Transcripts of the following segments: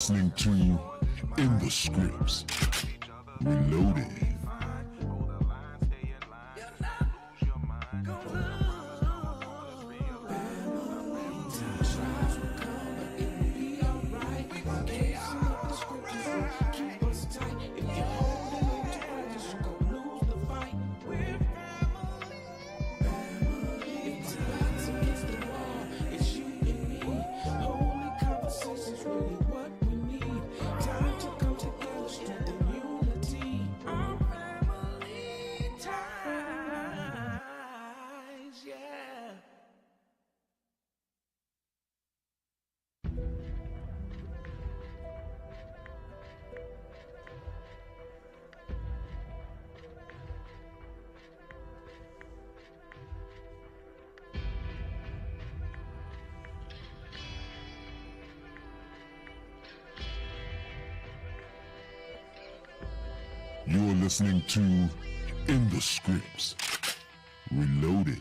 Listening to In the Scripts, Reloaded. You're listening to In the Scripts, Reloaded.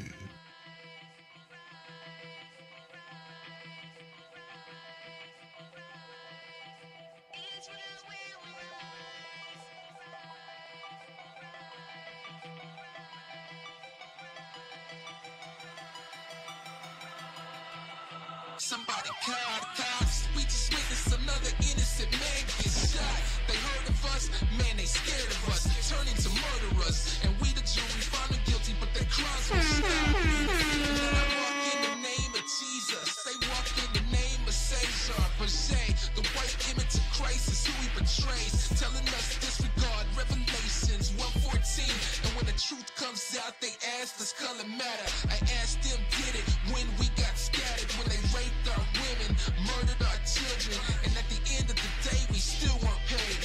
Somebody call the cops. We just witnessed another innocent man get shot. They heard of us, man, they scared of us, turning to murderers. And we the jury found them guilty, but their crimes won't stop. And then I walk in the name of Jesus. They walk in the name of Caesar. Berger, the white image of Christ is who he betrays, telling us disregard Revelations 1:14. And when the truth comes out, they ask, does color matter? I asked them, did it when we got scattered, when they raped our women, murdered our children, and at the end of the day we still weren't paid,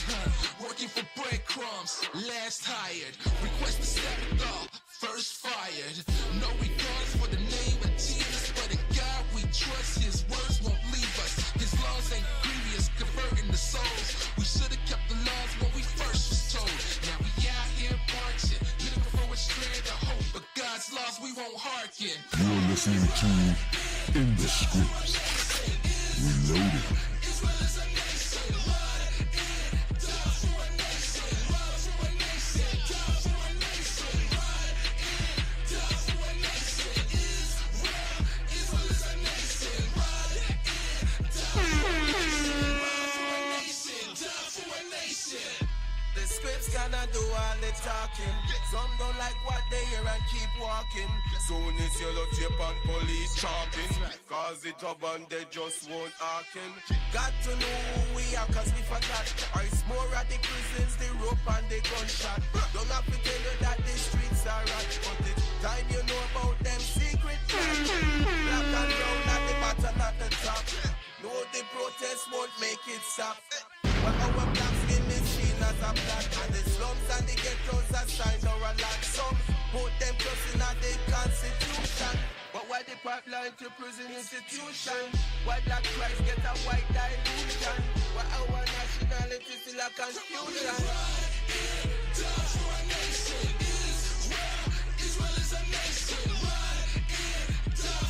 working for breadcrumbs, last hired, request the Sabbath off, first fired, no regards for the name of Jesus, but in God we trust, his words won't leave us, his laws ain't grievous, converting the souls, we should have kept the laws when we first was told, now we out here marching, looking for a strand of hope, but God's laws we won't hearken. You're listening to In the Scripts, Reloaded. The scripts cannot do all the talking. Some don't like what they hear and keep walking. Soon as you look up on police chopping, cause it up and they just won't hearken. Got to know who we are cause we forgot. Or it's more at the prisons, the rope and the gunshot. Don't have to tell you that the streets are hot, but it's time you know about them secret plans. Black and brown at the bottom at the top. No, the protest won't make it stop. Well, our black skin is seen as a black, and the slums and the ghettos are signed or a lot. Some put them trust in the Constitution, but why the pipeline to prison institution? Why black Christ get a white dilution? Why our nationality still a confusion? Israel is a nation. Israel is a nation. Ride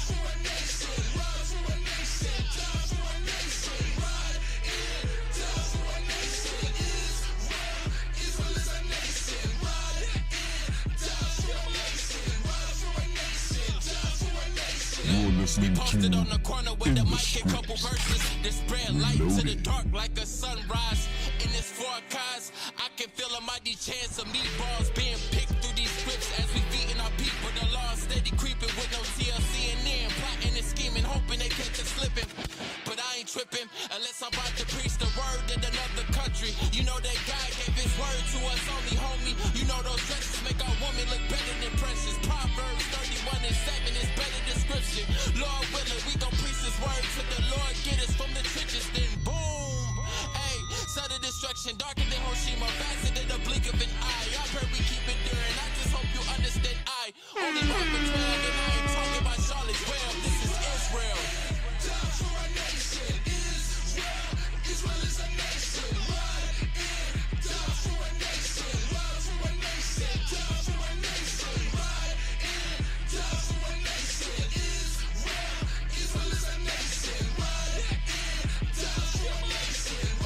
for a nation. Die for a nation. Ride for a nation. Israel is a nation. Ride for a nation. Ride for a nation. Die for a nation. You're listening to Posted on the corner with In the the mic, a couple Scripts, verses. They spread light to the Reloaded. dark like a sunrise. In this forecast, I can feel a mighty chance of meatballs being picked through these scripts as we beating our people. The law steady creeping with no TLC and then plotting and scheming, hoping they catch us slipping. But I ain't tripping unless I'm about to preach the word in another country. You know that God gave his word to us only, homie. You know those dresses make our woman look better than precious. Proverbs 31:7 is better description. Lord willing, we gon' preach his word till the Lord get us from the trenches. Then boom, hey, sudden destruction, darker than Hiroshima, faster than the blink of an eye. I pray we keep it during. I just hope you understand. I only rock for 12, and I ain't talking about Charlottesville. This is Israel. Die for a nation. Israel is a nation. Ride die for a nation. Ride for a nation. Die for a nation. Ride die for a nation. Israel is a nation. Ride die for a nation.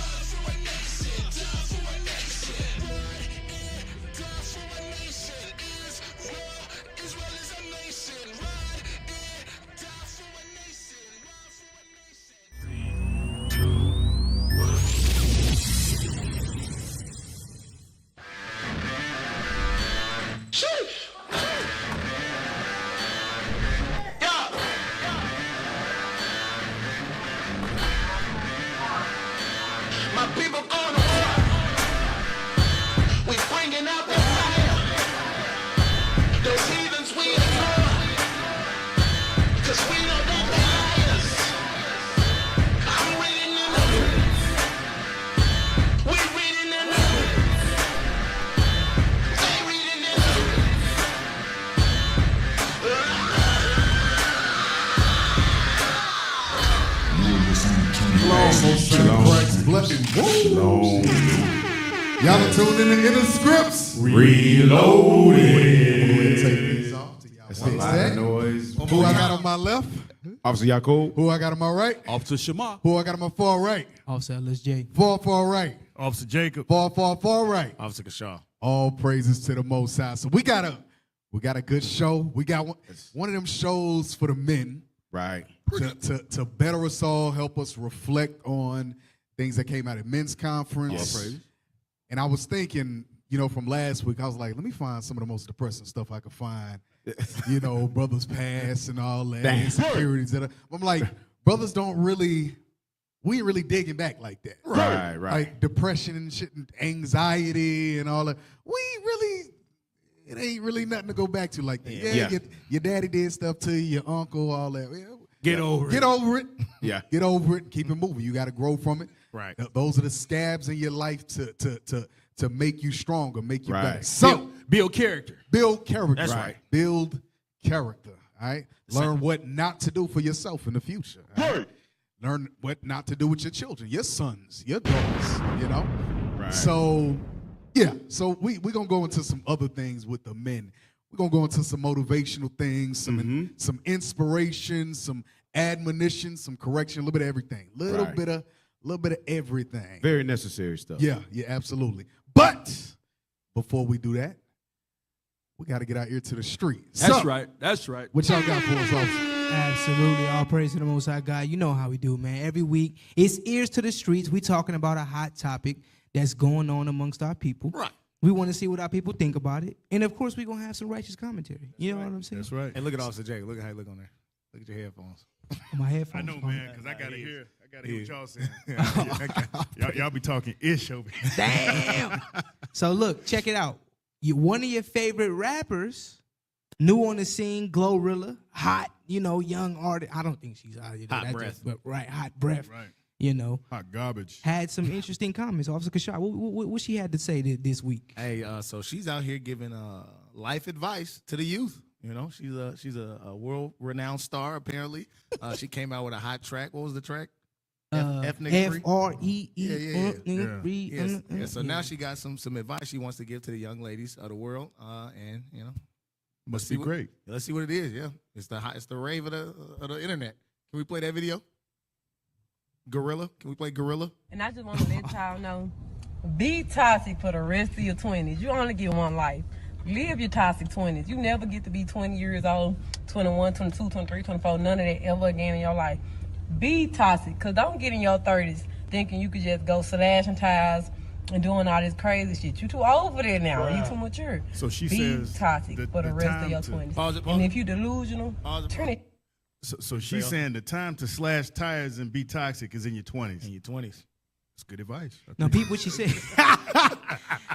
Woo! Y'all are tuned in to Inner Scripts. Reloaded. Take these off till y'all That's a fix lot that. of noise. Who I got on my left? Officer Yacoub. Who I got on my right? Officer Shema. Who I got on my far right? Officer LSJ. Far right. Officer Jacob. Far right. Officer Kashaw. All praises to the Most High. So we got a good show. We got one of them shows for the men. Right. To better us all, help us reflect on things that came out at men's conference. Yes. And I was thinking, from last week, I was like, let me find some of the most depressing stuff I could find. Brothers past and all that, insecurities. I'm like, brothers we ain't really digging back like that. Right. Like depression and shit and anxiety and all that. It ain't really nothing to go back to like that. Yeah. Your daddy did stuff to you, your uncle, all that. Get over it. Yeah. Get over it and keep it moving. You got to grow from it. Right. Those are the scabs in your life to make you stronger, make you Right. better. So Build character. build character. That's right. Build character. All right. Learn what not to do for yourself in the future. All right? Learn what not to do with your children, your sons, your daughters. Right. So yeah. So we're gonna go into some other things with the men. We're gonna go into some motivational things, some inspiration, some admonition, some correction, a little bit of everything. Little bit of everything. Very necessary stuff. Yeah, absolutely. But before we do that, we got to get out here to the streets. That's right. That's right. What y'all got for us, officer? Absolutely. All praise to the Most High God. You know how we do, man. Every week, it's Ears to the Streets. We talking about a hot topic that's going on amongst our people. Right. We want to see what our people think about it. And, of course, we're going to have some righteous commentary. You know what I'm saying? That's right. And look at Officer Jake. Look at how you look on there. Look at your headphones. My headphones. I know, man, because I got to hear what y'all saying. Y'all be talking ish over here. Damn. So, look, check it out. One of your favorite rappers, new on the scene, Glorilla, hot, young artist. I don't think she's out. Hot breath. Hot breath. Right. Hot garbage. Had some interesting comments. Officer Kashaw, what she had to say this week? Hey, so she's out here giving life advice to the youth. She's a world-renowned star, apparently. She came out with a hot track. What was the track? F-R-E-E. Yes. So now she got some advice she wants to give to the young ladies of the world. Must be great. Let's see what it is. Yeah, it's the rave of the internet. Can we play that video? Gorilla. Can we play Gorilla? And I just want to let y'all know, be toxic for the rest of your 20s. You only get one life. Live your toxic 20s. You never get to be 20 years old, 21, 22, 23, 24, none of that ever again in your life. Be toxic, because don't get in your 30s thinking you could just go slashing tires and doing all this crazy shit. You too old for that now. Right. You too mature. So she be says toxic for the rest of your 20s. Pause it. And if you delusional, turn it. So she's saying the time to slash tires and be toxic is in your 20s. In your 20s. That's good advice. No, peep what she said.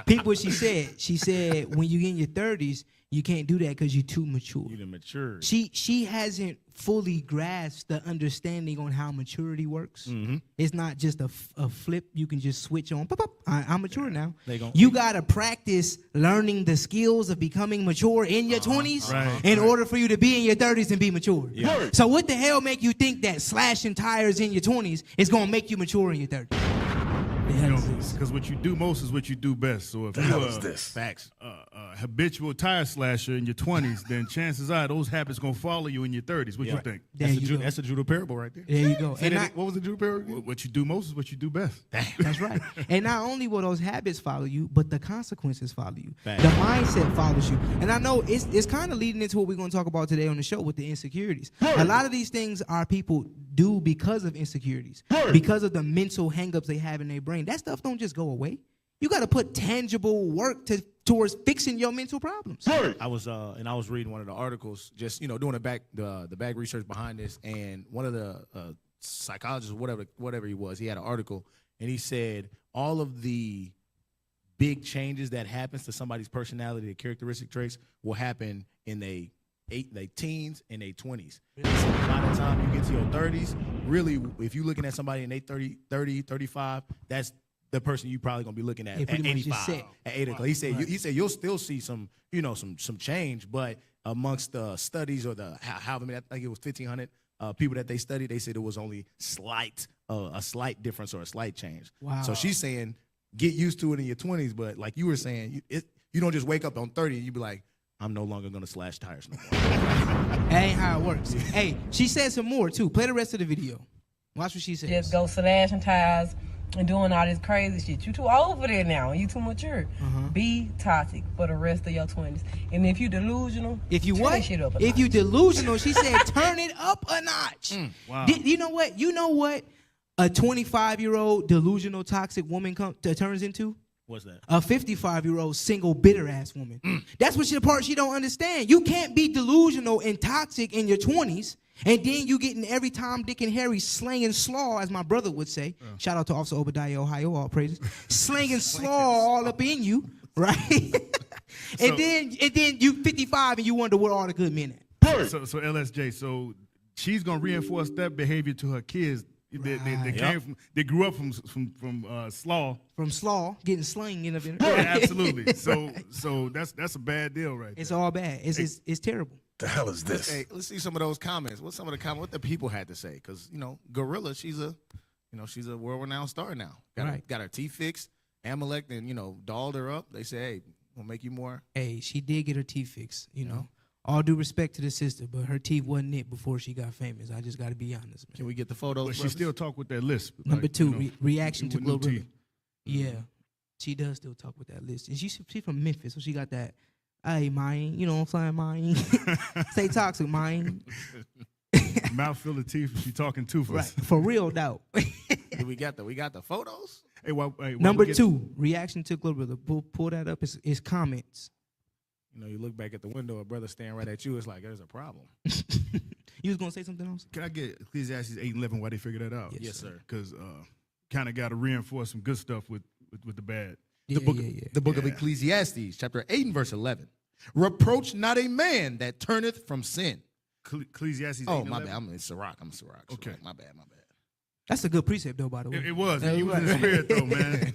Peep what she said. She said when you in your 30s, you can't do that because you're too mature. You're mature. She hasn't fully grasped the understanding on how maturity works. Mm-hmm. It's not just a flip you can just switch on. Pop, pop. I'm mature now. You You got to practice learning the skills of becoming mature in your 20s in order for you to be in your 30s and be mature. Yeah. So what the hell make you think that slashing tires in your 20s is going to make you mature in your 30s? Because what you do most is what you do best. So if you're Facts. habitual tire slasher in your 20s, then chances are those habits going to follow you in your 30s. What you think? That's a Judah parable right there. There you go. What was the Judah parable? What you do most is what you do best. That's right. And not only will those habits follow you, but the consequences follow you. Facts. The mindset follows you. And I know it's kind of leading into what we're going to talk about today on the show with the insecurities. A lot of these things our people do because of insecurities, because of the mental hangups they have in their brain. That stuff don't just go away. You got to put tangible work towards fixing your mental problems. I was reading one of the articles, just doing the back research behind this, and one of the psychologists, whatever he was, he had an article, and he said all of the big changes that happens to somebody's personality, the characteristic traits, will happen in they teens and they 20s. So by the time you get to your 30s, really, if you're looking at somebody in their 30, 35, that's the person you probably gonna be looking at 85, at 8 o'clock. He said you'll still see some change, but amongst the studies or however many, I think it was 1,500 people that they studied, they said it was only slight a slight difference or a slight change. Wow. So she's saying get used to it in your 20s, but like you were saying, you don't just wake up on 30 and you be like, I'm no longer gonna slash tires no more. That ain't how it works. Hey, she said some more too. Play the rest of the video. Watch what she says. Just go slashing tires and doing all this crazy shit. You too old for that now. You too mature. Be toxic for the rest of your 20s. And if you delusional, If you turn what? that shit up a If notch. you delusional, she said turn it up a notch. Wow. You know what? You know what a 25-year-old delusional toxic woman turns into? What's that? A 55-year-old single bitter ass woman. That's what the part she don't understand. You can't be delusional and toxic in your 20s, and then you getting every Tom, Dick, and Harry slanging slaw, as my brother would say. Shout out to Officer Obadiah, Ohio, all praises. Slanging slaw all up in you, right? and then you 55 and you wonder where all the good men at. So LSJ, so she's gonna reinforce that behavior to her kids. They grew up from slaw. From slaw, getting slanging up in Yeah, absolutely. So that's a bad deal, right? It's all bad. It's terrible. The hell is this? Hey, let's see some of those comments. What's some of the comments? What the people had to say? Because Gorilla, she's a world-renowned star now. Got her teeth fixed. Amalek, then dolled her up. They say, hey, we'll make you more. Hey, she did get her teeth fixed. All due respect to the sister, but her teeth wasn't it before she got famous. I just got to be honest, man. Can we get the photos? But she still talk with that lisp. Number like, two, reaction to with no Glorilla. teeth. Yeah, she does still talk with that list. And she's from Memphis, so she got that, hey, mine, you know what I'm saying, mine. Stay toxic, mine. Mouth full of teeth. She talking toothless. Right, for real, though. we got the photos? Hey, while Number we get- two, reaction to Glorilla. Pull that up. It's comments. You look back at the window, a brother staring right at you. It's like there's a problem. You was gonna say something else? Can I get Ecclesiastes 8:11 while they figure that out? Yes, sir. Because kind of got to reinforce some good stuff with the bad. The book of Ecclesiastes, chapter 8 and verse 11. Reproach not a man that turneth from sin. Ecclesiastes. Oh, 8:11? my bad. I'm Sirach. Okay. My bad. That's a good precept, though, by the way. It was. You was in the spirit, though, man.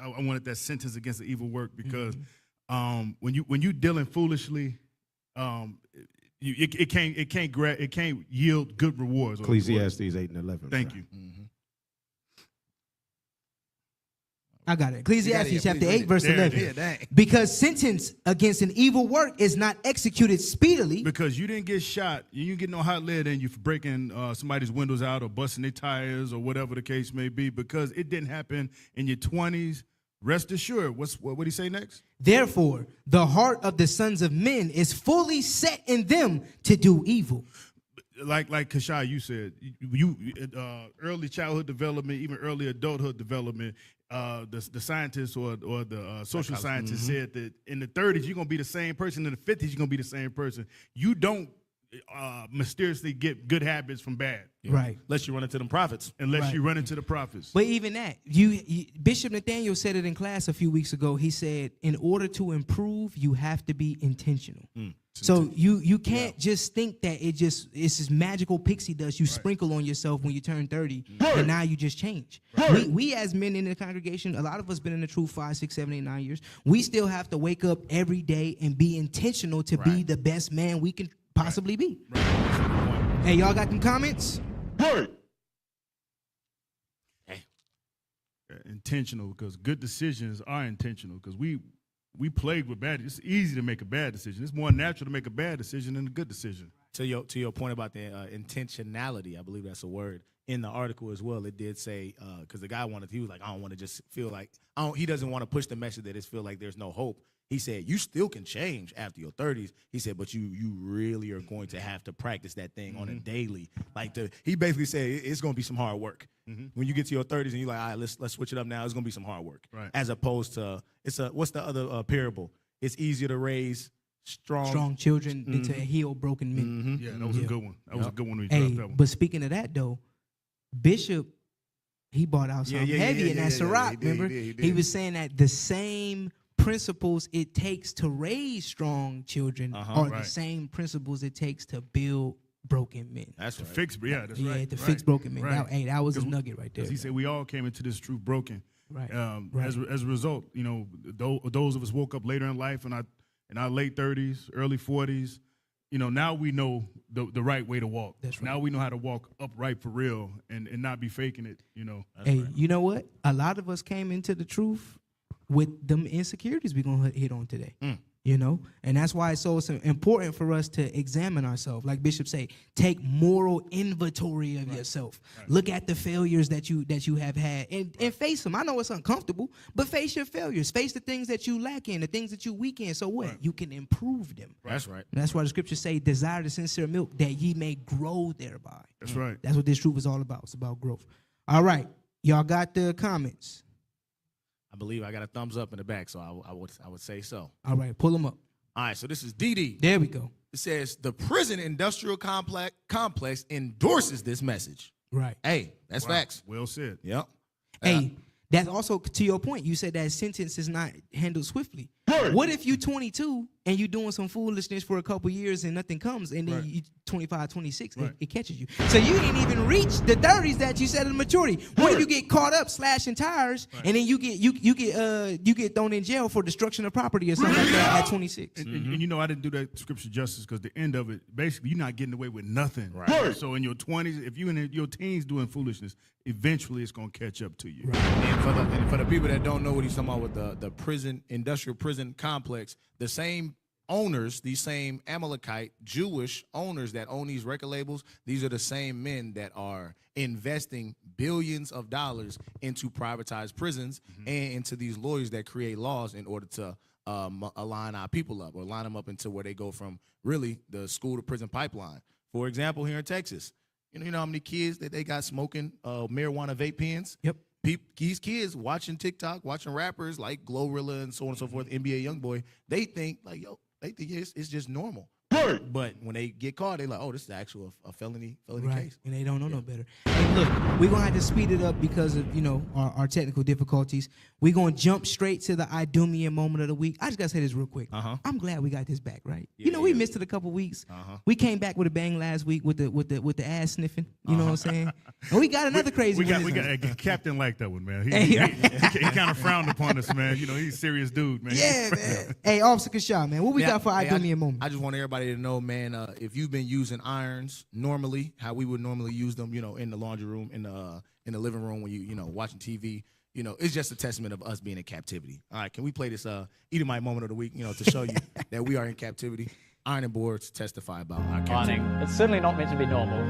I wanted that sentence against the evil work because when you dealing foolishly, it can't yield good rewards. Ecclesiastes 8 and 11. Thank you. I got it. Ecclesiastes chapter please read 8, it. verse There it 11. is. Dang. Because sentence against an evil work is not executed speedily. Because you didn't get shot, you didn't get no hot lead in you for breaking somebody's windows out or busting their tires or whatever the case may be. Because it didn't happen in your 20s. Rest assured. What did he say next? Therefore, the heart of the sons of men is fully set in them to do evil. Like Kashai, you said, you early childhood development, even early adulthood development. The scientists or the social scientists said that in the 30s you're gonna be the same person. In the 50s you're gonna be the same person. You don't mysteriously get good habits from bad, Right. Unless you run into them prophets. unless you run into the prophets. But even that, Bishop Nathaniel said it in class a few weeks ago. He said, in order to improve, you have to be intentional. So you can't just think that it's this magical pixie dust you sprinkle on yourself when you turn 30 and now you just change. We as men in the congregation, a lot of us been in the truth 5, 6, 7, 8, 9 years. We still have to wake up every day and be intentional to be the best man we can possibly be. Hey, y'all got them comments? Intentional, because good decisions are intentional. Because we played with bad. It's easy to make a bad decision. It's more natural to make a bad decision than a good decision. To your point about the intentionality, I believe that's a word in the article as well. It did say because the guy he was like, I don't want to just feel like he doesn't want to push the message that it feel like there's no hope. He said you still can change after your 30s. He said, but you really are going to have to practice that thing on a daily. He basically said it's going to be some hard work when you get to your 30s and you're like, all right, let's switch it up now. It's going to be some hard work, Right. as opposed to what's the other parable? It's easier to raise strong Children than to heal broken men. Yeah, that was a good one. That was a good one when we Hey, dropped that one. but speaking of that though, Bishop, he brought out something heavy in that Sirach. Remember, he was saying that the same principles it takes to raise strong children are the same principles it takes to build broken men. That's right. Fix, yeah, that's right. To fix broken men. Right. That was a nugget right there. Because he said we all came into this truth broken. Right. As a result, those of us woke up later in life in our late 30s, early 40s, now we know the right way to walk. That's right. Now we know how to walk upright for real and not be faking it, Hey, you know what? A lot of us came into the truth with them insecurities we're going to hit on today. And that's why it's so important for us to examine ourselves. Like Bishop say, take moral inventory of yourself. Right. Look at the failures that you have had and face them. I know it's uncomfortable, but face your failures. Face the things that you lack in, the things that you weak in. So what? Right. You can improve them. That's right. And that's why the scriptures say, desire the sincere milk that ye may grow thereby. That's right. That's what this truth is all about. It's about growth. All right. Y'all got the comments? I believe I got a thumbs up in the back, so I would say so. All right, pull them up. All right, so this is DD. There we go. It says the prison industrial complex endorses this message. Right. Hey, that's facts. Well said. Yep. Hey, that's also to your point. You said that sentence is not handled swiftly. What if you 22 and you doing some foolishness for a couple years and nothing comes, and then you 25, 26, it catches you. So you didn't even reach the 30s that you said in maturity. What if you get caught up slashing tires, and then you get thrown in jail for destruction of property or something like that at 26? And I didn't do that scripture justice because the end of it, basically, you're not getting away with nothing. Right. So in your 20s, if you in your teens doing foolishness, eventually it's gonna catch up to you. Right. And for the people that don't know what he's talking about with the prison, industrial prison complex, the same owners, these same Amalekite Jewish owners that own these record labels, these are the same men that are investing billions of dollars into privatized prisons and into these lawyers that create laws in order to align our people up or line them up into where they go from really the school to prison pipeline. For example, here in Texas, you know how many kids that they got smoking marijuana vape pens? Yep. These kids watching TikTok, watching rappers like Glorilla and so on and so forth, NBA Youngboy, they think it's just normal. But when they get caught, they're like, oh, this is actually a felony case. And they don't know no better. Hey, look, we're going to have to speed it up because of, our technical difficulties. We're going to jump straight to the Idumean moment of the week. I just got to say this real quick. I'm glad we got this back, right? Yeah, we missed it a couple weeks. Uh-huh. We came back with a bang last week with the ass sniffing. You know what I'm saying? And we got another crazy one. We got a captain like that one, man. He kind of frowned upon us, man. He's a serious dude, man. Yeah, man. Hey, Officer Kashah, man, what we got for Idumean moment? I just want everybody to know, man, if you've been using irons normally, how we would normally use them, in the laundry room, in the living room when you watching TV, it's just a testament of us being in captivity. All right, can we play this Edomite moment of the week, to show you that we are in captivity? Ironing boards testify about our captivity. Ironing. It's certainly not meant to be normal.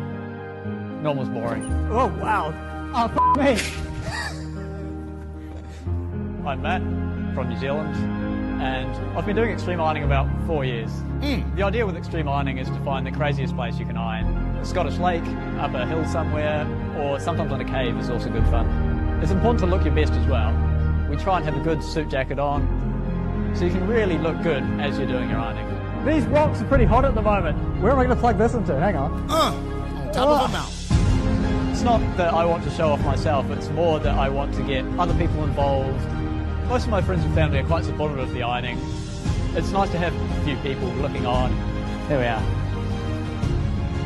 Normal's boring. Oh, wow. Oh, me. I'm Matt from New Zealand, and I've been doing extreme ironing about 4 years. The idea with extreme ironing is to find the craziest place you can iron. A Scottish lake, up a hill somewhere, or sometimes on a cave is also good fun. It's important to look your best as well. We try and have a good suit jacket on, so you can really look good as you're doing your ironing. These rocks are pretty hot at the moment. Where am I going to plug this into? Hang on. On top of a mountain. It's not that I want to show off myself, it's more that I want to get other people involved. Most of my friends and family are quite supportive of the ironing. It's nice to have a few people looking on. There we are.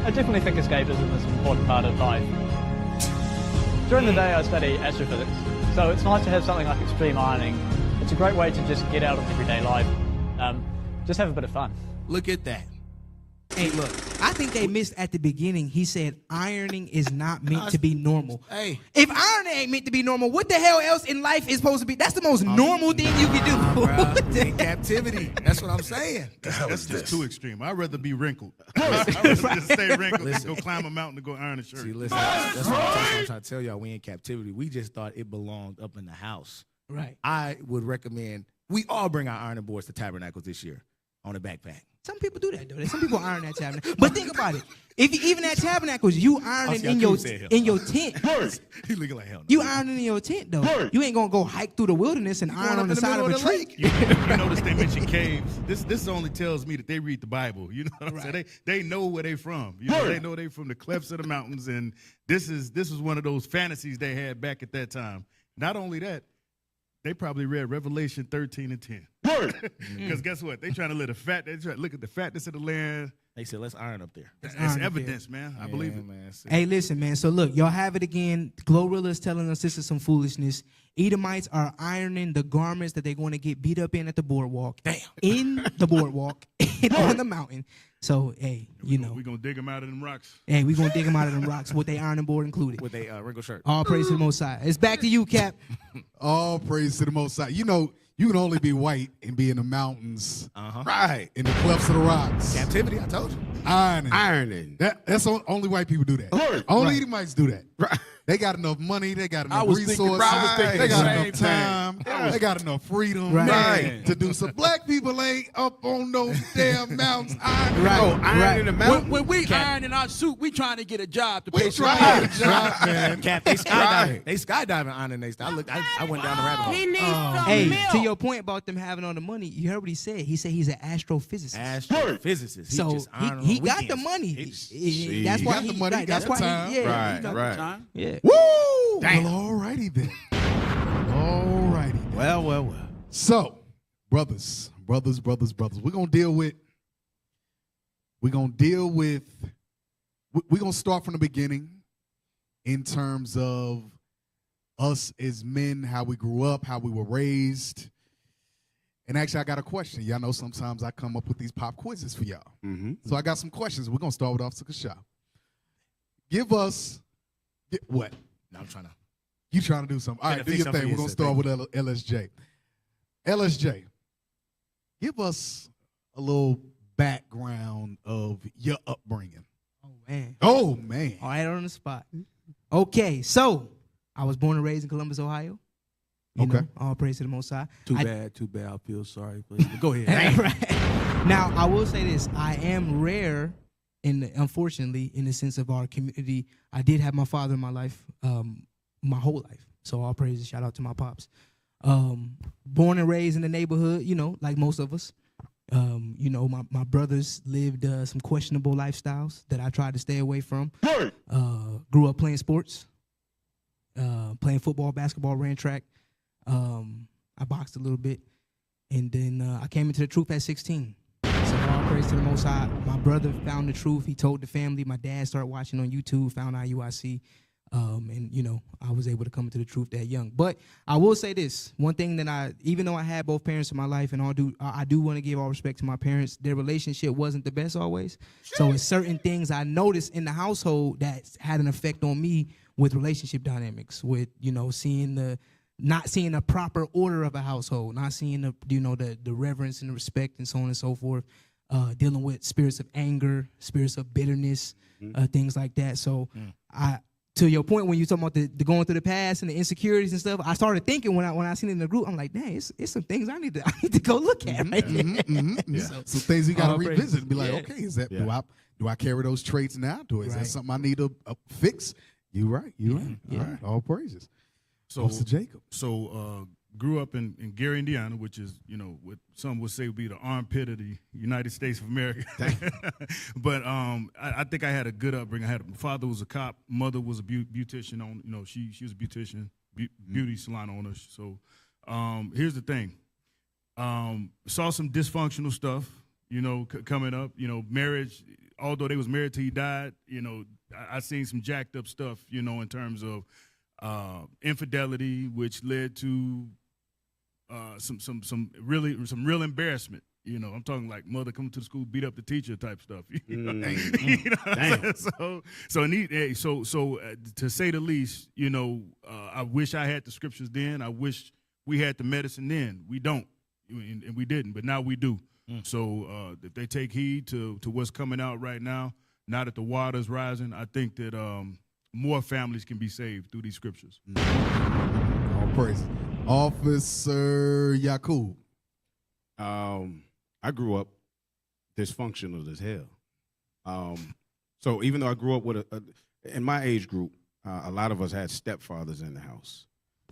I definitely think escapism is an important part of life. During the day I study astrophysics, so it's nice to have something like extreme ironing. It's a great way to just get out of everyday life, just have a bit of fun. Look at that. Hey, look, I think they missed at the beginning. He said ironing is not meant to be normal. Hey. If ironing ain't meant to be normal, what the hell else in life is supposed to be? That's the most normal thing you can do. In captivity. That's what I'm saying. That's just too extreme. I'd rather be wrinkled. I'd rather just stay wrinkled and go climb a mountain to go iron a shirt. See, listen, that's what I'm trying to tell y'all. We in captivity. We just thought it belonged up in the house. Right. I would recommend we all bring our ironing boards to Tabernacles this year on a backpack. Some people do that, though. Some people iron at Tabernacles. But think about it. If you, even at Tabernacles, you ironing in your tent. He looking like hell. No. You ironing in your tent, though. You ain't gonna go hike through the wilderness and iron on the side of a tree. You notice they mention caves. This only tells me that they read the Bible. You know what I'm saying? They know where they from. They know they from the clefts of the mountains, and this is one of those fantasies they had back at that time. Not only that, they probably read Revelation 13 and 10. Because guess what? They trying to look at the fatness of the land. They said, let's iron up there. It's evidence, man. I believe it. Man. Hey, listen, man. So look, y'all have it again. Glorilla is telling us this is some foolishness. Edomites are ironing the garments that they're going to get beat up in at the boardwalk. Damn. In the boardwalk and on the mountain. So, hey, you know. We're going to dig them out of them rocks. Hey, we going to dig them out of them rocks with their ironing board included. With a wrinkled shirt. All praise to the Most High. It's back to you, Cap. All praise to the Most High. You know, you can only be white and be in the mountains, Right. in the clefts of the rocks. Captivity, I told you. Ironing. That's only white people do that. Right. Only Right. Edomites do that. Right. They got enough money. They got I enough was thinking- resources. I was thinking They the got same enough time. thing. They got enough freedom. Right. To do some. Black people ain't up on those damn mountains ironing. Right. Oh, iron in the mountain. When we iron in our suit, we trying to get a job to pay We some trying bills. to job, man. Cap, they skydiving. Right. They skydiving on the I went down the rabbit hole. He needs some Hey, milk. to your point about them having all the money, you heard what he said. He said he's an astrophysicist. Astrophysicist. So just ironing on he got the weekends. money. See. That's He why got he the money, right, he got that's the why time. he, yeah, Right, Got the right. time. yeah. Woo! Well, alrighty then. Alrighty then. Well. So, brothers, we're gonna deal with. We're gonna start from the beginning in terms of us as men, how we grew up, how we were raised. And actually, I got a question. Y'all know sometimes I come up with these pop quizzes for y'all. Mm-hmm. So I got some questions. We're gonna start with Officer Kasha. Give us what? No, I'm trying to. You trying to do something? All right, do fix your something thing. for We're you, gonna sir. start with LSJ. LSJ, give us a little background of your upbringing. Oh man. Oh man. All right, on the spot. Okay, so I was born and raised in Columbus, Ohio. You Okay. know, all praise to the Most High. Too I- bad. I feel sorry for you. But go ahead. Right. Now, I will say this: I am rare, unfortunately, in the sense of our community. I did have my father in my life, my whole life. So all praises, shout out to my pops. Born and raised in the neighborhood, you know, like most of us. You know, my brothers lived some questionable lifestyles that I tried to stay away from. Grew up playing sports, playing football, basketball, ran track. I boxed a little bit, and then I came into the truth at 16. So all praise to the Most High. My brother found the truth. He told the family. My dad started watching on YouTube, found IUIC, and you know I was able to come into the truth that young. But I will say this: one thing that even though I had both parents in my life, and I do want to give all respect to my parents. Their relationship wasn't the best always. So it's certain things I noticed in the household that had an effect on me with relationship dynamics, with not seeing the proper order of a household, not seeing the reverence and the respect and so on and so forth, dealing with spirits of anger, spirits of bitterness, things like that. So to your point, when you talking about the going through the past and the insecurities and stuff, I started thinking when I seen it in the group, I'm like, dang, it's some things I need to go look at. Right? Some things you got to All revisit praises. and be like, Yeah. okay, is that do I carry those traits now? Is that Right. something I need to fix? You right. Yeah. All right. All praises. So, Officer Jacob. Grew up in Gary, Indiana, which is, you know, what some would say would be the armpit of the United States of America. But I think I had a good upbringing. My father was a cop, mother was a beautician. She was a beautician, beauty salon owner. So here's the thing: saw some dysfunctional stuff, you know, coming up. You know, marriage. Although they was married till he died, you know, I seen some jacked up stuff, you know, in terms of infidelity, which led to some real embarrassment. You know, I'm talking like mother coming to the school, beat up the teacher type stuff. You know? So to say the least, you know, I wish I had the scriptures then. I wish we had the medicine then. We don't, and we didn't, but now we do. So if they take heed to what's coming out right now that the water's rising, I think that more families can be saved through these scriptures. All praise. Officer Yakub. I grew up dysfunctional as hell. So even though I grew up with in my age group, a lot of us had stepfathers in the house.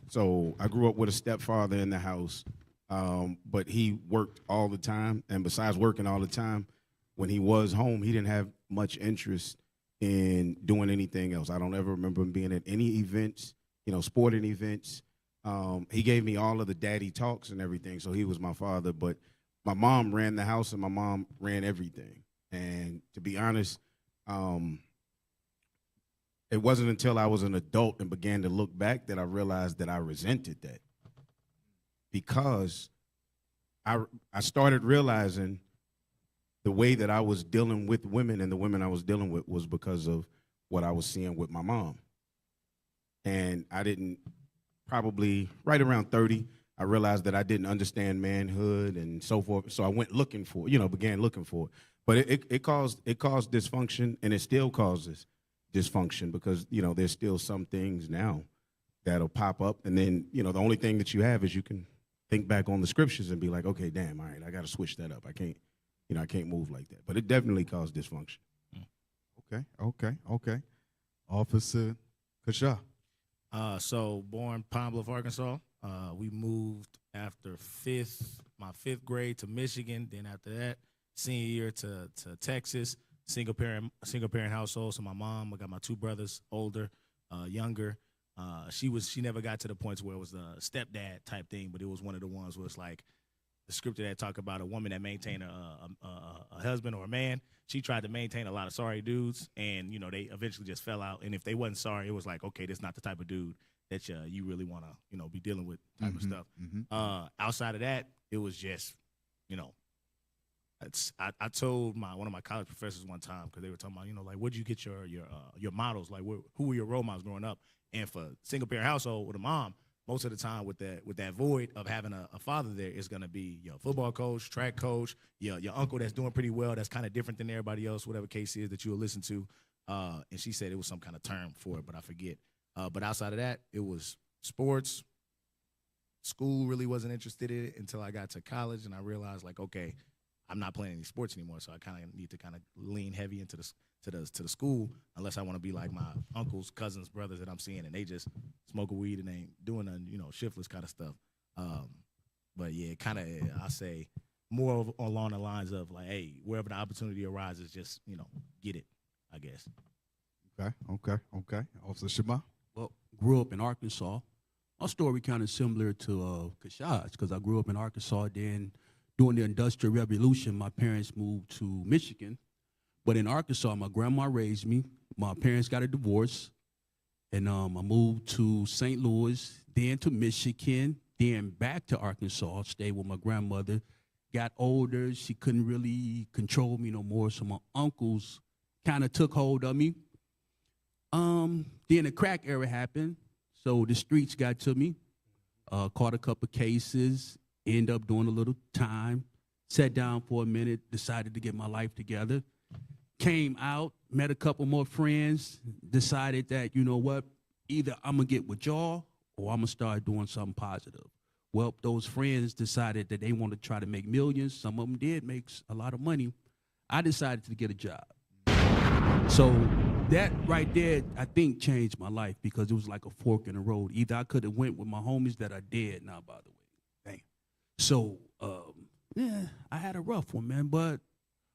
So I grew up with a stepfather in the house, but he worked all the time. And besides working all the time, when he was home, he didn't have much interest in doing anything else. I don't ever remember him being at any events, you know, sporting events. He gave me all of the daddy talks and everything, so he was my father. But my mom ran the house, and my mom ran everything. And to be honest, it wasn't until I was an adult and began to look back that I realized that I resented that, because I started realizing the way that I was dealing with women and the women I was dealing with was because of what I was seeing with my mom. And I didn't, probably right around 30, I realized that I didn't understand manhood and so forth. So I went looking for, began looking for it. But it caused dysfunction, and it still causes dysfunction because, there's still some things now that'll pop up. And then, the only thing that you have is you can think back on the scriptures and be like, okay, damn, all right, I got to switch that up. I can't move like that. But it definitely caused dysfunction. Okay. Officer Kasha. So born Pine Bluff, Arkansas. We moved after my fifth grade to Michigan. Then after that, senior year to Texas. Single parent household. So my mom, I got my two brothers, older, younger. She never got to the points where it was a stepdad type thing, but it was one of the ones where it's like the scripture that talk about a woman that maintained a husband or a man. She tried to maintain a lot of sorry dudes, and they eventually just fell out. And if they wasn't sorry, it was like, okay, this is not the type of dude that you really want to be dealing with type of stuff. Outside of that, it was just I told one of my college professors one time, because they were talking about like, where'd you get your models, like who were your role models growing up? And for single parent household with a mom, most of the time with that void of having a father there is going to be your football coach, track coach, your uncle that's doing pretty well, that's kind of different than everybody else, whatever case is that you'll listen to. And she said it was some kind of term for it, but I forget. But outside of that, it was sports. School really wasn't interested in it until I got to college, and I realized, like, okay, I'm not playing any sports anymore, so I kind of need to kind of lean heavy into the school, unless I want to be like my uncles, cousins, brothers that I'm seeing, and they just smoke a weed and ain't doing nothing, shiftless kind of stuff. But yeah, kind of, I say more along the lines of like, hey, wherever the opportunity arises, just get it, I guess. Okay. Officer Shema. Well, grew up in Arkansas. My story kind of similar to Kashad's, because I grew up in Arkansas. Then during the Industrial Revolution, my parents moved to Michigan. But in Arkansas, my grandma raised me. My parents got a divorce. And I moved to St. Louis, then to Michigan, then back to Arkansas, stayed with my grandmother. Got older. She couldn't really control me no more, so my uncles kind of took hold of me. Then the crack era happened, so the streets got to me. Caught a couple cases, ended up doing a little time, sat down for a minute, decided to get my life together. Came out, met a couple more friends, decided that, you know what, either I'm going to get with y'all or I'm going to start doing something positive. Well, those friends decided that they want to try to make millions. Some of them did make a lot of money. I decided to get a job. So that right there, I think, changed my life, because it was like a fork in the road. Either I could have went with my homies that are dead now, by the way. Dang. So, I had a rough one, man, but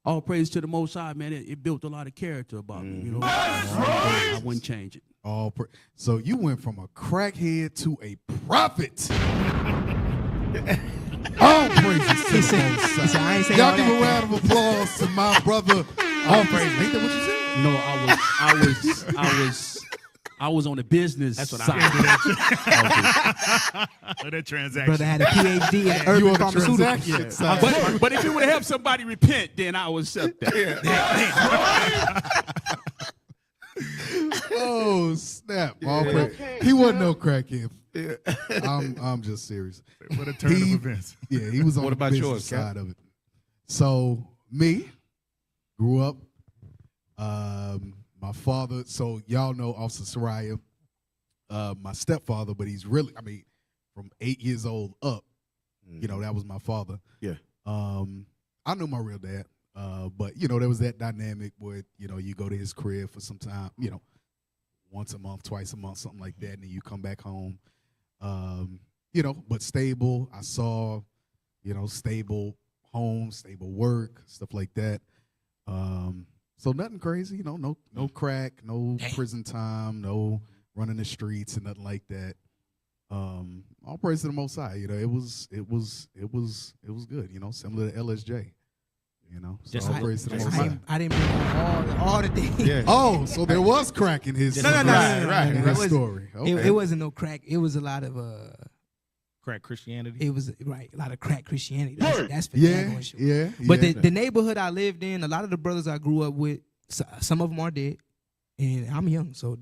all praise to the Most High, man. It built a lot of character about me, I wouldn't change it. So you went from a crackhead to a prophet. All praises to the Most High. Y'all give a round of applause to my brother. All praises. Ain't that what you said? No, I was on the business side. That transaction. Brother had a PhD in urban pharmaceuticals. But if it would have helped somebody repent, then I would accept that. Oh, snap. He wasn't no crackhead. I'm just serious. What a turn of events. Yeah, he was on What the about business yours, Cap? side of it. So, me, grew up, my father, so y'all know Officer Soraya, my stepfather, but he's really, from 8 years old up, that was my father. Yeah. I knew my real dad, but, there was that dynamic where, you go to his crib for some time, once a month, twice a month, something like that, and then you come back home. But stable. I saw, stable home, stable work, stuff like that. So nothing crazy, no crack, no prison time, no running the streets and nothing like that. All praise to the Most High. It was good. Similar to LSJ. So all praise to the Most High. I didn't bring all the things. Yeah. Oh, so there was crack in his No. in his story. Okay. It wasn't no crack. It was a lot of Crack Christianity. It was right, a lot of crack Christianity. That's for Yeah, daggone sure. yeah. But yeah. the neighborhood I lived in, a lot of the brothers I grew up with, some of them are dead, and I'm young, so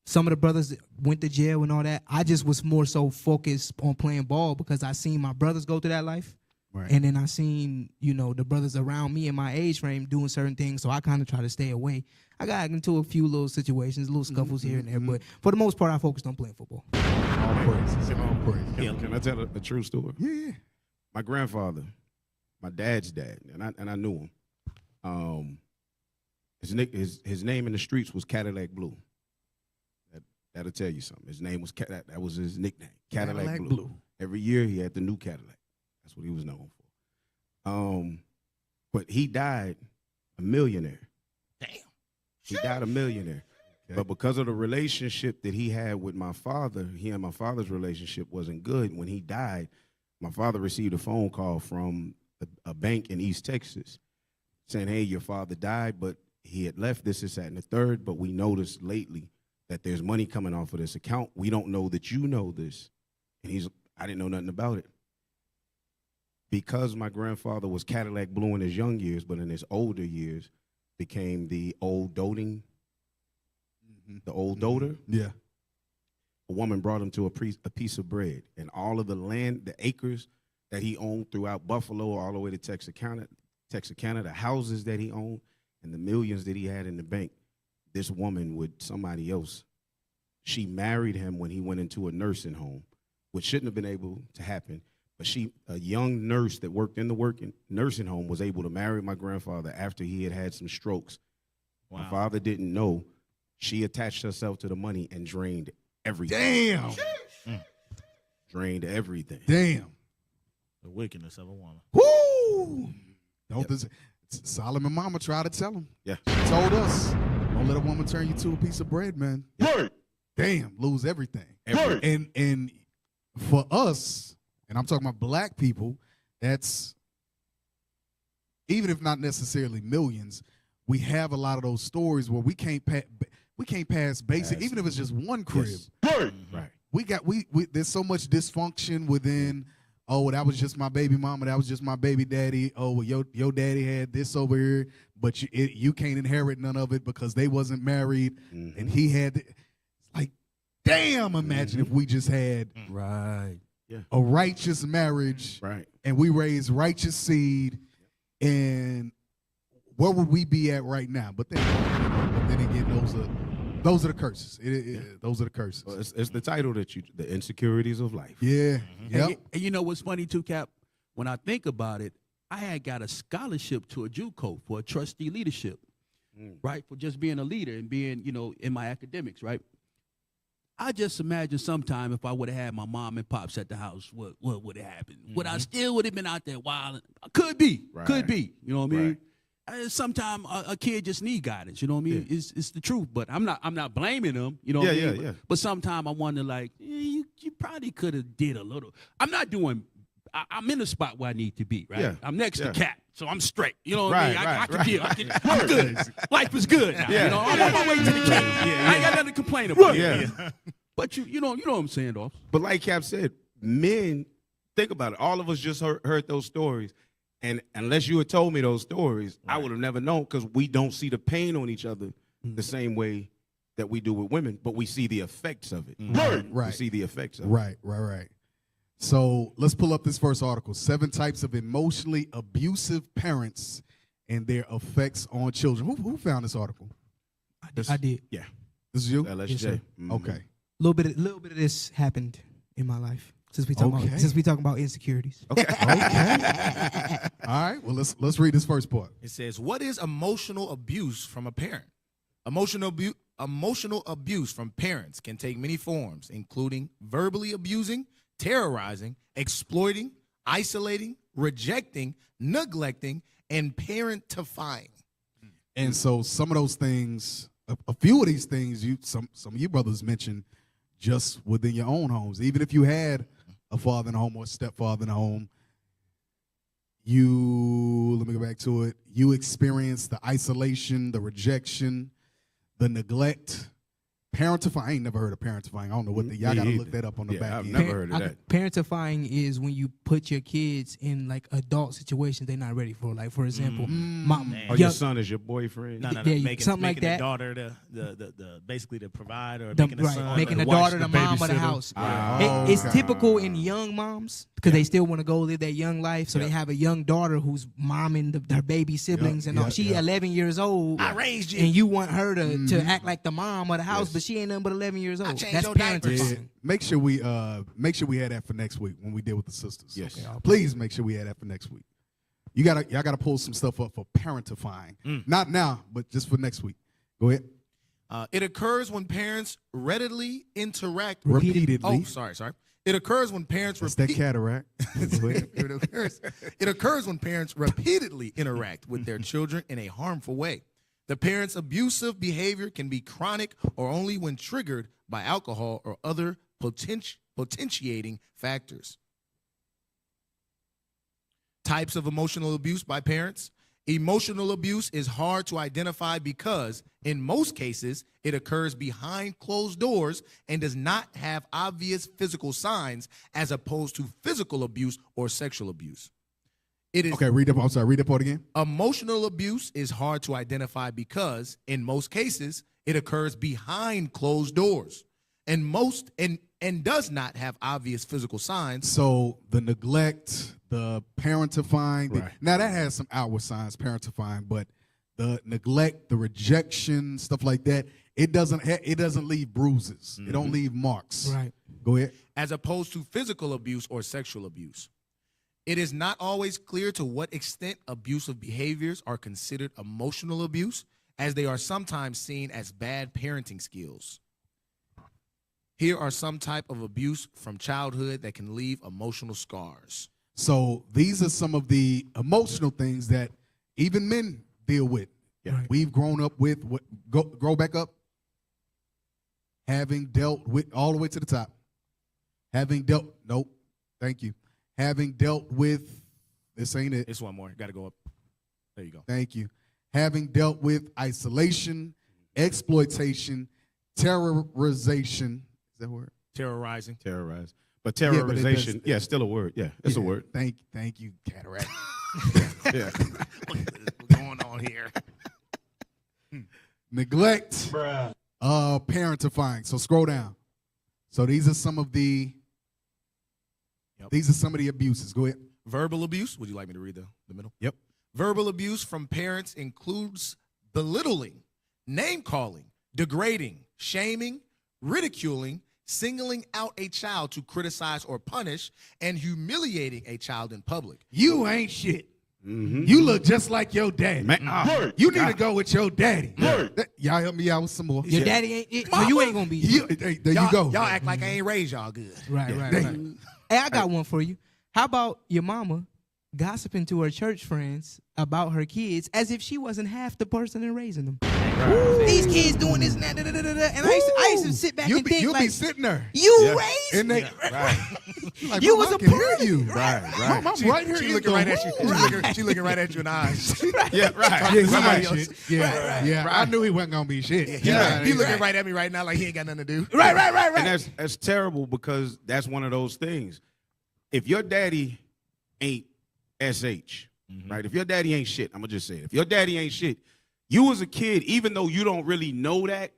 some of the brothers went to jail and all that. I just was more so focused on playing ball because I seen my brothers go through that life. Right. And then I seen, the brothers around me in my age frame doing certain things, so I kind of try to stay away. I got into a few little situations, little scuffles here and there, but for the most part, I focused on playing football. All praises. All praises. Can I tell a true story? Yeah. My grandfather, my dad's dad, and I knew him. His name in the streets was Cadillac Blue. That'll tell you something. His name was that was his nickname, Cadillac Blue. Every year he had the new Cadillac. That's what he was known for. But he died a millionaire. Damn. He died a millionaire. Okay. But because of the relationship that he had with my father, he and my father's relationship wasn't good. When he died, my father received a phone call from a bank in East Texas saying, hey, your father died, but he had left this, that, and the third, but we noticed lately that there's money coming off of this account. We don't know that you know this. And I didn't know nothing about it. Because my grandfather was Cadillac Blue in his young years, but in his older years became the old doting, the old doter. Yeah. A woman brought him to a piece of bread, and all of the land, the acres that he owned throughout Buffalo all the way to Texarkana, the houses that he owned, and the millions that he had in the bank, this woman with somebody else, she married him when he went into a nursing home, which shouldn't have been able to happen. But a young nurse that worked in the nursing home was able to marry my grandfather after he had some strokes. Wow. My father didn't know. She attached herself to the money and drained everything. Damn. Drained everything. Damn. The wickedness of a woman. Woo! Solomon mama tried to tell him. Yeah. She told us, don't let a woman turn you to a piece of bread, man. Yeah. Damn, lose everything. And for us, and I'm talking about black people, that's, even if not necessarily millions, we have a lot of those stories where we can't pass basic, even if it's just one crib. Yes. Right. There's so much dysfunction within, oh, that was just my baby mama, that was just my baby daddy. Oh, well, your daddy had this over here, but you can't inherit none of it because they wasn't married, and he had it. Like, damn, imagine if we just had a righteous marriage, and we raised righteous seed, and where would we be at right now? But then again, those are the curses. Those are the curses. Well, it's the title that the insecurities of life. Yeah. And you know what's funny too, Cap? When I think about it, I had got a scholarship to a JUCO for a trustee leadership, right? For just being a leader and being, in my academics, right? I just imagine sometime if I would have had my mom and pops at the house, what would have happened? Would I still would have been out there wilding? Could be. You know what I mean? Sometimes a kid just need guidance. You know what I mean? It's the truth. But I'm not blaming them. You know what I mean? But sometimes I wonder, like, you probably could have did a little. I'm not doing. I'm in the spot where I need to be. Right. Yeah. I'm next to Cap, so I'm straight. You know what I mean? I can deal. I'm good. Life is good now. You know, I'm on my way to the Cap. I ain't got nothing to complain about. But you know what I'm saying, though. But like Cap said, men, think about it. All of us just heard those stories. And unless you had told me those stories, I would have never known, because we don't see the pain on each other the same way that we do with women, but we see the effects of it. Right. We see the effects of it. Right. So let's pull up this first article, 7 types of emotionally abusive parents and their effects on children. Who found this article? I did. Yeah. This is you? LSJ. Yes, sir. Okay. A little bit of this happened in my life. Since we talking about insecurities. Okay. All right. Well, let's read this first part. It says, "What is emotional abuse from a parent?" Emotional abuse from parents can take many forms, including verbally abusing, terrorizing, exploiting, isolating, rejecting, neglecting, and parentifying. And so some of those things, a few of these things, some of you brothers mentioned just within your own homes. Even if you had a father in the home or a stepfather in the home, let me go back to it, you experienced the isolation, the rejection, the neglect, Parentifying. I ain't never heard of parentifying. I don't know what the, y'all got to look that up on the back I've end. never heard of that. Parentifying is when you put your kids in like adult situations they're not ready for. Like for example, mom, Or your son is your boyfriend. No, Yeah, making, something like making that. the daughter the basically the provider, or the, making the son making the the daughter the the mom of the babysitter. house. Oh, It's okay. typical in young moms because they still want to go live their young life. So Yep. they have a young daughter who's momming her baby siblings and all. She 11 years old. I raised you. And you want her to act like the mom of the house, but she ain't nothing but 11 years old. changed That's your diapers. parenting. Yeah. Make sure we had that for next week when we deal with the sisters. Yes. Okay, Please make sure we had that for next week. Y'all gotta pull some stuff up for parentifying. Not now, but just for next week. Go ahead. It occurs when parents readily interact Repeatedly. Oh, sorry. It occurs when parents That's that cataract. Go ahead. It occurs when parents repeatedly interact with their children in a harmful way. The parent's abusive behavior can be chronic or only when triggered by alcohol or other potentiating factors. Types of emotional abuse by parents. Emotional abuse is hard to identify because, in most cases, it occurs behind closed doors and does not have obvious physical signs, as opposed to physical abuse or sexual abuse. It is Okay, read that part again. Emotional abuse is hard to identify because, in most cases, it occurs behind closed doors and does not have obvious physical signs. So the neglect, the parentifying, Right. now that has some outward signs, parentifying, but the neglect, the rejection, stuff like that, it doesn't leave bruises. It don't leave marks. Right. Go ahead. As opposed to physical abuse or sexual abuse. It is not always clear to what extent abusive behaviors are considered emotional abuse, as they are sometimes seen as bad parenting skills. Here are some type of abuse from childhood that can leave emotional scars. So these are some of the emotional things that even men deal with. Yeah. Right. We've grown up with grow back up. Having dealt with all the way to the top. Having dealt with this ain't it. It's one more. Got to go up. There you go. Thank you. Having dealt with isolation, exploitation, terrorization. Is that a word? Terrorizing. Terrorize. But Yeah, but it terrorization, does- still a word. Yeah, it's a Yeah, word. Thank you, cataract. Yeah. What's going on here? Neglect, parentifying. So scroll down. So these are some of the abuses. Go ahead. Verbal abuse. Would you like me to read the middle? Yep. Verbal abuse from parents includes belittling, name calling, degrading, shaming, ridiculing, singling out a child to criticize or punish, and humiliating a child in public. You ain't shit. You look just like your daddy. You need to go with your daddy. Y'all help me out with some more. Your daddy ain't. So you ain't gonna be. There you go. Y'all act like I ain't raised y'all good. Right. Hey, I got one for you. How about your mama gossiping to her church friends about her kids as if she wasn't half the person in raising them? These kids doing this and that, and I used to sit back and think, You'll like, be sitting there. you raised And me. like, You Mom, was I a can hear part of you. it. Right. Mom, I'm right here. She in looking the right at you. room. She looking right at you in the eyes. Yeah, right. Yeah, Somebody he else. ain't shit. Yeah. I knew he wasn't gonna be shit. He looking right at me right now like he ain't got nothing to do. Right. And that's terrible because that's one of those things. If your daddy ain't SH, right? If your daddy ain't shit, I'm gonna just say it. If your daddy ain't shit, you as a kid, even though you don't really know that,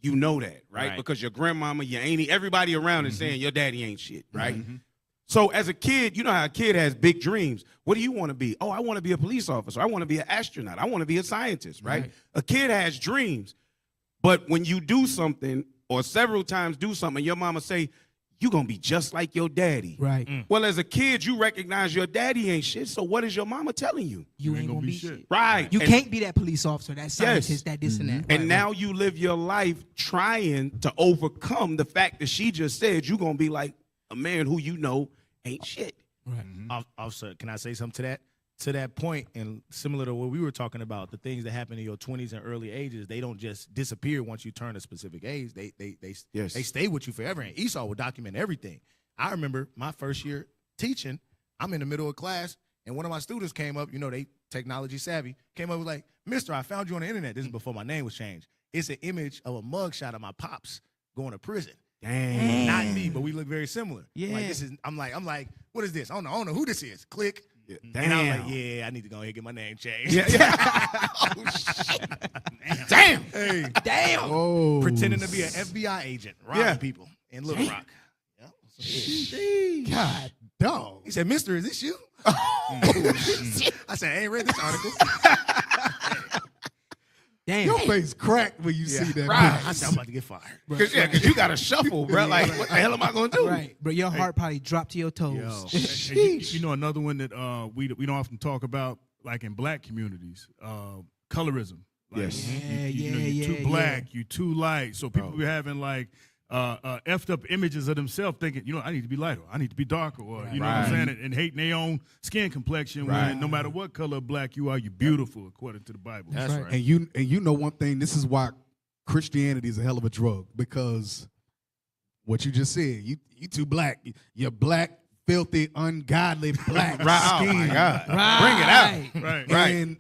you know that, right? Because your grandmama, your auntie, everybody around is saying your daddy ain't shit, right? So as a kid, you know how a kid has big dreams. What do you want to be? Oh, I want to be a police officer. I want to be an astronaut. I want to be a scientist, right? A kid has dreams. But when you do something or several times do something, your mama say, you're going to be just like your daddy. Right. Well, as a kid, you recognize your daddy ain't shit. So what is your mama telling you? You ain't gonna be shit. Right. You And- can't be that police officer, that scientist, Yes. that this and that. And Right, now you live your life trying to overcome the fact that she just said you're going to be like a man who you know ain't shit. Officer, can I say something to that? To that point, and similar to what we were talking about, the things that happen in your 20s and early ages, they don't just disappear once you turn a specific age. They stay with you forever. And Esau will document everything. I remember my first year teaching. I'm in the middle of class, and one of my students came up. You know, they technology savvy. Came up with like, "Mister, I found you on the internet." This is before my name was changed. it's an image of a mugshot of my pops going to prison. Dang. Not me, but we look very similar. Yeah. Like this is. I'm like, what is this? I don't know who this is. Click. Yeah. And I'm like, Damn. yeah, I need to go ahead and get my name changed. Yeah. Oh shit. Damn. Hey, Damn. Oh, pretending to be an FBI agent, robbing Yeah. people in Little Rock. Yeah. God, dog. He said, "Mister, is this you?" I said, "I ain't read this article." Damn. Your face cracked when you see that. Right. I said, "I'm about to get fired." Cause you got to shuffle, bro. Like, what the hell am I gonna do? Right, but your heart probably dropped to your toes. Yo, you know another one that we don't often talk about, like in black communities, colorism. Like, Yes. you too black, you too light. So people be having like effed up images of themselves, thinking, I need to be lighter, I need to be darker, or you know what I'm saying, and hating their own skin complexion. When no matter what color of black you are, you're beautiful according to the Bible. That's right. And you know one thing, this is why Christianity is a hell of a drug, because what you just said, you too black. You're black, filthy, ungodly black Right. Oh skin. my God. Right. Bring it out. Right. And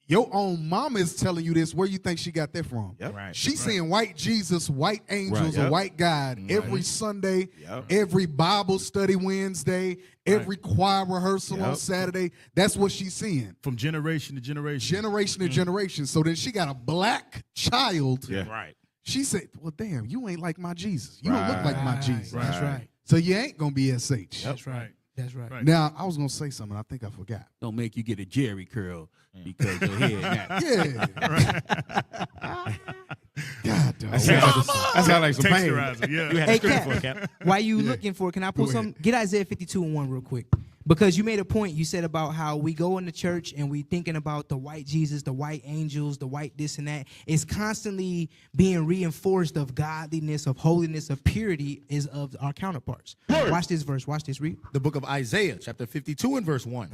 your own mama is telling you this. Where you think she got that from? Yep. Right. She's seeing white Jesus, white angels, Right. or white God every Sunday, every Bible study Wednesday, every choir rehearsal on Saturday. That's what she's seeing. From generation to generation. Generation to generation. So then she got a black child. Yeah. Right. She said, well, damn, you ain't like my Jesus. You don't look like my Jesus. That's right. So you ain't going to be SH. That's right. That's right. Right. Now, I was going to say something. I think I forgot. Don't make you get a Jerry curl because your head not. Yeah. God, dog. That sounds like some pain. Texturizer, yeah. You had Hey, a script for it, Cap, Cap. while you looking for it, can I pull Go ahead. some? Get Isaiah 52:1 real quick. Because you made a point, you said about how we go into church and we thinking about the white Jesus, the white angels, the white this and that. It's constantly being reinforced of godliness, of holiness, of purity is of our counterparts. Watch this verse. Watch this. Read. The book of Isaiah, chapter 52 and verse 1.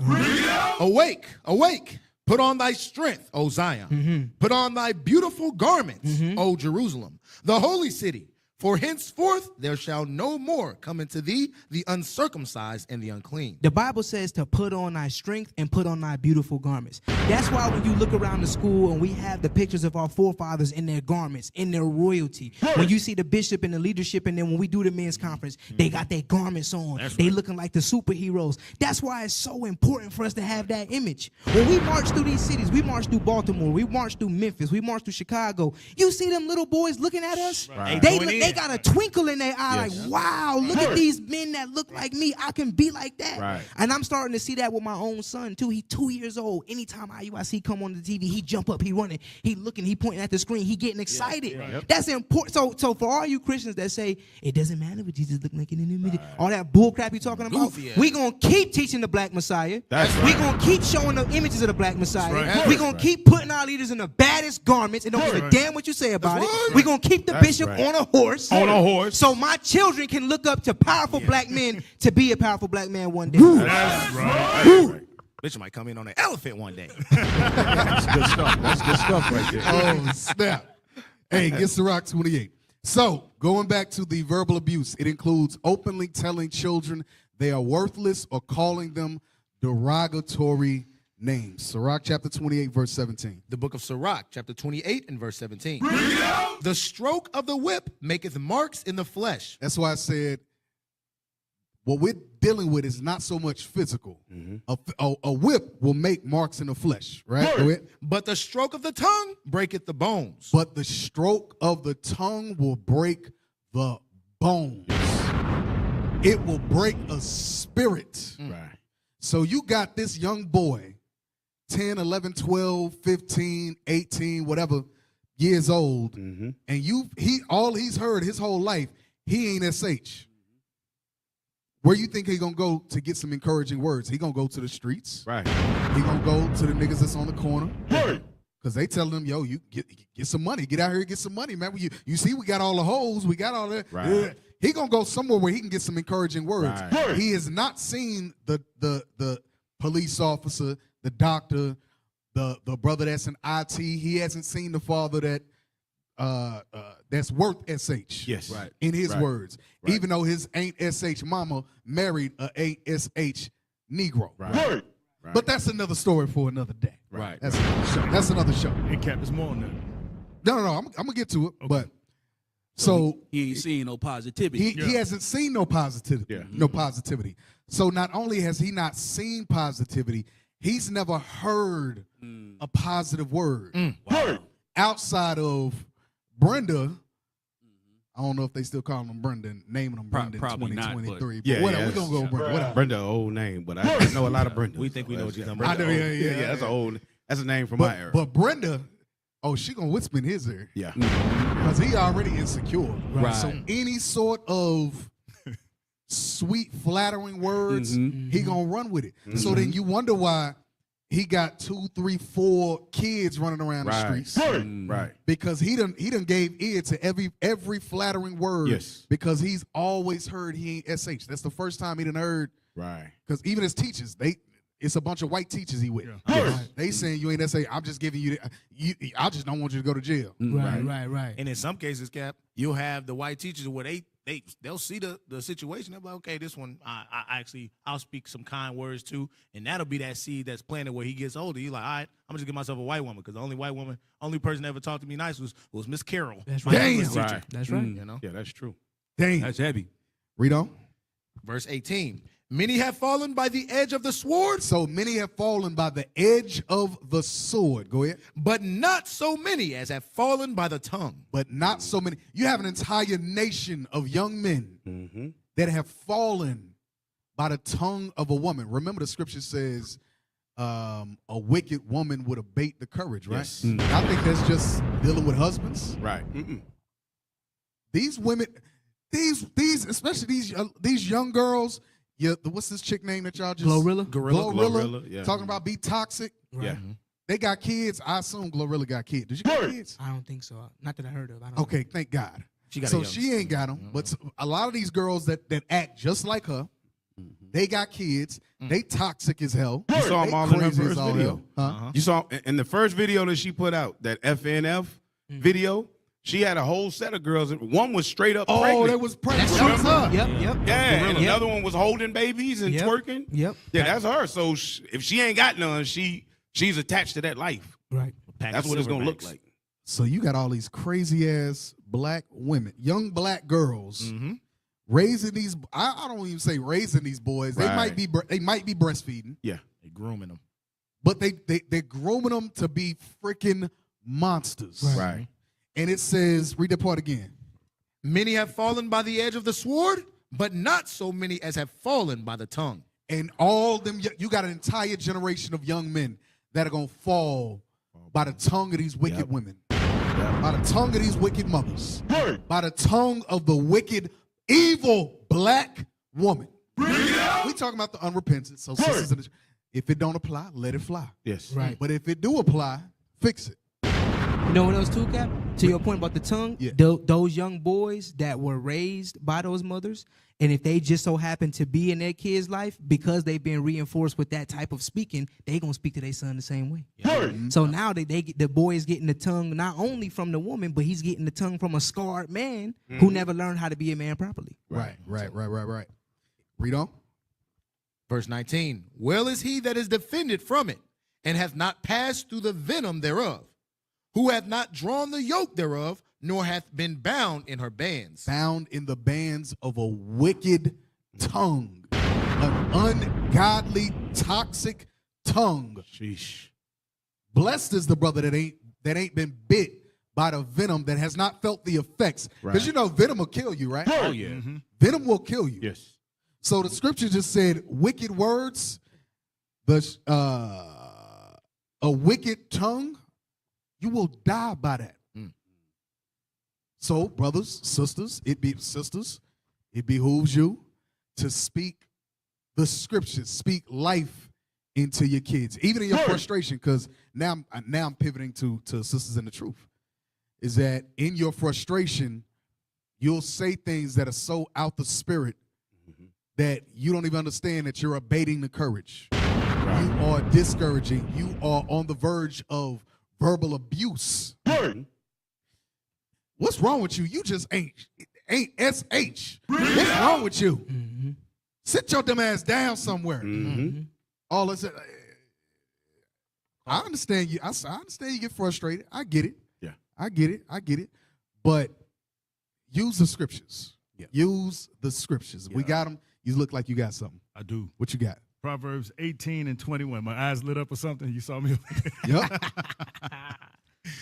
Awake, awake. Put on thy strength, O Zion. Put on thy beautiful garments, O Jerusalem, the holy city. For henceforth there shall no more come into thee the uncircumcised and the unclean. The Bible says to put on thy strength and put on thy beautiful garments. That's why when you look around the school and we have the pictures of our forefathers in their garments, in their royalty. When you see the bishop and the leadership, and then when we do the men's conference, they got their garments on. They looking like the superheroes. That's why it's so important for us to have that image. When we march through these cities, we march through Baltimore, we march through Memphis, we march through Chicago. You see them little boys looking at us? Right. They got a twinkle in their eye, like, wow, look at these men that look like me. I can be like that. Right. And I'm starting to see that with my own son, too. He's 2 years old. Anytime IUIC come on the TV, he jump up, he running, he looking, he pointing at the screen, he getting excited. That's important. So for all you Christians that say, it doesn't matter what Jesus look like in the image, all that bull crap you talking about, we going to keep teaching the black Messiah. That's we right. going to keep showing the images of the black Messiah. right. we going to keep putting our leaders in the baddest garments. It don't give a damn what you say about it. we going to keep the bishop on a horse. On a horse. So my children can look up to powerful black men to be a powerful black man one day. That's right. Bishop might come in on an elephant one day. That's good stuff. That's good stuff right there. Oh, snap. Hey, get Sirach 28. So, going back to the verbal abuse, it includes openly telling children they are worthless or calling them derogatory names. Sirach chapter 28, verse 17. The book of Sirach, chapter 28 and verse 17. The stroke of the whip maketh marks in the flesh. That's why I said what we're dealing with is not so much physical. A whip will make marks in the flesh, right? Go ahead. But the stroke of the tongue breaketh the bones. But the stroke of the tongue will break the bones. It will break a spirit. Right. So you got this young boy, 10, 11, 12, 15, 18, whatever years old, and all he's heard his whole life, he ain't SH. Where you think he gonna go to get some encouraging words? He gonna go to the streets. Right. He gonna go to the niggas that's on the corner. Because they tell him, yo, you get some money. Get out here and get some money, man. You see, we got all the hoes. We got all that. Right. Yeah. He gonna go somewhere where he can get some encouraging words. Right. He has not seen the police officer, the doctor, the brother that's in IT. He hasn't seen the father that's worth SH. Yes. Right. In his Right. words. Right. Even though his ain't SH mama married a ASH Negro. Right. But that's another story for another day. Right. That's another show. That's another show. Hey, Cap, there's more on that. No. I'm gonna get to it, but so he ain't seen no positivity. he hasn't seen no positivity. Yeah. No positivity. So not only has he not seen positivity, he's never heard a positive word outside of Brenda. I don't know if they still call him Brenda, naming him Brenda in Probably not, 2023. Yeah, whatever. yeah, We're gonna go with Brenda. Whatever. Brenda, old name, but I know a lot of Brenda. We think we know what you're talking I about. know, yeah. That's an old. That's a name from my era. But Brenda, she gonna whisper in his ear. Yeah. Because he already insecure. Right. So any sort of sweet, flattering words, he gonna run with it. So then you wonder why he got 2, 3, 4 kids running around the streets. Right. Because he done gave ear to every flattering word. Yes. Because he's always heard he ain't SH. That's the first time he done heard. Right. Because even his teachers, it's a bunch of white teachers he with. They saying you ain't SH. I'm just giving you, I just don't want you to go to jail. Right. And in some cases, Cap, you'll have the white teachers where they'll see the situation. They'll be like, okay, this one I'll speak some kind words to, and that'll be that seed that's planted where he gets older. You're like, all right, I'm just get myself a white woman, because the only person that ever talked to me nice was Miss Carol. That's my right. English Damn. teacher. Right. That's right. You know. Yeah, that's true. Dang. That's heavy. Read on. Verse 18. Many have fallen by the edge of the sword, So many have fallen by the edge of the sword. Go ahead. but not so many as have fallen by the tongue. But not so many. You have an entire nation of young men that have fallen by the tongue of a woman. Remember, the scripture says a wicked woman would abate the courage, right? Yes. I think that's just dealing with husbands. Right. These women, these especially these young girls. Yeah, what's this chick name that y'all just Glorilla? Glorilla, yeah. talking about be toxic. Yeah. They got kids. I assume Glorilla got kids. Did you got kids? I don't think so. Not that I heard of. I don't Okay, thank God. She got a so young she ain't got them, but a lot of these girls that act just like her, they got kids. They toxic as hell. You saw them They all in her crazy as first all video. hell. Huh? You saw in the first video that she put out, that FNF video. She had a whole set of girls. One was straight up Oh, pregnant. that was pregnant. That's Remember? her. Yep. Yeah, and another one was holding babies and Yep. twerking. Yep. Yeah, that's her. So if she ain't got none, she's attached to that life. Right. That's what it's gonna look like. So you got all these crazy ass black women, young black girls, raising these. I don't even say raising these boys. They Right. might be breastfeeding, Yeah. They grooming them. but they're grooming them to be freaking monsters. Right. And it says, read that part again. Many have fallen by the edge of the sword, but not so many as have fallen by the tongue. And all them, you got an entire generation of young men that are gonna fall by the tongue of these wicked women, by the tongue of these wicked mothers, by the tongue of the wicked, evil black woman. We talking about the unrepentant. So sisters in the, if it don't apply, let it fly. Yes. Right. But if it do apply, fix it. You know what else too, Cap? To your point about the tongue, Yeah. those young boys that were raised by those mothers, and if they just so happen to be in their kid's life, because they've been reinforced with that type of speaking, they gonna speak to their son the same way. So now the boy is getting the tongue not only from the woman, but he's getting the tongue from a scarred man who never learned how to be a man properly. Right. Read on. Verse 19. Well is he that is defended from it, and hath not passed through the venom thereof, who hath not drawn the yoke thereof, nor hath been bound in her bands. Bound in the bands of a wicked tongue, an ungodly, toxic tongue. Sheesh. Blessed is the brother that ain't been bit by the venom, that has not felt the effects. Because you know venom will kill you, right? Oh yeah. Venom will kill you. Yes. So the scripture just said, wicked words, a wicked tongue, you will die by that. So, brothers, sisters, it behooves you to speak the scriptures, speak life into your kids, even in your frustration. Because now I'm pivoting to sisters in the truth. Is that in your frustration, you'll say things that are so out the spirit that you don't even understand that you're abating the courage. You are discouraging. You are on the verge of verbal abuse. What's wrong with you? You just ain't SH. What's wrong with you? Sit your dumb ass down somewhere. All this. I understand you. I understand you get frustrated. I get it. Yeah. I get it. But use the scriptures. Yeah. Use the scriptures. We got them. You look like you got something. I do. What you got? Proverbs 18 and 21. My eyes lit up or something. You saw me. Yep.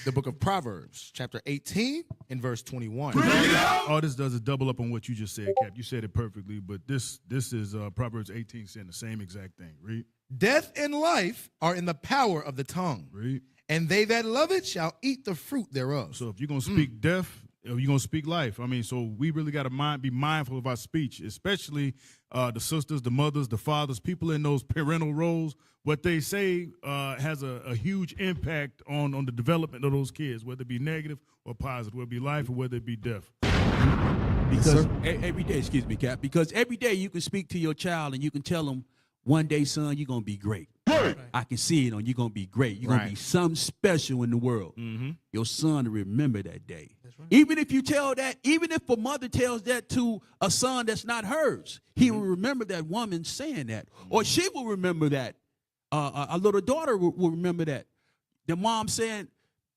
The book of Proverbs, chapter 18 and verse 21. All this does is double up on what you just said, Cap. You said it perfectly, but this is Proverbs 18 saying the same exact thing. Read. Death and life are in the power of the tongue, Read. and they that love it shall eat the fruit thereof. So if you're going to speak death, or you're going to speak life. I mean, so we really got to be mindful of our speech, especially the sisters, the mothers, the fathers, people in those parental roles. What they say has a huge impact on the development of those kids, whether it be negative or positive, whether it be life or whether it be death. Because every day, excuse me, Cap, because every day you can speak to your child and you can tell them, one day, son, you're going to be great. Right. I can see it on you're going to be great. You're going to be something special in the world. Mm-hmm. Your son to remember that day. Right. Even if you tell that, even if a mother tells that to a son that's not hers, he will remember that woman saying that. Or she will remember that. A little daughter will remember that. The mom saying,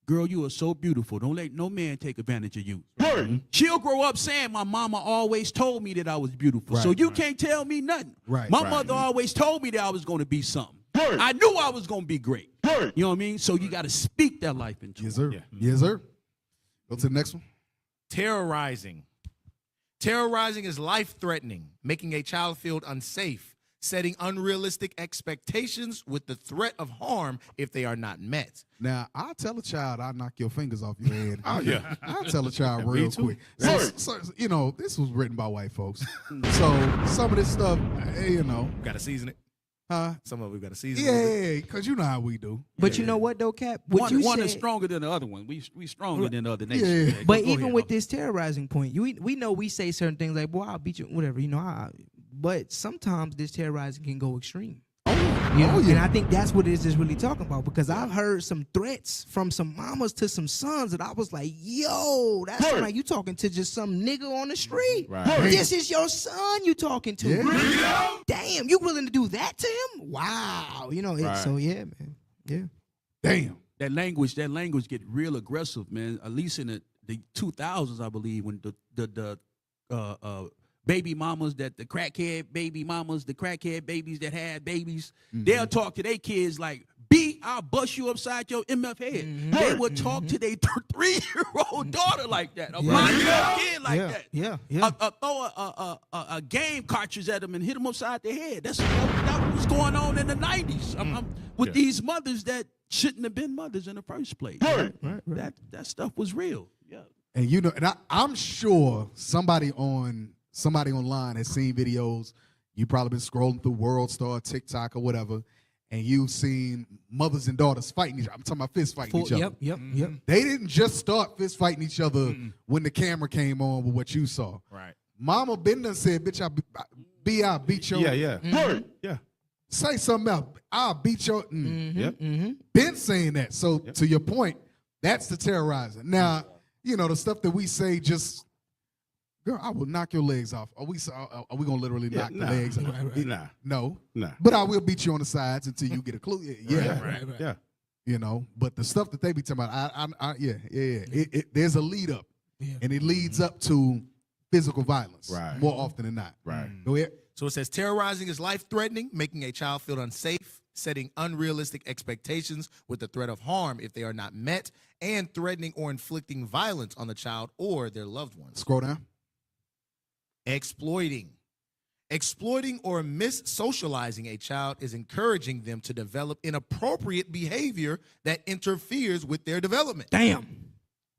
girl, you are so beautiful. Don't let no man take advantage of you. Right. She'll grow up saying, my mama always told me that I was beautiful. Right, so you can't tell me nothing. Right, my mother always told me that I was going to be something. Right. I knew I was going to be great. Right. You know what I mean? So you got to speak that life into Yes, sir. Yeah. Yes, sir. Go to the next one. Terrorizing. Terrorizing is life-threatening, making a child feel unsafe, setting unrealistic expectations with the threat of harm if they are not met. Now, I'll tell a child I'll knock your fingers off your head. I'll tell a child Me real too. quick. So, you know, this was written by white folks. So some of this stuff, you know. Got to season it. Huh? Some of it got to season it. Yeah, because you know how we do. But you know what, though, Cap? One is stronger than the other one. We stronger than the other nation. Yeah. But even with this terrorizing point, we know we say certain things like, boy, I'll beat you, whatever, you know. But sometimes this terrorizing can go extreme. You know? And I think that's what it is really talking about, because I've heard some threats from some mamas to some sons that I was like, yo, that's like you talking to just some nigga on the street. Right. This is your son you talking to. Yeah. Damn, you willing to do that to him? Wow. You know, so yeah, man. Yeah. Damn. That language get real aggressive, man. At least in the 2000s, I believe, when the baby mamas, that the crackhead baby mamas, the crackhead babies that had babies, they'll talk to their kids like, B, I'll bust you upside your MF head. They would talk to their 3-year-old daughter like that, a 5-year-old kid like that. Yeah. Throw a game cartridge at them and hit them upside their head. That's what was going on in the 90s with these mothers that shouldn't have been mothers in the first place. Right. That stuff was real. Yeah. And you know, and I'm sure somebody online has seen videos. You probably been scrolling through World Star, TikTok, or whatever, and you've seen mothers and daughters fighting each other. I'm talking about fist fighting each other. Yep. They didn't just start fist fighting each other when the camera came on with what you saw. Right. Mama Bender said, bitch, I'll beat your... Yeah. Say something else. I'll beat your... Been saying that. So to your point, that's the terrorizing. Now, you know, the stuff that we say just... Girl, I will knock your legs off. Are we gonna literally knock the legs off? No. But I will beat you on the sides until you get a clue. Yeah. You know, but the stuff that they be talking about, there's a lead up, and it leads up to physical violence more often than not. Right. Go ahead. So it says terrorizing is life-threatening, making a child feel unsafe, setting unrealistic expectations with the threat of harm if they are not met, and threatening or inflicting violence on the child or their loved ones. Scroll down. Exploiting or mis-socializing a child is encouraging them to develop inappropriate behavior that interferes with their development. Damn.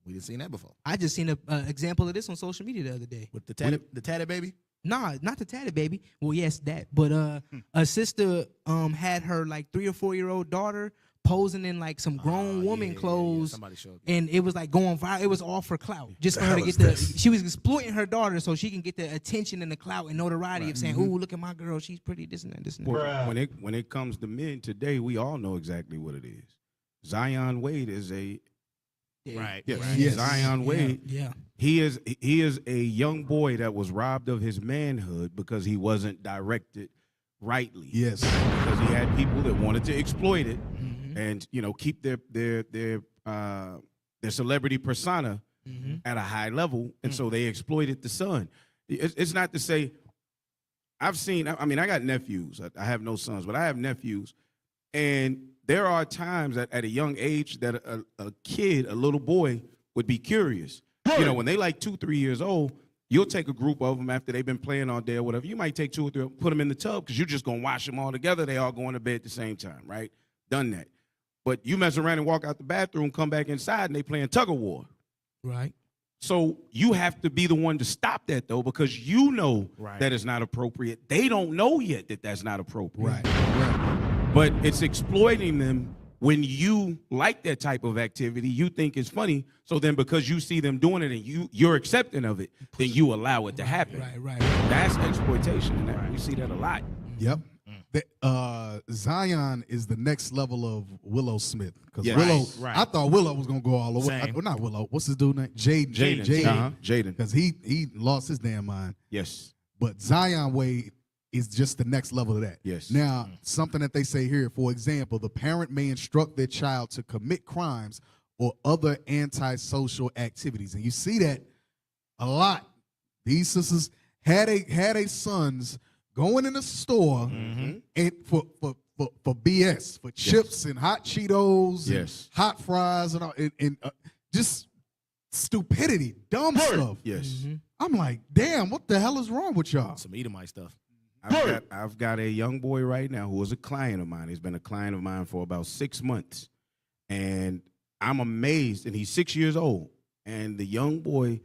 We didn't see that before. I just seen an example of this on social media the other day. With the tatted baby? Nah, not the tatted baby. Well, yes, that. But a sister had her like 3 or 4-year-old daughter posing in like some grown woman clothes, Somebody showed and it was like going viral. It was all for clout, just for her to get she was exploiting her daughter so she can get the attention and the clout and notoriety of saying, "Ooh, look at my girl, she's pretty." This and that. This and that. When it comes to men today, we all know exactly what it is. Zion Wade is a Yes. Zion Wade. Yeah. He is a young boy that was robbed of his manhood because he wasn't directed rightly. Yes. Because he had people that wanted to exploit it and keep their their celebrity persona at a high level, and so they exploited the son. It's not to say I've seen. I mean, I got nephews. I have no sons, but I have nephews, and there are times at a young age that a kid, a little boy, would be curious. You know, when they like 2, 3 years old, you'll take a group of them after they've been playing all day or whatever. You might take 2 or 3, put them in the tub because you're just going to wash them all together. They all going to bed at the same time, right? Done that. But you mess around and walk out the bathroom, come back inside, and they playing tug of war. Right. So you have to be the one to stop that, though, because you know that it's not appropriate. They don't know yet that that's not appropriate. Right. But it's exploiting them. When you like that type of activity, you think it's funny. So then because you see them doing it and you're accepting of it, then you allow it to happen. Right. That's exploitation. And we see that a lot. Yep. Zion is the next level of Willow Smith. Because Yes. Willow, Right. I thought Willow was going to go all the way. Same. Well, not Willow. What's his dude name? Jaden. Jaden. Because he lost his damn mind. Yes. But Zion Wade is just the next level of that. Yes. Now, something that they say here, for example, the parent may instruct their child to commit crimes or other antisocial activities. And you see that a lot. These sisters had a sons going in the store and for BS, for chips and hot Cheetos and hot fries and all, and just stupidity, dumb stuff. Yes. I'm like, damn, what the hell is wrong with y'all? Some Edomite stuff. I've got a young boy right now who is a client of mine. He's been a client of mine for about 6 months. And I'm amazed, and he's 6 years old. And the young boy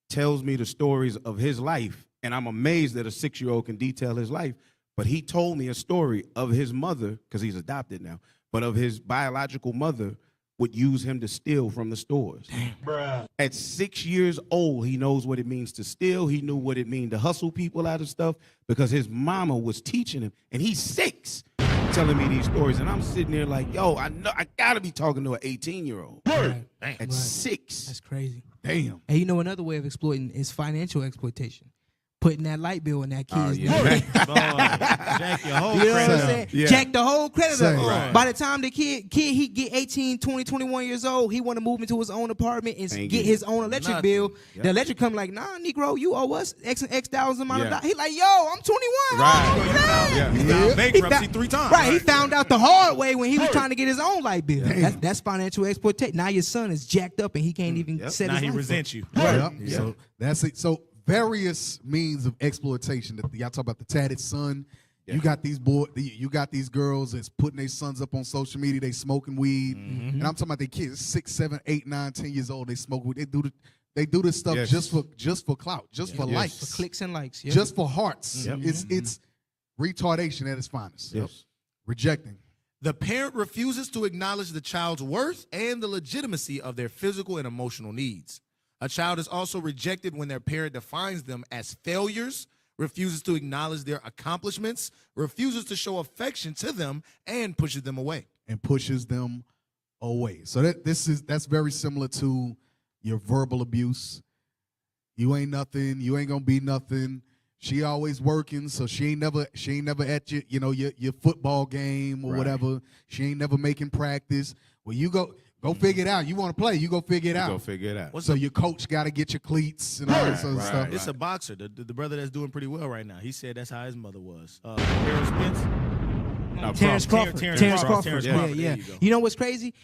tells me the stories of his life. And I'm amazed that a 6-year-old can detail his life. But he told me a story of his mother, because he's adopted now, but of his biological mother would use him to steal from the stores. Bruh. At 6 years old, he knows what it means to steal. He knew what it means to hustle people out of stuff because his mama was teaching him. And he's 6 telling me these stories. And I'm sitting there like, yo, I know I gotta be talking to an 18-year-old. At 6. That's crazy. Damn. And you know another way of exploiting is financial exploitation. Putting that light bill in that kid's name. Jack your whole You know what I'm credit. saying? Yeah. Jack the whole credit up. Right. By the time the kid he get 18, 20, 21 years old, he want to move into his own apartment and Ain't get getting his own electric nothing. bill. Yep. The electric come like, nah, Negro, you owe us X and X thousand amount of Yeah. dollars. He like, yo, I'm 21. Yeah. You found bankruptcy found- 3 times. Right, he found out the hard way when he was trying to get his own light bill. That's financial exploitation. Now your son is jacked up and he can't even set Now his he life up. resents you. Yep. Yeah. So that's it. So various means of exploitation. That y'all talk about the tatted son. You got these you got these girls that's putting their sons up on social media. They smoking weed, and I'm talking about they kids 6, 7, 8, 9, 10 years old. They smoke weed. They do this stuff Yes. just for clout, just for Yes. likes, For clicks and likes. Yeah. just for hearts. Yep. It's retardation at its finest. Yes. Rejecting. The parent refuses to acknowledge the child's worth and the legitimacy of their physical and emotional needs. A child is also rejected when their parent defines them as failures, refuses to acknowledge their accomplishments, refuses to show affection to them, and pushes them away. And pushes them away. So that's very similar to your verbal abuse. You ain't nothing. You ain't gonna be nothing. She always working, so she ain't never at your football game or Right. whatever. She ain't never making practice. Well, you go figure it out. You want to play, you go figure it Go out. figure it out. So your coach got to get your cleats and all that sort of Right, stuff. right. It's a boxer, the brother that's doing pretty well right now. He said that's how his mother was. Harold Spence. Terrence Crawford. Terrence Crawford. Terrence Yeah, Crawford. yeah. There you go. You know what's crazy?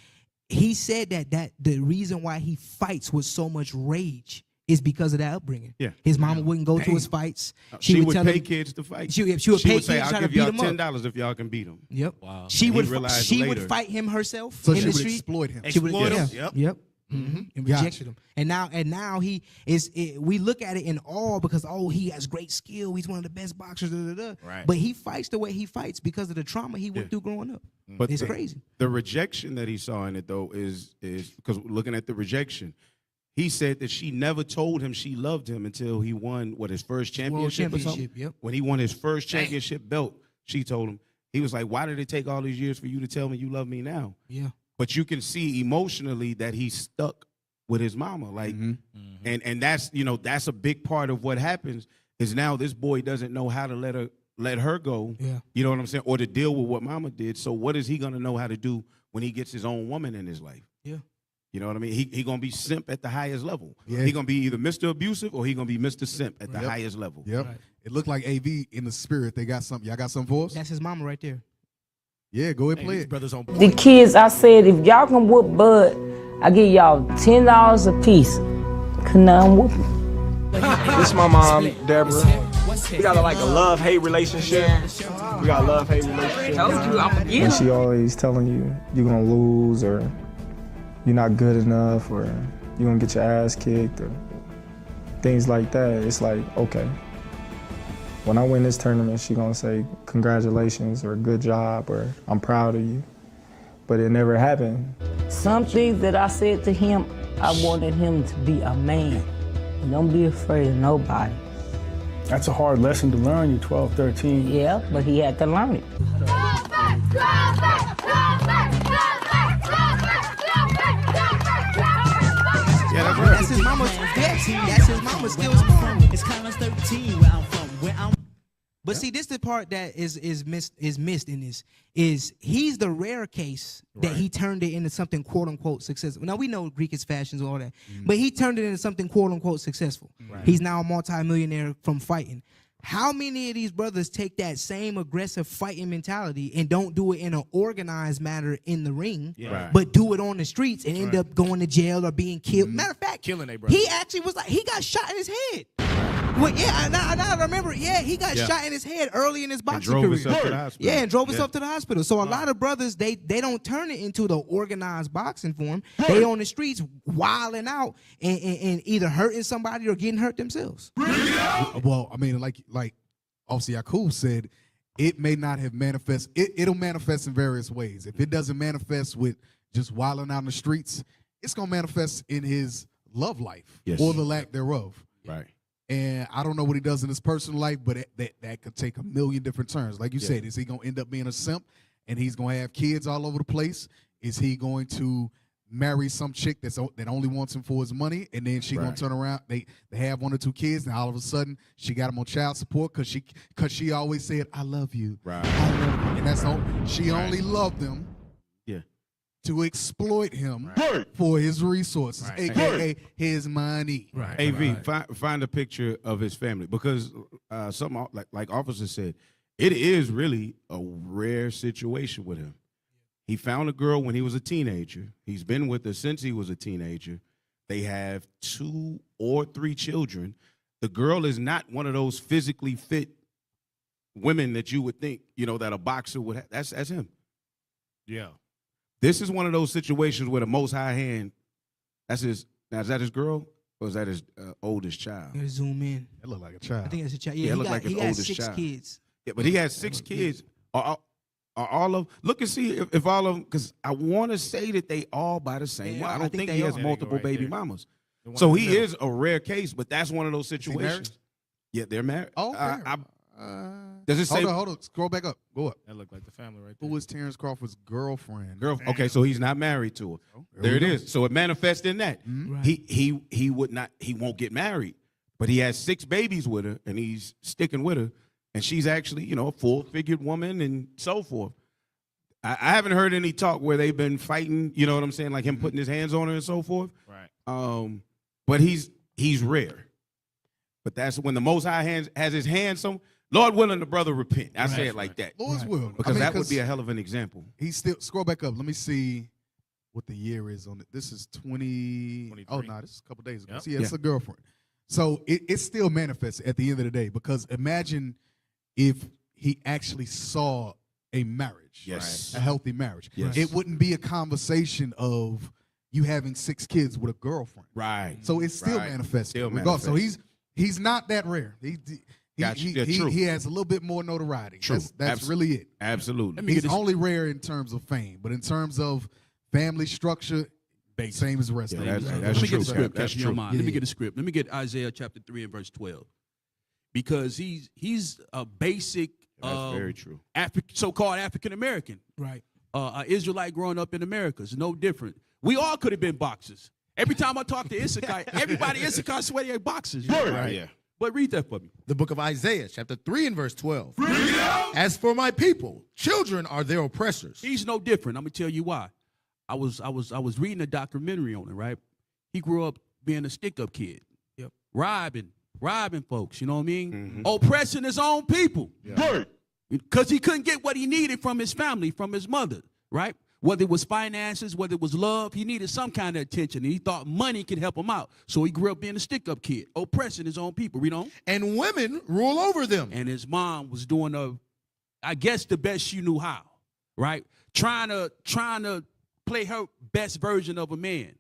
He said that the reason why he fights with so much rage is because of that upbringing. Yeah. His mama wouldn't go to his fights. She would tell pay him, kids to fight. She would pay say, kids to I'll try to give y'all beat 'em up. $10 if y'all can beat them. Yep. Wow. She And he would realized she would later. fight him herself So in she the would street. exploit him. She would, Exploit him. yeah, Yep. Yep. And Gotcha. rejected him. And now he is. We look at it in awe because he has great skill. He's one of the best boxers. Right. But he fights the way he fights because of the trauma he went through growing up. But It's crazy. The rejection that he saw in it, though, is because looking at the rejection, he said that she never told him she loved him until he won his first championship or something. Championship, yep. When he won his first championship belt, she told him. He was like, "Why did it take all these years for you to tell me you love me now?" Yeah. But you can see emotionally that he's stuck with his mama, like, and that's a big part of what happens. Is now this boy doesn't know how to let her go. Yeah. You know what I'm saying, or to deal with what mama did. So what is he gonna know how to do when he gets his own woman in his life? Yeah. You know what I mean? He gonna be simp at the highest level. Yeah. He gonna be either Mr. Abusive or he gonna be Mr. Simp at the Yep. highest level. Yep. It looked like AV in the spirit. They got something. Y'all got something for us? That's his mama right there. Yeah, go ahead and play These it. brothers on The kids, I said, if y'all can whoop Bud, I give y'all $10 a piece. Could none whoop him. This is my mom, Deborah. We got a love-hate relationship. We got a love-hate relationship. Told you I'm a And she always telling you you're gonna lose, or you're not good enough, or you're gonna get your ass kicked, or things like that. It's like, okay. When I win this tournament, she gonna say congratulations or good job or I'm proud of you. But it never happened. Some things that I said to him, I wanted him to be a man. Don't be afraid of nobody. That's a hard lesson to learn. You're 12, 13. Yeah, but he had to learn it. Yeah, that's right. That's his mama. Yes, that's his mama still scoring. It's kind of 13 where I'm from. Where I'm. But see, this is the part that is missed in this is he's the rare case that he turned it into something quote unquote successful. Now we know Greek is fashions and all that, but he turned it into something quote unquote successful. He's now a multi-millionaire from fighting. How many of these brothers take that same aggressive fighting mentality and don't do it in an organized manner in the ring, but do it on the streets and end up going to jail or being killed? Matter of fact, killing they brother. he actually was like, he got shot in his head. Well, yeah, now I remember, he got shot in his head early in his boxing drove career. himself to the hospital. Yeah, and drove himself to the hospital. So a lot of brothers, they don't turn it into the organized boxing form. They on the streets wilding out and either hurting somebody or getting hurt themselves. Well, I mean, like Officer Yakub said, it may not have manifest. It'll manifest in various ways. If it doesn't manifest with just wilding out in the streets, it's gonna manifest in his love life or the lack thereof. Right. And I don't know what he does in his personal life, but that could take a million different turns. Like you said, is he going to end up being a simp and he's going to have kids all over the place? Is he going to marry some chick that only wants him for his money, and then she going to turn around, they have 1 or 2 kids, and all of a sudden she got him on child support because she always said, I love you. Right. I love you. And that's all. She only loved him to exploit him for his resources, a.k.a. his money. Right. AV, find a picture of his family, because something like Officer said, it is really a rare situation with him. He found a girl when he was a teenager. He's been with her since he was a teenager. They have 2 or 3 children. The girl is not one of those physically fit women that you would think, that a boxer would have. That's him. Yeah. This is one of those situations where the Most High hand, now is that his girl or is that his oldest child? Gotta zoom in. That look like a child. I think it's a child. Yeah, Yeah, it look like his he has oldest 6 child. kids. Yeah, but he has 6 kids. Are all of, look and see if all of them, because I want to say that they all by the same one. I don't think he has multiple baby mamas. So he is a rare case, but that's one of those situations. Yeah, they're married. Oh, does it say? Hold on, scroll back up. Go up. That looked like the family right there. Who was Terrence Crawford's girlfriend? Okay, so he's not married to her. There it is. So it manifests in that. Right. He won't get married, but he has 6 babies with her, and he's sticking with her, and she's actually, a full-figured woman and so forth. I haven't heard any talk where they've been fighting, you know what I'm saying, like him putting his hands on her and so forth. Right. But he's rare. But that's when the Most High has his hands on. Lord willing, the brother repent. I say it like that. Lord's will. Because that would be a hell of an example. He's still, scroll back up. Let me see what the year is on it. This is 20. Oh, no, this is a couple days ago. Yep. See, it's a girlfriend. So it still manifests at the end of the day, because imagine if he actually saw a marriage, Yes. a healthy marriage. Yes. It wouldn't be a conversation of you having 6 kids with a girlfriend. Right. So it's still Right. manifesting. Still regardless. So manifesting. he's not that rare. Gotcha. Yeah, true. He has a little bit more notoriety. True. That's really it. Absolutely. He's only rare in terms of fame, but in terms of family structure, same as the rest of them. That's Let me true. get the script. That's if you don't true. mind. Let me get the script. Let me get Isaiah chapter 3 and verse 12, because he's a basic That's very true. so-called African American, Right. an Israelite growing up in America. It's no different. We all could have been boxers. Every time I talk to Issachar, everybody Issachar swear they're boxers. Right. Yeah. But read that for me. The book of Isaiah, chapter 3 and verse 12. As for my people, children are their oppressors. He's no different. I'm going to tell you why. I was reading a documentary on it, right? He grew up being a stick-up kid. Yep. Robbing folks, you know what I mean? Oppressing his own people. Right. Because he couldn't get what he needed from his family, from his mother, right? Whether it was finances, whether it was love, he needed some kind of attention. And he thought money could help him out. So he grew up being a stick-up kid, oppressing his own people, read on. And women rule over them. And his mom was doing I guess the best she knew how, right? Trying to play her best version of a man.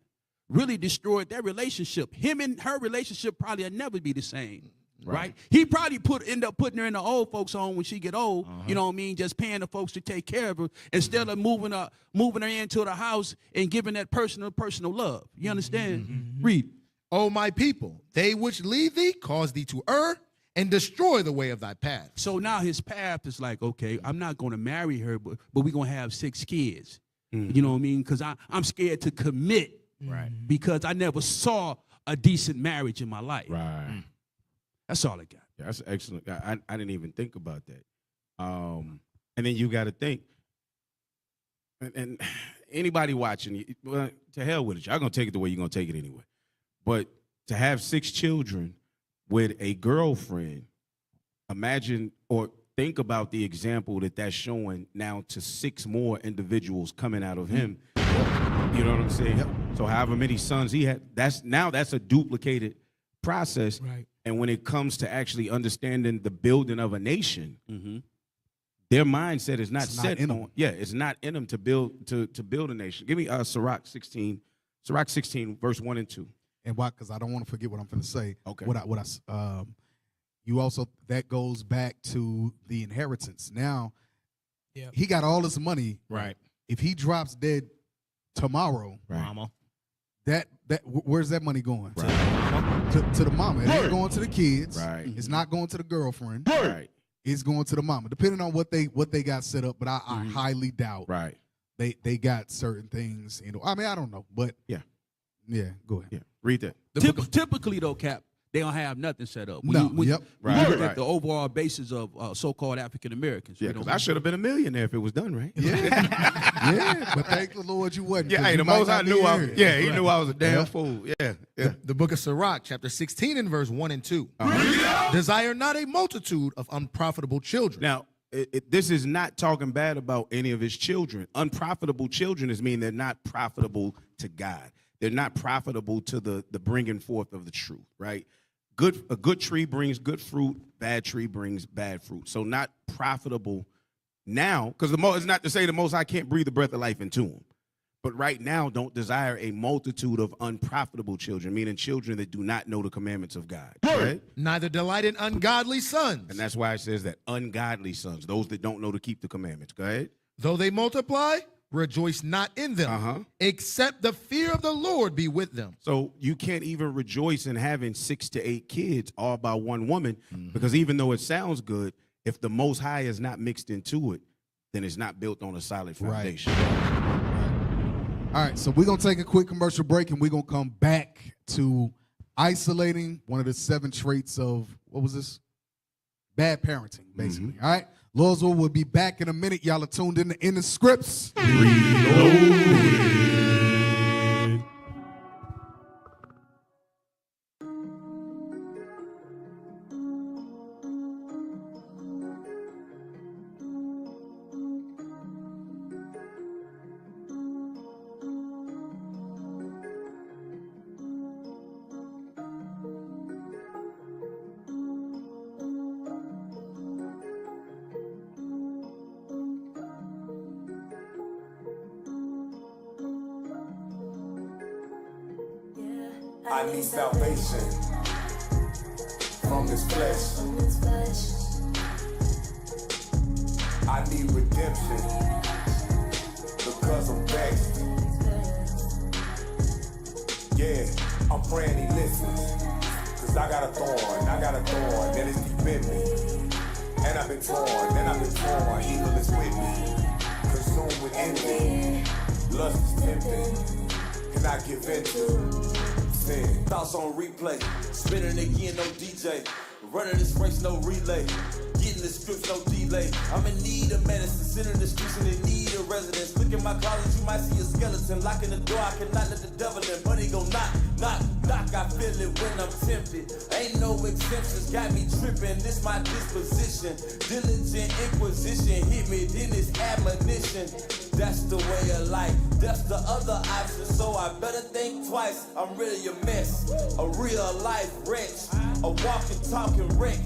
Really destroyed their relationship. Him and her relationship probably will never be the same, right? He probably end up putting her in the old folks' home when she get old, you know what I mean? Just paying the folks to take care of her instead of moving her into the house and giving that personal love. You understand? Read. O my people, they which lead thee cause thee to err and destroy the way of thy path. So now his path is like, okay, I'm not going to marry her, but we're going to have 6 kids. You know what I mean? Because I'm scared to commit. Right. Because I never saw a decent marriage in my life. Right. That's all I got. Yeah, that's excellent. I didn't even think about that. And then you got to think, and anybody watching, well, to hell with it. Y'all going to take it the way you're going to take it anyway. But to have 6 children with a girlfriend, imagine or think about the example that's showing now to 6 more individuals coming out of him. You know what I'm saying? Yep. So however many sons he had, that's a duplicated process. Right. And when it comes to actually understanding the building of a nation, their mindset is not set on. Yeah, it's not in them to build a nation. Give me Sirach 16, verse 1 and 2. And why? Because I don't want to forget what I'm going to say. Okay. You also, that goes back to the inheritance. Now, Yeah. he got all this money. Right. If he drops dead tomorrow, Mama. where's that money going? Right. To the mama. It ain't going to the kids. Right. It's not going to the girlfriend. Right. It's going to the mama, depending on what they got set up. But I highly doubt Right. they got certain things. I mean, I don't know, but Yeah. Go ahead. Yeah. Read that. Typically, though, Cap, they don't have nothing set up. When No, you, when yep. you look Right. at the overall basis of so-called African Americans. Yeah, because I should have been a millionaire if it was done right. Yeah, but thank the Lord you wasn't. Yeah, 'cause hey, you the might most I not knew, be I here. yeah, he knew I was a damn fool. Yeah, yeah. The book of Sirach, chapter 16 and verse 1 and 2. Desire not a multitude of unprofitable children. Now, this is not talking bad about any of his children. Unprofitable children is mean they're not profitable to God. They're not profitable to the bringing forth of the truth, right? A good tree brings good fruit. Bad tree brings bad fruit. So not profitable now, because it's not to say the Most High can't breathe the breath of life into them. But right now, don't desire a multitude of unprofitable children, meaning children that do not know the commandments of God. Right? Neither delight in ungodly sons. And that's why it says that ungodly sons, those that don't know to keep the commandments. Go ahead. Though they multiply, rejoice not in them, except the fear of the Lord be with them. So you can't even rejoice in having 6 to 8 kids all by one woman, because even though it sounds good, if the Most High is not mixed into it, then it's not built on a solid foundation. All right, so we're going to take a quick commercial break, and we're going to come back to isolating one of the 7 traits of, what was this? Bad parenting, basically. All right? Lawsville will be back in a minute. Y'all are tuned in the scripts. I need salvation from this flesh. I need redemption because I'm vexed. Yeah, I'm praying he listens. Cause I got a thorn that is deep in me. And I've been torn, evil is with me. Consumed with envy, lust is tempting. Can I give in to sin? Thoughts on replay, spinning again, no DJ. Running this race, no relay. Getting the scripts, no delay. I'm in need of medicine, sitting in the streets and in need of residence. Look in my closet, you might see a skeleton. Locking the door, I cannot let the devil in. But he gon' knock, knock, knock. I feel it when I'm tempted. Ain't no exemptions, got me tripping. This my disposition. Diligent inquisition hit me, then it's admonition. That's the way of life, that's the other option. So I better think twice, I'm really a mess. A real life wretch, a walking, talking wreck.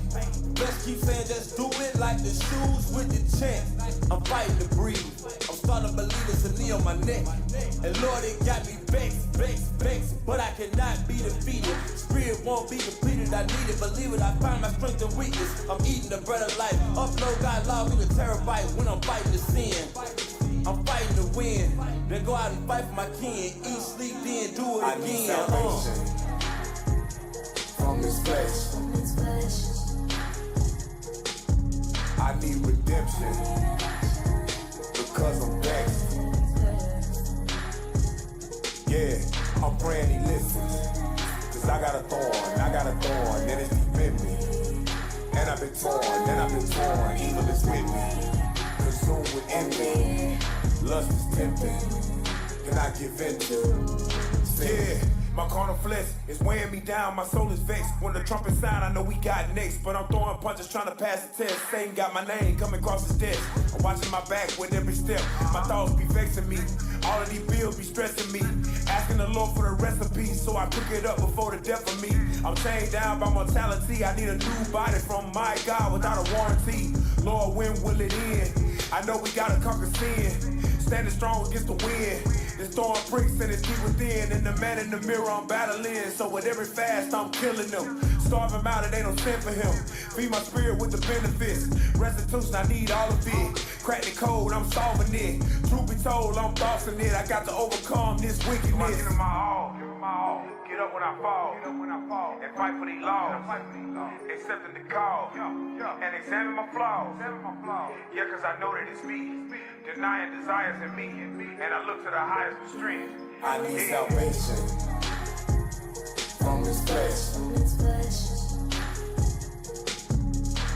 Best keep saying just do it like the shoes with the check. I'm fighting to breathe, I'm starting to believe it's a knee on my neck. And Lord, it got me vexed, vexed, vexed. But I cannot be defeated, spirit won't be depleted. I need it, believe it, I find my strength and weakness. I'm eating the bread of life, upload God law through the terabyte when I'm fighting the sin. I'm fighting to win, then go out and fight for my kin. Eat, sleep, then do it again. I need salvation from this flesh. I need redemption because I'm vexed. Yeah, I'm praying he listens. Cause I got a thorn, and it's deep in me. And I've been torn, evil is with me. Consumed with envy, lust is tempting, can I give in to? Yeah, my carnal flesh is weighing me down, my soul is vexed. When the trumpet sound, I know we got next. But I'm throwing punches, trying to pass the test. Satan got my name coming across his desk. I'm watching my back with every step. My thoughts be vexing me. All of these bills be stressing me. Asking the Lord for the recipe, so I cook it up before the death of me. I'm chained down by mortality. I need a new body from my God without a warranty. Lord, when will it end? I know we gotta conquer sin. Standing strong against the wind. It's throwing pricks and it's deep within. And the man in the mirror I'm battling. So with every fast I'm killing them. Starve him out and they don't stand for him. Feed my spirit with the benefits. Restitution, I need all of it. Crack the code, I'm solving it. Truth be told, I'm tossing it. I got to overcome this wickedness. So I give him my all. Get up when I fall. And fight for these laws. Accepting the call. And examine my flaws. Yeah, cause I know that it's me. Denying desires in me. And I look to the highest of strength. I need salvation from this flesh.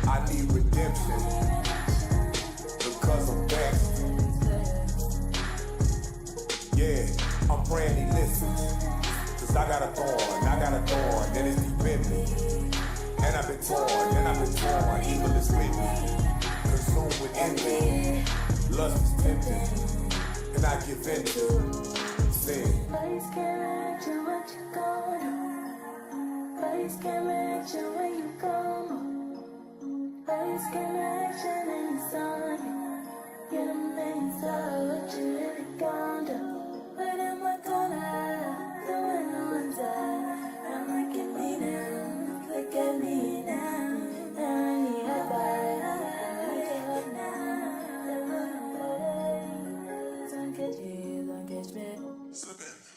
I need redemption because I'm vexed. Yeah, I'm praying he listens. Cause I got a thorn, then it's deep in me. And I've been torn, evil is with me. Consumed with envy, lust is tempting, and I give in to sin. Place can't match you what you gonna. Place can't match you when you come. Place can't match you when it's on you. You don't mean so what you really gonna do. But am I gonna do it on time? I'm like, get me now, look at me now. I need a fire, don't catch me.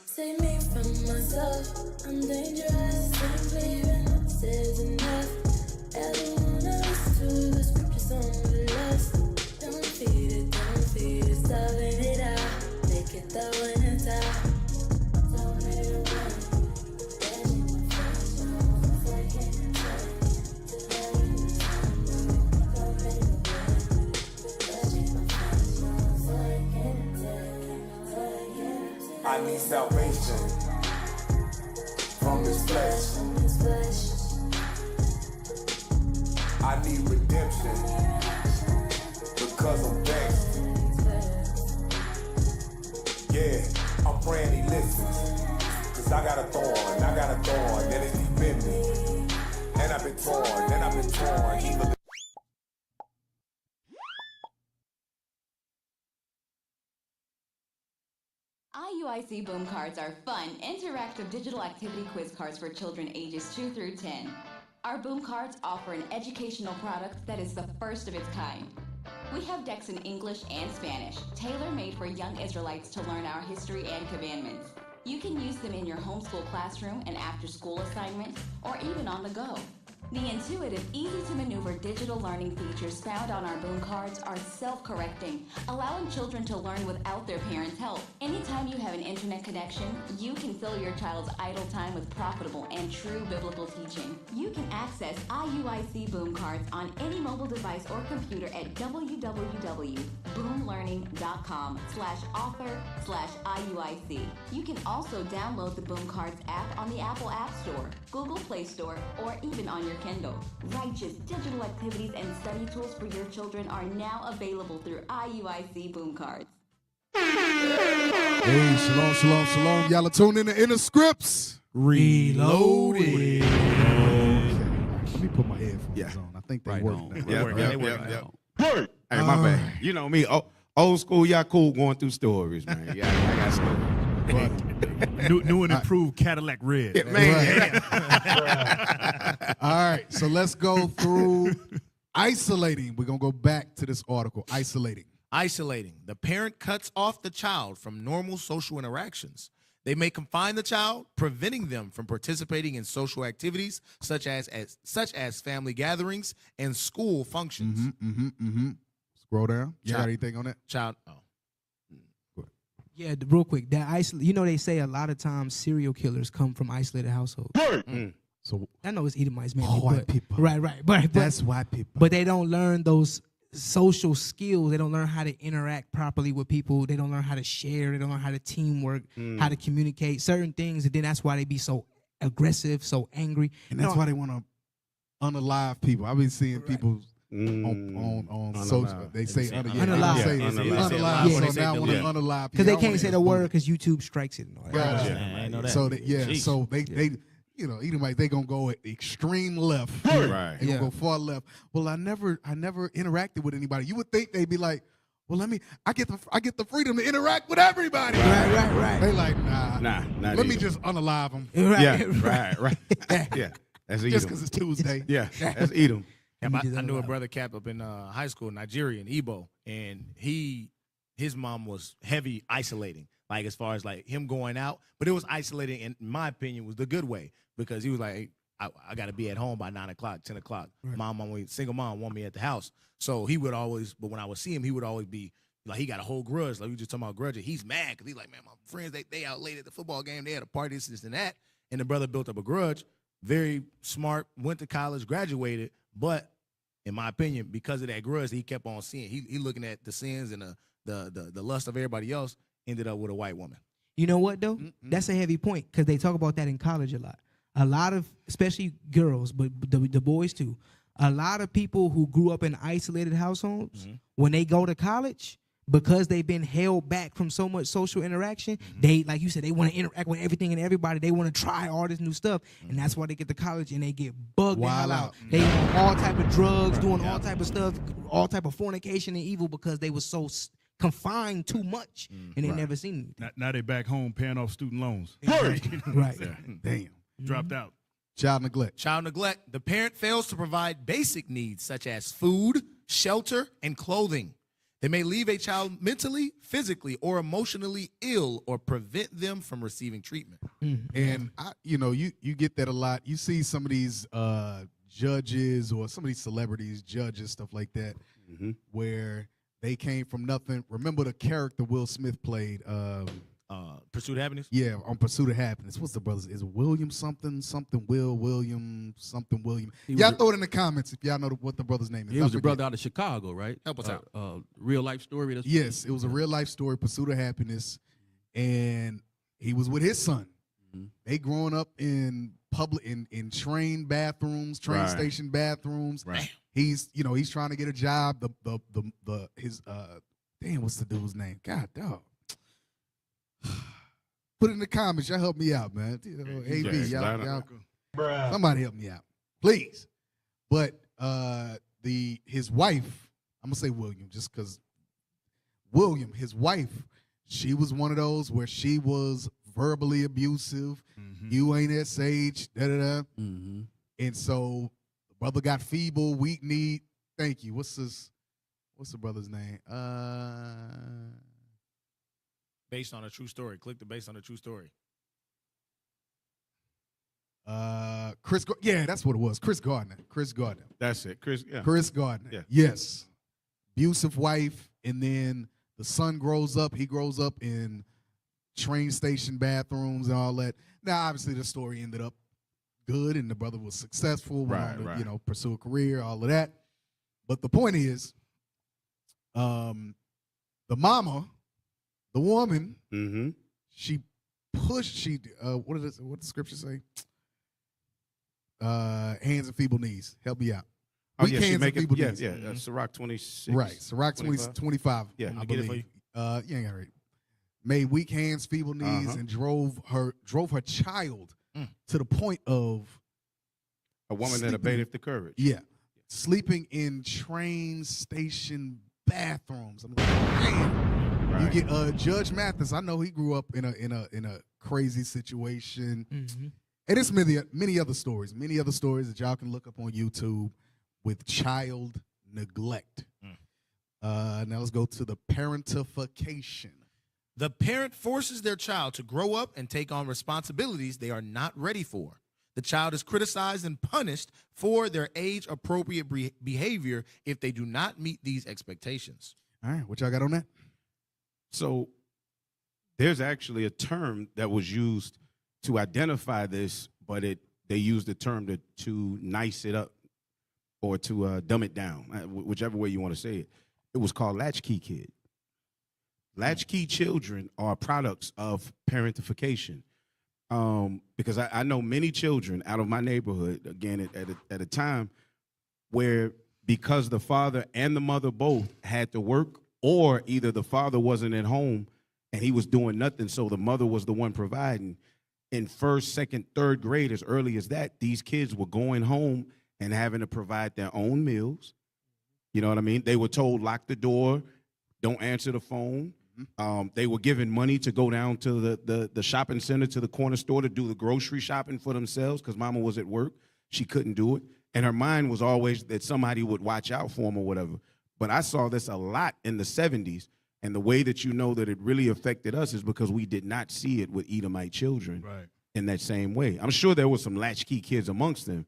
Save me from myself, I'm dangerous, simply when says enough. Everyone else to the scriptures on the lust. Don't feed it, starving it out. Make it the winner time. Don't let it run. I need salvation from this flesh. I need redemption because I'm vexed. Yeah, I'm praying he listens. Cause I got a thorn, then it's deep in me. And I've been torn, evil. IUIC Boom Cards are fun, interactive digital activity quiz cards for children ages 2 through 10. Our Boom Cards offer an educational product that is the first of its kind. We have decks in English and Spanish, tailor-made for young Israelites to learn our history and commandments. You can use them in your homeschool classroom and after-school assignments, or even on the go. The intuitive, easy-to-maneuver digital learning features found on our boom cards are self-correcting, allowing children to learn without their parents' help. Anytime you have an internet connection, you can fill your child's idle time with profitable and true biblical teaching. You can access IUIC boom cards on any mobile device or computer at www.boomlearning.com/author/IUIC. You can also download the Boom Cards app on the Apple App Store, Google Play Store, or even on your Kindle. Righteous digital activities and study tools for your children are now available through IUIC Boom Cards. Hey, shalom, shalom, shalom. Y'all are tuned in to Inner Scripts. Reloaded. Okay. Let me put my headphones on. I think they work now. Yeah. Hey, my bad. You know me, old school, y'all cool going through stories, man. Yeah, I got stories. New and improved Cadillac Red. Yeah, man. All right, so let's go through isolating. We're going to go back to this article, isolating. Isolating. The parent cuts off the child from normal social interactions. They may confine the child, preventing them from participating in social activities such as family gatherings and school functions. Scroll down. You got anything on that? Yeah, real quick. That they say a lot of times serial killers come from isolated households. So I know it's Edomites, mainly, white people. Right. But that's white people. But they don't learn those social skills. They don't learn how to interact properly with people. They don't learn how to share. They don't learn how to teamwork, how to communicate certain things, and then that's why they be so aggressive, so angry. And that's why they want to unalive people. I've been seeing people on social. They say unalive. So now I want to unalive because they can't say the word because YouTube strikes it. I know that. So they Edomites, they gonna go extreme left. Right. They gonna go far left. Well, I never interacted with anybody. You would think they'd be like, well, I get the freedom to interact with everybody. Right. They like, nah. Let me just unalive them. Right. Yeah. That's Edom. Just because it's Tuesday. Yeah, that's Edom. I knew a brother Cap up in high school, Nigerian, Igbo, and his mom was heavy isolating, like as far as like him going out, but it was isolating, in my opinion, was the good way because he was like, I got to be at home by 9 o'clock, 10 o'clock. Right. Single mom want me at the house, so he would always. But when I would see him, he would always be like, he got a whole grudge. Like we just talking about grudge. He's mad because he's like, man, my friends they out late at the football game. They had a party, this and that, and the brother built up a grudge. Very smart, went to college, graduated, but in my opinion, because of that grudge, he kept on seeing. He looking at the sins and the lust of everybody else. Ended up with a white woman. You know what though? That's a heavy point because they talk about that in college a lot. A lot of, especially girls, but the boys too. A lot of people who grew up in isolated households, when they go to college, because they've been held back from so much social interaction, they, like you said, they want to interact with everything and everybody. They want to try all this new stuff, and that's why they get to college and they get bugged the hell out. They on all type of drugs, doing all type of stuff, all type of fornication and evil because they were so confined too much and they never seen it. Now they back home paying off student loans. Right. Damn. Dropped out. Child neglect. The parent fails to provide basic needs such as food, shelter, and clothing. They may leave a child mentally, physically, or emotionally ill or prevent them from receiving treatment. And you get that a lot. You see some of these judges or some of these celebrities, judges, stuff like that, where they came from nothing. Remember the character Will Smith played? Pursuit of Happiness? Yeah, on Pursuit of Happiness. What's the brothers? Is it William something William? Y'all throw it in the comments if y'all know what the brother's name is. He was a brother out of Chicago, right? Help us out. Real life story. Yes, it was a real life story, Pursuit of Happiness, and he was with his son. They growing up in public in train bathrooms, train station bathrooms. Right. He's trying to get a job. His what's the dude's name? God dog. Put it in the comments. Y'all help me out, man. AB, y'all somebody help me out, please. But his wife, I'm gonna say William, just because William, his wife, she was one of those where she was verbally abusive. You ain't that sage, And so the brother got feeble, weak-kneed. Thank you. What's the brother's name? Based on a true story. Click the based on a true story. Yeah, that's what it was. Chris Gardner. That's it. Chris Gardner. Yeah. Yes. Abusive wife, and then the son grows up. He grows up in train station bathrooms and all that. Now, obviously, the story ended up good, and the brother was successful, went on to, you know, pursue a career, all of that. But the point is, the mama, the woman, she pushed. What did the scripture say? Hands and feeble knees. Help me out. Oh, Weak yeah, hands and feeble knees. Sirach 26. Right, Sirach 25. Yeah, I get it believe. for you. You ain't got it right. Made weak hands, feeble knees, and drove her child to the point of a woman that abated the courage. Yeah, sleeping in train station bathrooms. I'm like, man. Right. You get Judge Mathis. I know he grew up in a crazy situation, and it's many other stories that y'all can look up on YouTube with child neglect. Now let's go to the parentification. The parent forces their child to grow up and take on responsibilities they are not ready for. The child is criticized and punished for their age-appropriate behavior if they do not meet these expectations. All right, what y'all got on that? So there's actually a term that was used to identify this, but they used the term to nice it up or to dumb it down, whichever way you want to say it. It was called latchkey kid. Latchkey children are products of parentification. Because I know many children out of my neighborhood, again, at a time where because the father and the mother both had to work, or either the father wasn't at home and he was doing nothing, so the mother was the one providing. In first, second, third grade, as early as that, these kids were going home and having to provide their own meals. You know what I mean? They were told, lock the door, don't answer the phone. They were given money to go down to the shopping center, to the corner store, to do the grocery shopping for themselves because mama was at work. She couldn't do it. And her mind was always that somebody would watch out for them or whatever. But I saw this a lot in the 70s. And the way that you know that it really affected us is because we did not see it with Edomite children in that same way. I'm sure there were some latchkey kids amongst them,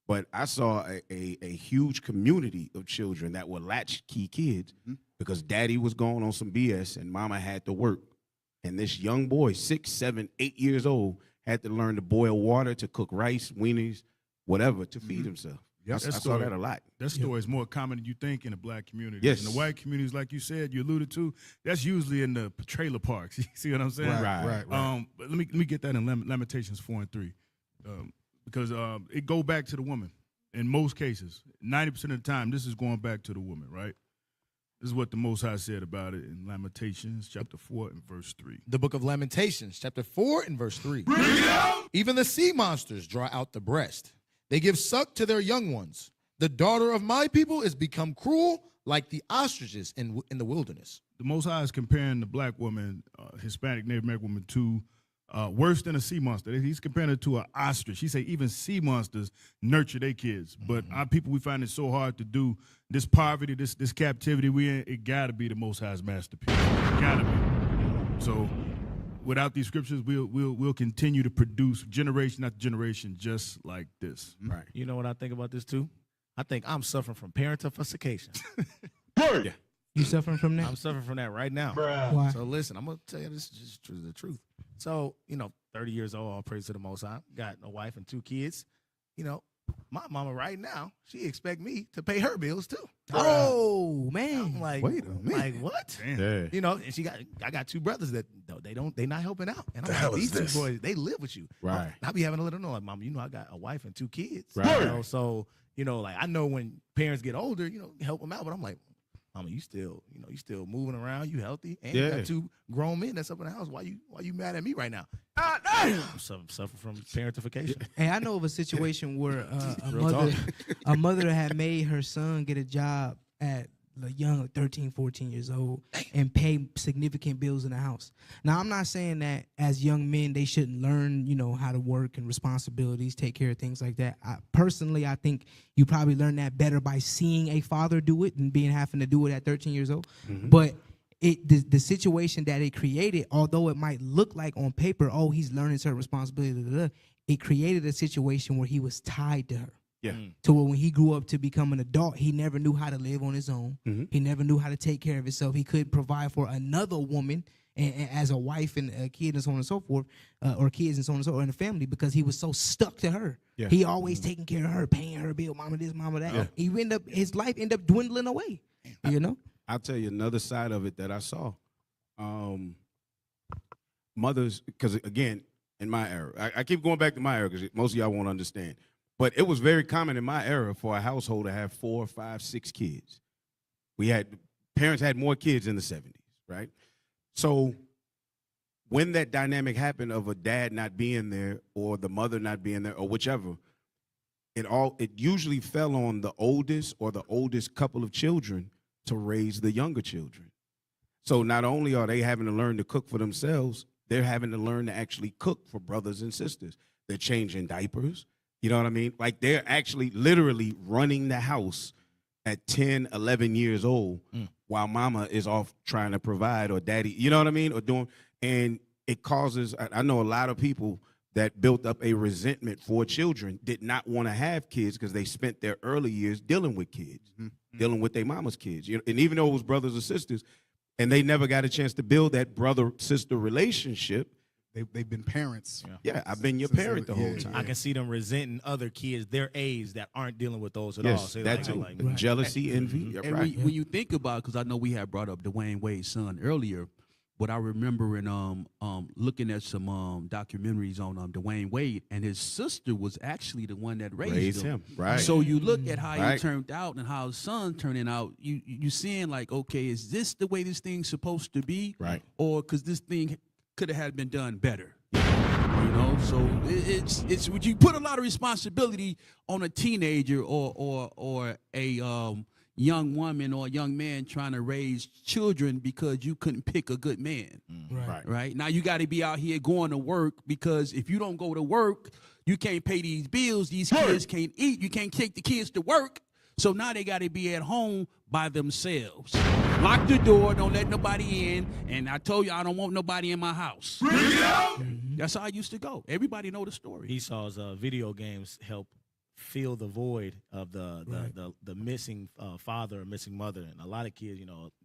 but I saw a huge community of children that were latchkey kids because daddy was going on some BS and mama had to work. And this young boy, 6, 7, 8 years old, had to learn to boil water, to cook rice, weenies, whatever, to feed himself. Yeah, I saw that a lot. That story is more common than you think in the black community. Yes. In the white communities, like you said, you alluded to, that's usually in the trailer parks. You see what I'm saying? Right. But let me get that in Lamentations 4 and 3, because it go back to the woman. In most cases, 90% of the time, this is going back to the woman, right? This is what the Most High said about it in Lamentations chapter 4 and verse 3. The book of Lamentations, chapter 4 and verse 3. Even the sea monsters draw out the breast. They give suck to their young ones. The daughter of my people is become cruel like the ostriches in the wilderness. The Most High is comparing the black woman, Hispanic Native American woman, to worse than a sea monster. He's comparing it to an ostrich. He say even sea monsters nurture their kids. But our people, we find it so hard to do. This poverty, this captivity we in, it got to be the Most High's masterpiece. It got to be. So without these scriptures, we'll continue to produce generation after generation just like this. Right. You know what I think about this too? I think I'm suffering from parentification. Yeah. You suffering from that? I'm suffering from that right now. Why? So listen, I'm gonna tell you this is just the truth. So 30 years old, all praise to the Most High. Got a wife and 2 kids. My mama right now, she expect me to pay her bills too. Oh man! I'm like, wait a minute. Like what? Yeah. And I got 2 brothers that they not helping out. And I'm The like, hell is these this? 2 boys, they live with you. Right. I be having to let them know, like, mama, I got a wife and 2 kids. Right. So like I know when parents get older, help them out. But I'm like, mama, you still moving around, you healthy, and you got 2 grown men that's up in the house. Why you mad at me right now? I'm suffering from parentification. Hey, I know of a situation where Real a mother had made her son get a job at a young 13, 14 years old and pay significant bills in the house. Now, I'm not saying that as young men they shouldn't learn, how to work and responsibilities, take care of things like that. Personally, I think you probably learn that better by seeing a father do it and having to do it at 13 years old. But the situation that it created, although it might look like on paper, oh, he's learning certain responsibilities, it created a situation where he was tied to her. Yeah. To where when he grew up to become an adult, he never knew how to live on his own. He never knew how to take care of himself. He couldn't provide for another woman and as a wife and a kid and so on and so forth, or kids and so on and so forth in the family, because he was so stuck to her. Yeah. He always taking care of her, paying her bill, mama this, mama that. Yeah. His life ended up dwindling away. You know? I'll tell you another side of it that I saw. Mothers, because again, in my era, I keep going back to my era because most of y'all won't understand. But it was very common in my era for a household to have 4, 5, 6 kids. Parents had more kids in the 70s, right? So when that dynamic happened of a dad not being there or the mother not being there or whichever, it usually fell on the oldest or the oldest couple of children to raise the younger children. So not only are they having to learn to cook for themselves, they're having to learn to actually cook for brothers and sisters. They're changing diapers. You know what I mean? Like they're actually literally running the house at 10, 11 years old while mama is off trying to provide or daddy, you know what I mean? Or doing, and it causes, I know a lot of people that built up a resentment for children, did not want to have kids because they spent their early years dealing with kids, dealing with their mama's kids. And even though it was brothers or sisters, and they never got a chance to build that brother-sister relationship, they've been parents. Yeah, I've been your parent the whole time. I can see them resenting other kids their age that aren't dealing with those at Yes, all. So that too. Jealousy, envy. And when you think about, because I know we had brought up Dwayne Wade's son earlier, but I remember in looking at some documentaries on Dwayne Wade, and his sister was actually the one that raised him. Right. So you look at how he Right. turned out and how his son turning out. You seeing like, okay, is this the way this thing's supposed to be? Right. Or because this thing could have had been done better. You know, so it's you put a lot of responsibility on a teenager or a young woman or a young man trying to raise children because you couldn't pick a good man. Right. Now you got to be out here going to work, because if you don't go to work, you can't pay these bills. These kids can't eat. You can't take the kids to work. So now they got to be at home by themselves. Lock the door, don't let nobody in. And I told you I don't want nobody in my house. That's how I used to go. Everybody know the story. Esau's video games help fill the void of the missing father or missing mother. And a lot of kids,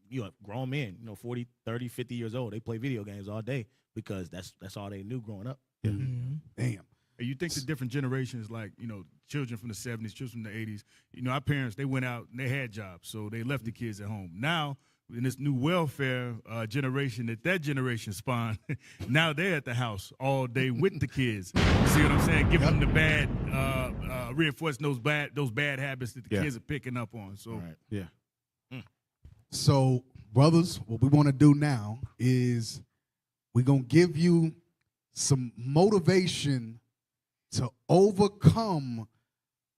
you have grown men, 40, 30, 50 years old, they play video games all day because that's all they knew growing up. Damn. And you think the different generations, like, children from the 70s, children from the 80s, our parents, they went out and they had jobs, so they left the kids at home. Now, in this new welfare generation that generation spawned, now they're at the house all day with the kids. You see what I'm saying? Giving them the bad, reinforcing those bad habits that the kids are picking up on. So, So, brothers, what we want to do now is we're going to give you some motivation to overcome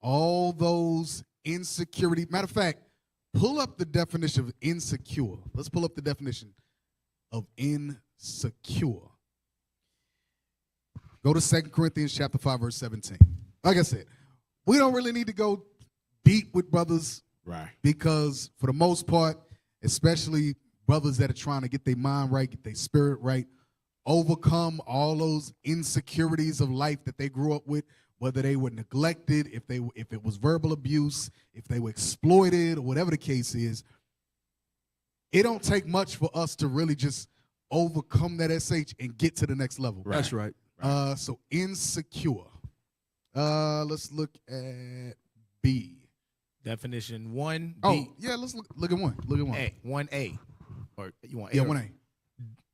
all those insecurity. Matter of fact, pull up the definition of insecure. Let's pull up the definition of insecure. Go to 2 Corinthians chapter 5, verse 17. Like I said, we don't really need to go deep with brothers. Right. Because for the most part, especially brothers that are trying to get their mind right, get their spirit right, overcome all those insecurities of life that they grew up with, whether they were neglected, if it was verbal abuse, if they were exploited, or whatever the case is. It don't take much for us to really just overcome that SH and get to the next level. Right. That's right. So insecure. Let's look at B. Definition 1B. Oh, yeah, let's look at one. Look at one. 1A. Or you want A? Yeah, or- 1A.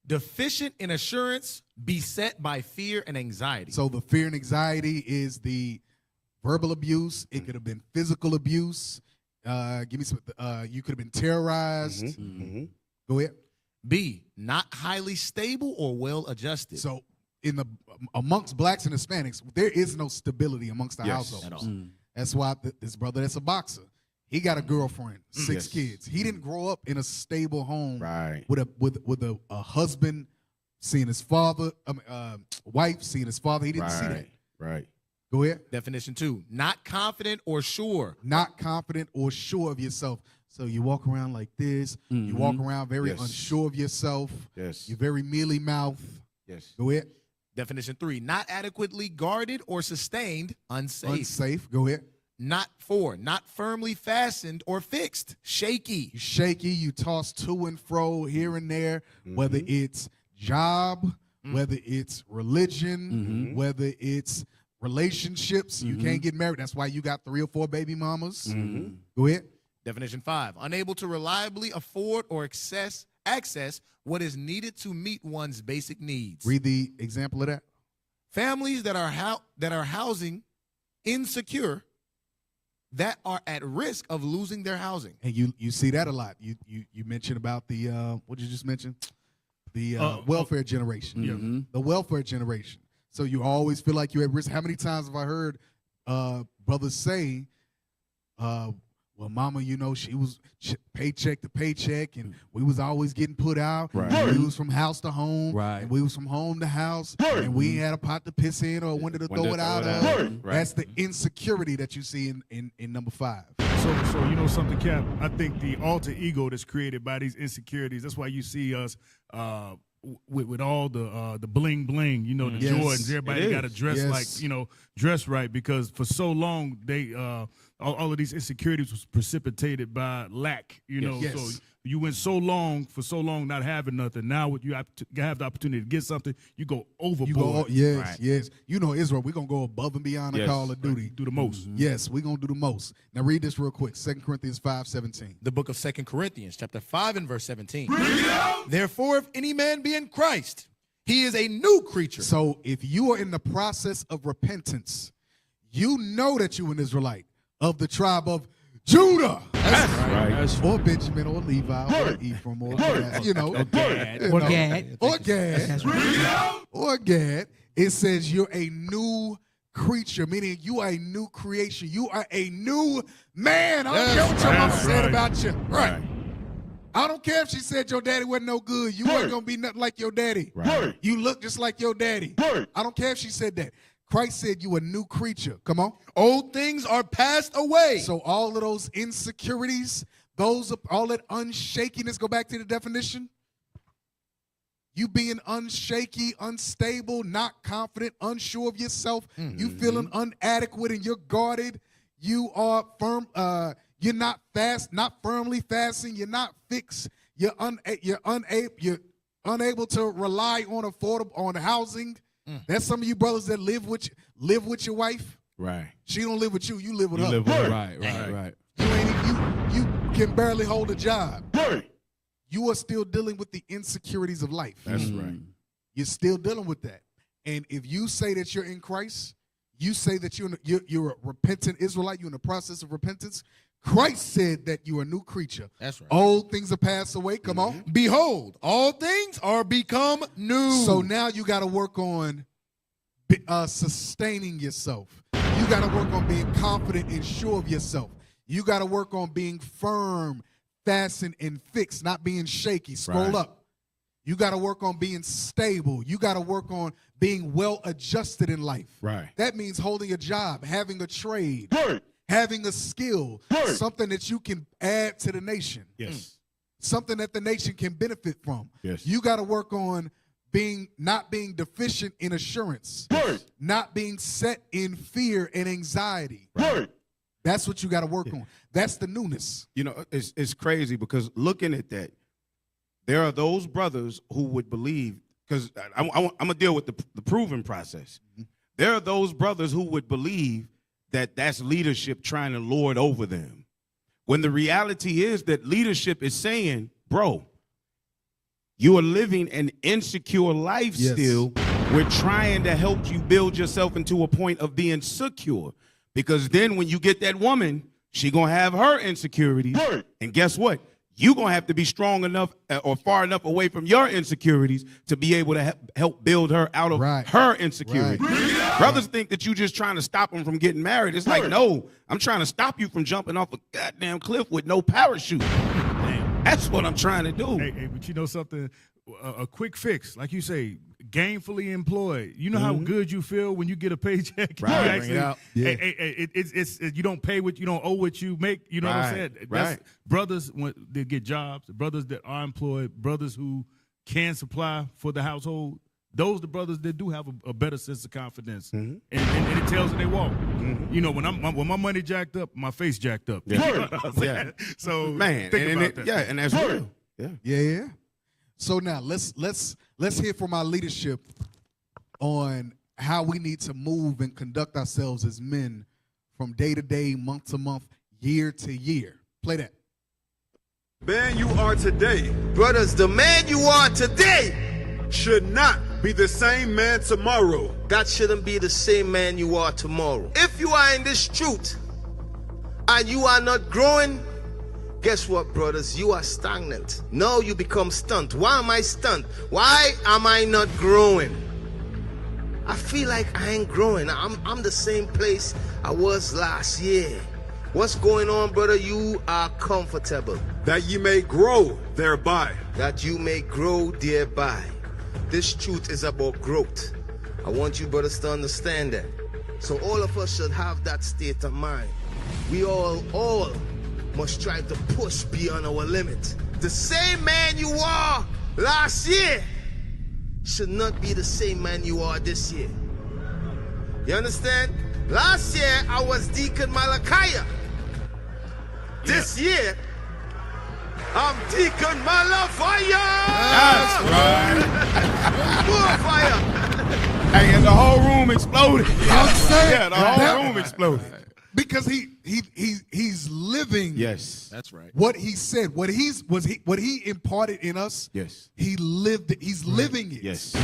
Deficient in assurance, beset by fear and anxiety. So the fear and anxiety is the verbal abuse. It could have been physical abuse. Give me some. You could have been terrorized. Go ahead. B, not highly stable or well adjusted. So amongst blacks and Hispanics, there is no stability amongst the households. At all. That's why this brother that's a boxer, he got a girlfriend, 6 Yes. kids. He didn't grow up in a stable home Right. with a husband seeing his father, wife seeing his father. He didn't see that. Right. Go ahead. Definition 2, not confident or sure. Not confident or sure of yourself. So you walk around like this. You walk around very Yes. unsure of yourself. Yes. You're very mealy-mouthed. Yes. Go ahead. Definition 3, not adequately guarded or sustained, unsafe. Unsafe. Go ahead. Not 4, not firmly fastened or fixed, shaky. You shaky. You toss to and fro here and there, whether it's job, whether it's religion, whether it's relationships. You can't get married. That's why you got 3 or 4 baby mamas. Go ahead. Definition 5, unable to reliably afford or access what is needed to meet one's basic needs. Read the example of that. Families that are housing insecure, that are at risk of losing their housing. And you see that a lot. You mentioned about the what did you just mention? The welfare generation. The welfare generation. So you always feel like you're at risk. How many times have I heard brothers say, well, mama, you know, she was paycheck to paycheck, and we was always getting put out. Right. We was from house to home, and we was from home to house, and we ain't had a pot to piss in or a window to throw it out of. That's the insecurity that you see in number 5. So you know something, Cap? I think the alter ego that's created by these insecurities, that's why you see us with all the bling bling, you know, the Jordans. Everybody got to dress like, you know, dress right, because for so long they all of these insecurities was precipitated by lack, you know. So you went for so long not having nothing. Now when you have the opportunity to get something, you go overboard. Yes. You know, Israel, we're going to go above and beyond the Call of Duty. Do the most. Yes, we're going to do the most. Now read this real quick. 2 Corinthians 5:17. The book of 2 Corinthians, chapter 5 and verse 17. Therefore, if any man be in Christ, he is a new creature. So if you are in the process of repentance, you know that you're an Israelite of the tribe of Judah. That's right. Or Benjamin or Levi or Ephraim or Gad, you know. Or Gad. Or Gad. Or Gad. It says you're a new creature, meaning you are a new creation. You are a new man. I don't care what your mama said about you. Right. I don't care if she said your daddy wasn't no good. You weren't going to be nothing like your daddy. Right. You look just like your daddy. I don't care if she said that. Christ said you a new creature. Come on. Old things are passed away. So all of those insecurities, all that unshakiness, go back to the definition. You being unshaky, unstable, not confident, unsure of yourself. You feeling inadequate and you're guarded. You are firm. You're not firmly fastened. You're not fixed. You're unable to rely on affordable housing. That's some of you brothers that live with your wife. Right. She don't live with you. You live with her. Live with her. Right. You can barely hold a job. You are still dealing with the insecurities of life. That's right. You're still dealing with that. And if you say that you're in Christ, you say that you're a repentant Israelite, you're in the process of repentance. Christ said that you are a new creature. That's right. Old things are passed away. Come on. Behold, all things are become new. So now you got to work on sustaining yourself. You got to work on being confident and sure of yourself. You got to work on being firm, fastened, and fixed, not being shaky. Scroll up. You got to work on being stable. You got to work on being well adjusted in life. Right. That means holding a job, having a trade, having a skill, something that you can add to the nation. Yes. Something that the nation can benefit from. Yes. You got to work on not being deficient in assurance, not being set in fear and anxiety. That's what you got to work on. That's the newness. You know, it's crazy because looking at that, there are those brothers who would believe, because I'm going to deal with the proving process. There are those brothers who would believe that that's leadership trying to lord over them. When the reality is that leadership is saying, bro, you are living an insecure life still. We're trying to help you build yourself into a point of being secure. Because then when you get that woman, she going to have her insecurities. And guess what? You're going to have to be strong enough or far enough away from your insecurities to be able to help build her out of her insecurities. Brothers think that you're just trying to stop them from getting married. It's like, no, I'm trying to stop you from jumping off a goddamn cliff with no parachute. That's what I'm trying to do. Hey, but you know something? A quick fix, like you say, gainfully employed. You know how good you feel when you get a paycheck. Right. You actually, it's you don't pay what you don't owe what you make. You know what I'm saying? That's brothers when they get jobs, brothers that are employed, brothers who can supply for the household. those the brothers that do have a better sense of confidence, and it tells in they walk. You know, when my money jacked up, my face jacked up. Yeah. You know what I'm saying? Yeah. So Man, think and about it- that. yeah, and that's real. Yeah. So now let's hear from our leadership on how we need to move and conduct ourselves as men from day to day, month to month, year to year. Play that. Man you are today. Brothers, the man you are today should not be the same man tomorrow. That shouldn't be the same man you are tomorrow. If you are in this truth and you are not growing, guess what, brothers? You are stagnant. No, you become stunned. Why am I stunned? Why am I not growing? I feel like I ain't growing. I'm the same place I was last year. What's going on, brother? You are comfortable. That ye may grow thereby. That you may grow thereby. This truth is about growth. I want you brothers to understand that. So all of us should have that state of mind. We all must try to push beyond our limit. The same man you are last year should not be the same man you are this year. You understand? Last year I was Deacon Malachiah. This year I'm Deacon Malafire. That's right. More fire. Hey, and the whole room exploded. I'm saying, Yeah, the whole room exploded. Because he's living. Yes, that's right. What he said, what he imparted in us. Yes, he lived it. He's living it. Yes.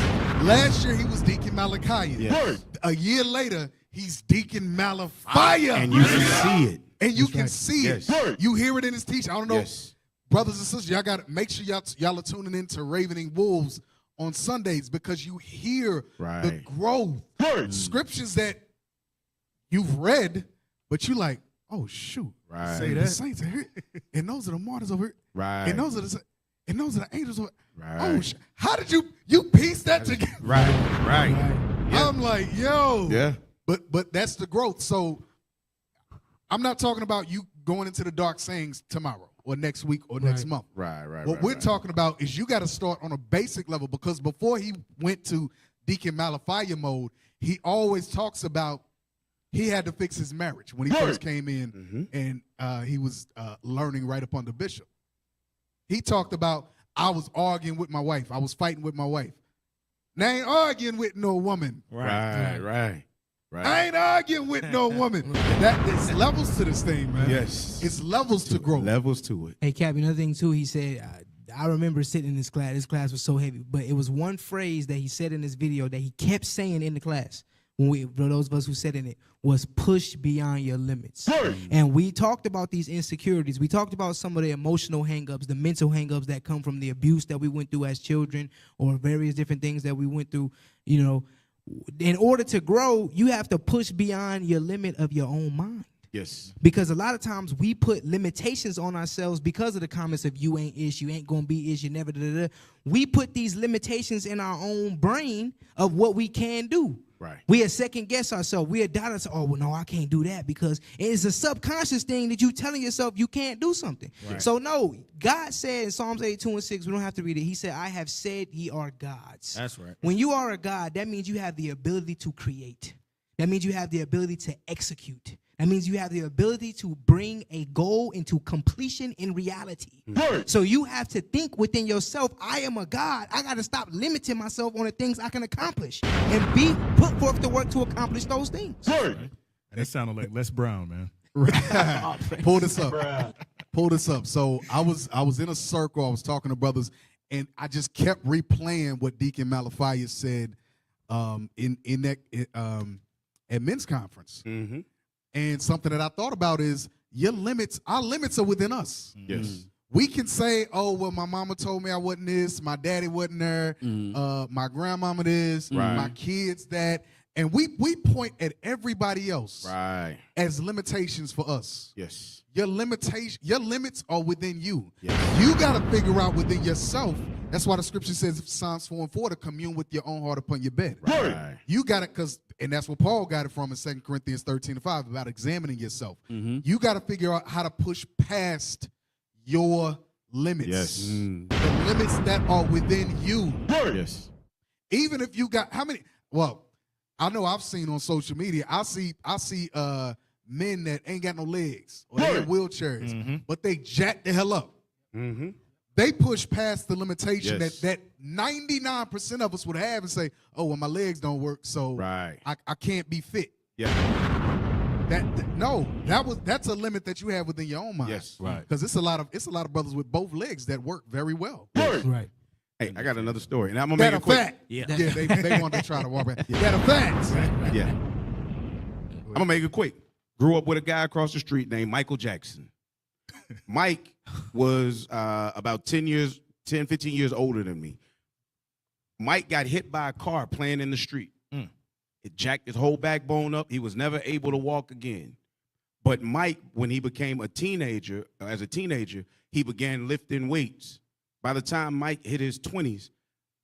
Last year he was Deacon Malachi. Yes. A year later he's Deacon Malafire. And you can see it. And you can see Yes. it. You hear it in his teaching. I don't know, Yes. brothers and sisters. Y'all got to make sure y'all are tuning into Ravening Wolves on Sundays because you hear the Right. growth. Scriptures that you've read, but you like, oh shoot, Right. Say the saints are here, and those are the martyrs over here, Right. and those are the angels over. Right. Oh, how did you piece that together? Right. Yeah. I'm like, yo, Yeah. But that's the growth. So I'm not talking about you going into the dark sayings tomorrow or next week or next month. Right. What we're talking about is you got to start on a basic level because before he went to Deacon Malafire mode, he always talks about he had to fix his marriage when he first came in and he was learning right up under Bishop. He talked about, I was arguing with my wife. I was fighting with my wife. Now I ain't arguing with no woman. Right. I ain't arguing with no woman. There's levels to this thing, man. Yes. It's levels to growth. Levels to it. Hey, Cap, another thing too, he said, I remember sitting in this class. This class was so heavy, but it was one phrase that he said in this video that he kept saying in the class. For those of us who sat in it, was push beyond your limits. And we talked about these insecurities. We talked about some of the emotional hangups, the mental hangups that come from the abuse that we went through as children or various different things that we went through. You know, in order to grow, you have to push beyond your limit of your own mind. Yes. Because a lot of times we put limitations on ourselves because of the comments of you ain't ish, you ain't gonna be ish, you never da. We put these limitations in our own brain of what we can do. Right. We had second guess ourselves. We had doubt ourselves. Oh, well, no, I can't do that because it's a subconscious thing that you telling yourself you can't do something. Right. So no, God said in Psalms 82:6, we don't have to read it. He said, I have said ye are gods. That's right. When you are a God, that means you have the ability to create. That means you have the ability to execute. That means you have the ability to bring a goal into completion in reality. So you have to think within yourself, I am a God. I got to stop limiting myself on the things I can accomplish and put forth the work to accomplish those things. That sounded like Les Brown, man. Pull this up. Pull this up. So I was in a circle. I was talking to brothers, and I just kept replaying what Deacon Malafire said in that at men's conference. And something that I thought about is our limits are within us. Yes. We can say, oh, well, my mama told me I wasn't this, my daddy wasn't there, my grandmama this, my kids that. And we point at everybody else as limitations for us. Yes. Your limits are within you. Yes. You got to figure out within yourself. That's why the scripture says, Psalms 4:4, to commune with your own heart upon your bed. Right. You got it, and that's what Paul got it from in 2 Corinthians 13:5 about examining yourself. You got to figure out how to push past your limits. Yes. The limits that are within you. Yes. Even if you got how many? Well, I know I've seen on social media. I see men that ain't got no legs or they're in wheelchairs, but they jack the hell up. They push past the limitation that 99% of us would have and say, "Oh, well, my legs don't work, so I can't be fit." Yeah. That's a limit that you have within your own mind. Yes, right. Because it's a lot of brothers with both legs that work very well. Right. Hey, I got another story, and I'm gonna make it quick. Yeah, they want to try to walk back. That a fact. Yeah. I'm gonna make it quick. Grew up with a guy across the street named Michael Jackson. Mike was about 15 years older than me. Mike got hit by a car playing in the street. It jacked his whole backbone up. He was never able to walk again. But Mike, when he became a teenager, he began lifting weights. By the time Mike hit his 20s,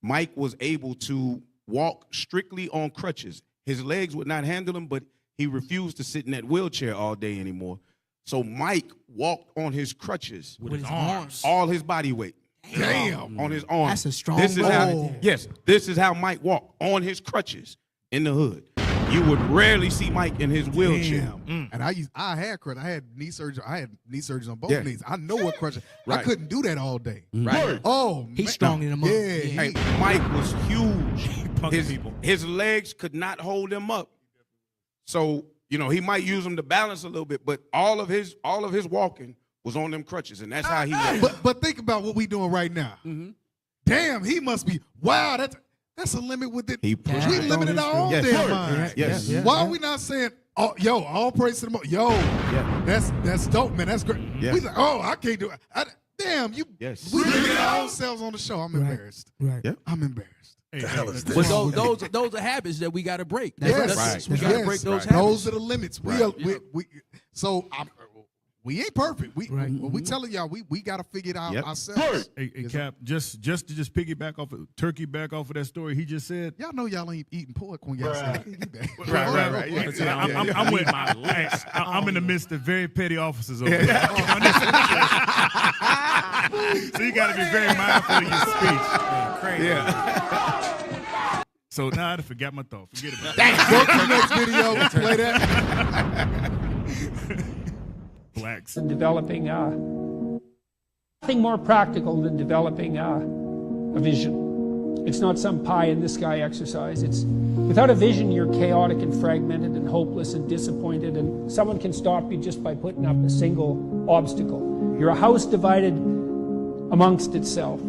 Mike was able to walk strictly on crutches. His legs would not handle him, but he refused to sit in that wheelchair all day anymore. So Mike walked on his crutches with his arms, all his body weight. Damn, on his arms. That's a strong this is how, goal. Yes, this is how Mike walked, on his crutches in the hood. You would rarely see Mike in his wheelchair. And I had crutches. I had knee surgery. I had knee surgeries on both Yeah. knees. I know what crutches. I Right. couldn't do that all day. Right. Oh, He's man. strong in them up. Yeah, Hey, Mike was huge. His legs could not hold him up. So, he might use them to balance a little bit, but all of his walking was on them crutches, and that's how he walked. But think about what we doing right now. Damn, he must be. Wow, that's a limit with it. He We pushed it. limited our own Yes. damn mind. Yes. Why are we not saying, "Oh, yo, all praise to the Most"? Yo, that's dope, man. That's great. Yeah. We like, oh, I can't do it. Damn, you. Yes. We limited our own selves on the show. I'm embarrassed. Right. Yeah. I'm embarrassed. The hell is this? But those are habits that we got to break. Yes, right. We got to break those habits. Those are the limits. So we ain't perfect. We telling y'all we got to figure it out ourselves. Hey, Cap, just to piggyback off of that story he just said. Y'all know y'all ain't eating pork when y'all say Right. Yeah. I'm in the midst of very petty officers over there. So you got to be very mindful of your speech. Crazy. Yeah. So now I forgot my thought. Forget about it. Go to the next video. Play that. Blacks. Developing nothing more practical than developing a vision. It's not some pie in the sky exercise. It's without a vision, you're chaotic and fragmented and hopeless and disappointed, and someone can stop you just by putting up a single obstacle. You're a house divided amongst itself.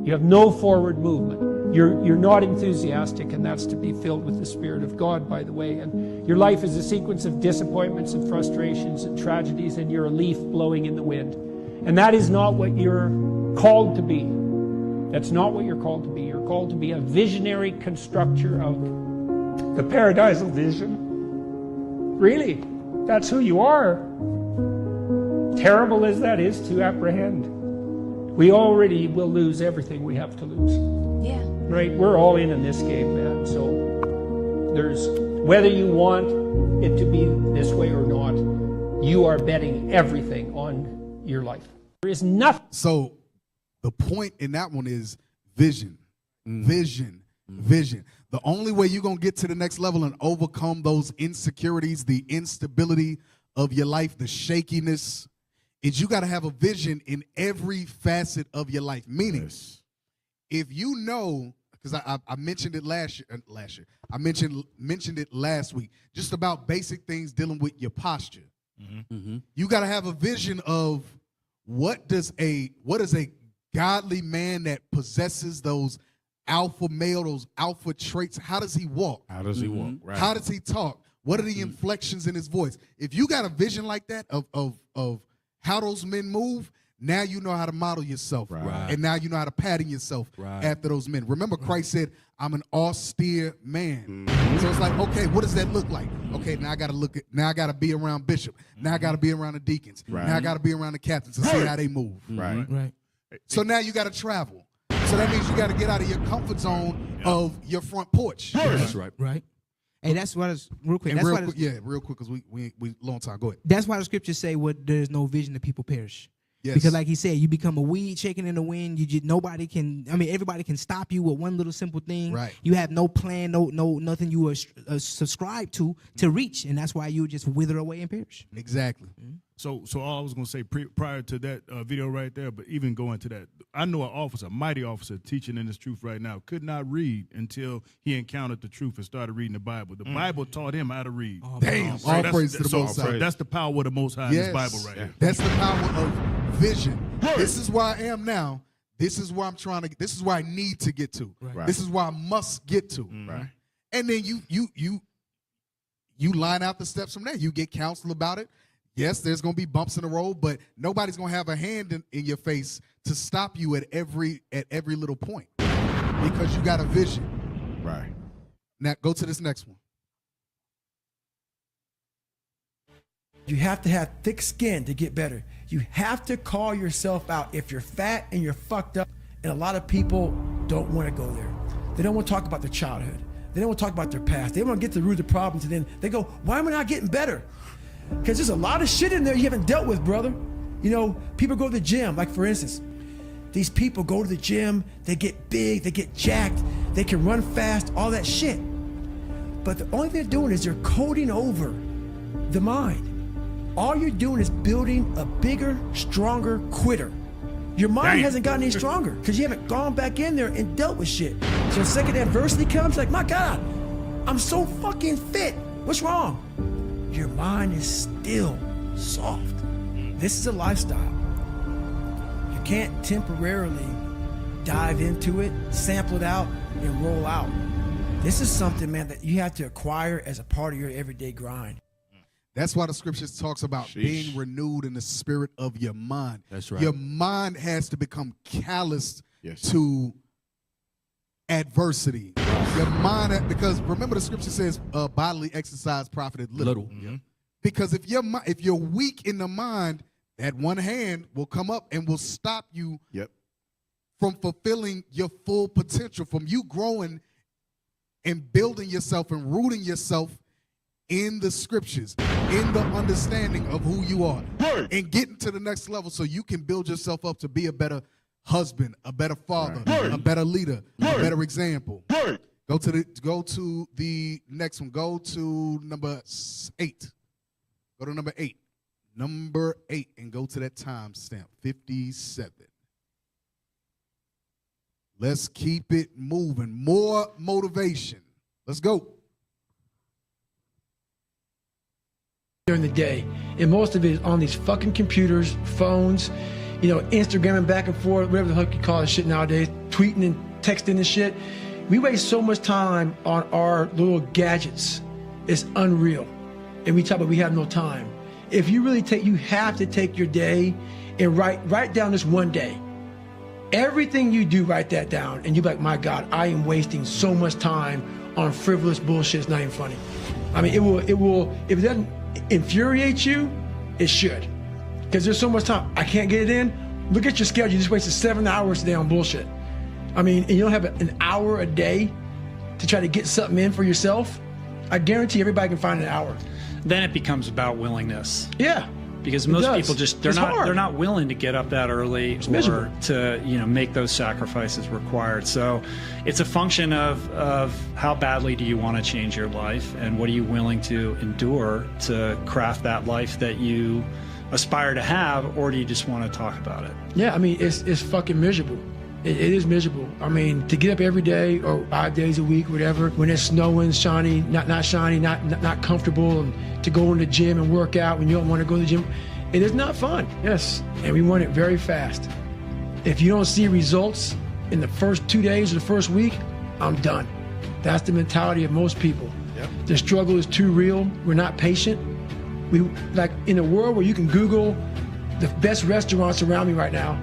You have no forward movement. You're not enthusiastic, and that's to be filled with the Spirit of God, by the way. And your life is a sequence of disappointments and frustrations and tragedies, and you're a leaf blowing in the wind. And that is not what you're called to be. That's not what you're called to be. You're called to be a visionary constructor of the paradisal vision. Really, that's who you are. Terrible as that is to apprehend. We already will lose everything we have to lose. Yeah. Right? We're all in this game, man. So there's, whether you want it to be this way or not, you are betting everything on your life. There is nothing. So the point in that one is vision. Vision. The only way you're going to get to the next level and overcome those insecurities, the instability of your life, the shakiness, is you got to have a vision in every facet of your life. Meaning, if you know, because I mentioned it last year. I mentioned it last week, just about basic things dealing with your posture. You got to have a vision of what is a godly man that possesses those alpha male, those alpha traits. How does he walk? How does he walk? Right. How does he talk? What are the inflections in his voice? If you got a vision like that of how those men move, now you know how to model yourself. Right. And now you know how to pattern yourself after those men. Remember, Christ said, I'm an austere man. So it's like, okay, what does that look like? Okay, now I gotta be around Bishop. Now I gotta be around the deacons. Now I gotta be around the captains to see how they move. Right. So now you gotta travel. So that means you gotta get out of your comfort zone of your front porch. That's right. Right. Hey, that's what it's real quick. And That's real quick, because we long time. Go ahead. That's why the scriptures say, "What there is no vision, the people perish." Yes. Because like he said, you become a weed shaking in the wind. You just nobody can. I mean, everybody can stop you with one little simple thing. Right. You have no plan, no nothing you are subscribed to reach, and that's why you just wither away and perish. Exactly. So all I was gonna say prior to that video right there, but even going to that, I know an officer, a mighty officer, teaching in this truth right now, could not read until he encountered the truth and started reading the Bible. The Bible taught him how to read. Damn. All praise to the Most High. That's the power of the Most High in Yes. this Bible right here. That's the power of vision. This is where I am now. This is where I'm trying to. This is where I need to get to. Right. This is where I must get to. Right. And then you line out the steps from there. You get counsel about it. Yes, there's going to be bumps in the road, but nobody's going to have a hand in your face to stop you at every little point because you got a vision. Right. Now go to this next one. You have to have thick skin to get better. You have to call yourself out if you're fat and you're fucked up. And a lot of people don't want to go there. They don't want to talk about their childhood. They don't want to talk about their past. They want to get to the root of the problems, and then they go, why am I not getting better? Because there's a lot of shit in there you haven't dealt with, brother. You know, people go to the gym, like for instance, these people go to the gym, they get big, they get jacked, they can run fast, all that shit. But the only thing they're doing is they're coding over the mind. All you're doing is building a bigger, stronger quitter. Your mind hasn't gotten any stronger because you haven't gone back in there and dealt with shit. So the second adversity comes, like, my God, I'm so fucking fit. What's wrong? Your mind is still soft. This is a lifestyle. You can't temporarily dive into it, sample it out, and roll out. This is something, man, that you have to acquire as a part of your everyday grind. That's why the scriptures talks about being renewed in the spirit of your mind. That's right. Your mind has to become calloused to adversity. Your mind, because remember the scripture says bodily exercise profited little. Because if you're weak in the mind, that one hand will come up and will stop you from fulfilling your full potential, from you growing and building yourself and rooting yourself in the scriptures, in the understanding of who you are, and getting to the next level so you can build yourself up to be a better husband, a better father, a better leader, a better example. Go to the next one. Go to number 8. Go to number 8. Number 8, and go to that time stamp, 57. Let's keep it moving. More motivation. Let's go. During the day, and most of it is on these fucking computers, phones, you know, Instagramming back and forth, whatever the fuck you call this shit nowadays, tweeting and texting and shit. We waste so much time on our little gadgets. It's unreal. And we talk about we have no time. If you really you have to take your day and write down this one day. Everything you do, write that down, and you're like, my God, I am wasting so much time on frivolous bullshit. It's not even funny. I mean, it will, if it doesn't infuriate you, it should. Because there's so much time. I can't get it in. Look at your schedule. You just wasted 7 hours today on bullshit. I mean, and you don't have an hour a day to try to get something in for yourself. I guarantee everybody can find an hour. Then it becomes about willingness. Yeah. Because most people just they're not willing to get up that early or to make those sacrifices required. So it's a function of how badly do you want to change your life, and what are you willing to endure to craft that life that you aspire to have, or do you just want to talk about it? Yeah, I mean it's fucking miserable. It is miserable. I mean, to get up every day or 5 days a week, whatever, when it's snowing, shiny, not shiny, not comfortable, and to go in the gym and work out when you don't want to go to the gym, it is not fun. Yes, and we want it very fast. If you don't see results in the first 2 days or the first week, I'm done. That's the mentality of most people. Yep. The struggle is too real. We're not patient. We like in a world where you can Google the best restaurants around me right now,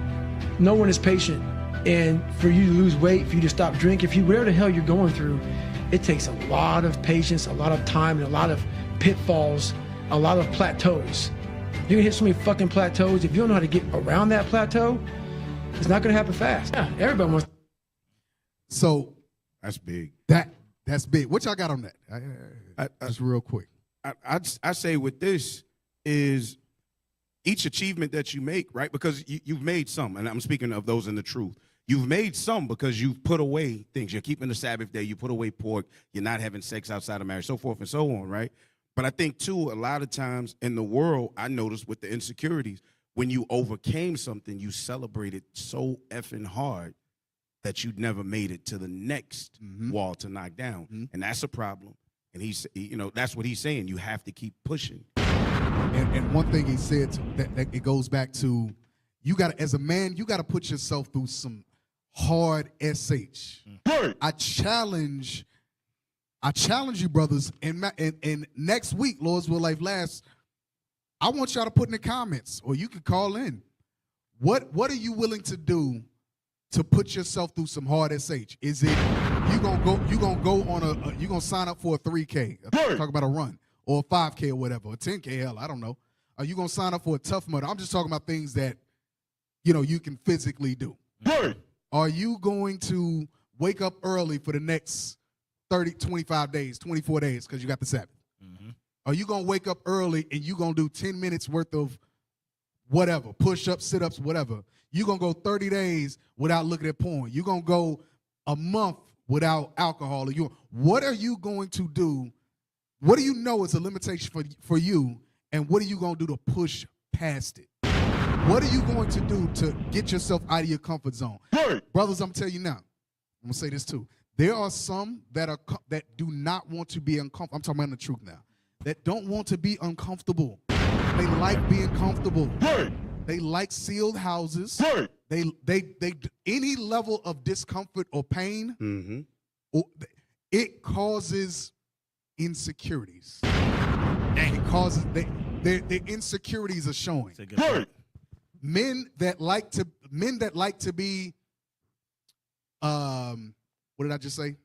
no one is patient. And for you to lose weight, for you to stop drinking, whatever the hell you're going through, it takes a lot of patience, a lot of time, and a lot of pitfalls, a lot of plateaus. You're gonna hit so many fucking plateaus. If you don't know how to get around that plateau, it's not gonna happen fast. Yeah, everybody wants. So that's big. That's big. What y'all got on that? Just real quick. I say with this is each achievement that you make, right? Because you've made some, and I'm speaking of those in the truth. You've made some because you've put away things. You're keeping the Sabbath day. You put away pork. You're not having sex outside of marriage, so forth and so on, right? But I think, too, a lot of times in the world, I noticed with the insecurities, when you overcame something, you celebrated so effing hard that you never made it to the next wall to knock down. And that's a problem. And he's, that's what he's saying. You have to keep pushing. And one thing he said that it goes back to, you got to, as a man, you got to put yourself through some hard SH. I challenge you, brothers, and next week, Lord's Will Life Lasts, I want y'all to put in the comments, or you can call in. What are you willing to do to put yourself through some hard SH? Is it you gonna go on you gonna sign up for a 3K? Talk about a run, or a 5K or whatever, or 10K, hell, I don't know. Are you gonna sign up for a Tough Mudder? I'm just talking about things that you can physically do. Are you going to wake up early for the next 30, 25 days, 24 days, because you got the Sabbath? Are you going to wake up early and you going to do 10 minutes worth of whatever, push-ups, sit-ups, whatever? You going to go 30 days without looking at porn. You're going to go a month without alcohol. What are you going to do? What do you know is a limitation for you, and what are you going to do to push past it? What are you going to do to get yourself out of your comfort zone? Brothers, I'm telling you now, I'm going to say this too. There are some that do not want to be uncomfortable. I'm talking about the truth now. That don't want to be uncomfortable. They like being comfortable. They like sealed houses. They any level of discomfort or pain, it causes insecurities. It causes their insecurities are showing. Men that like to be what did I just say?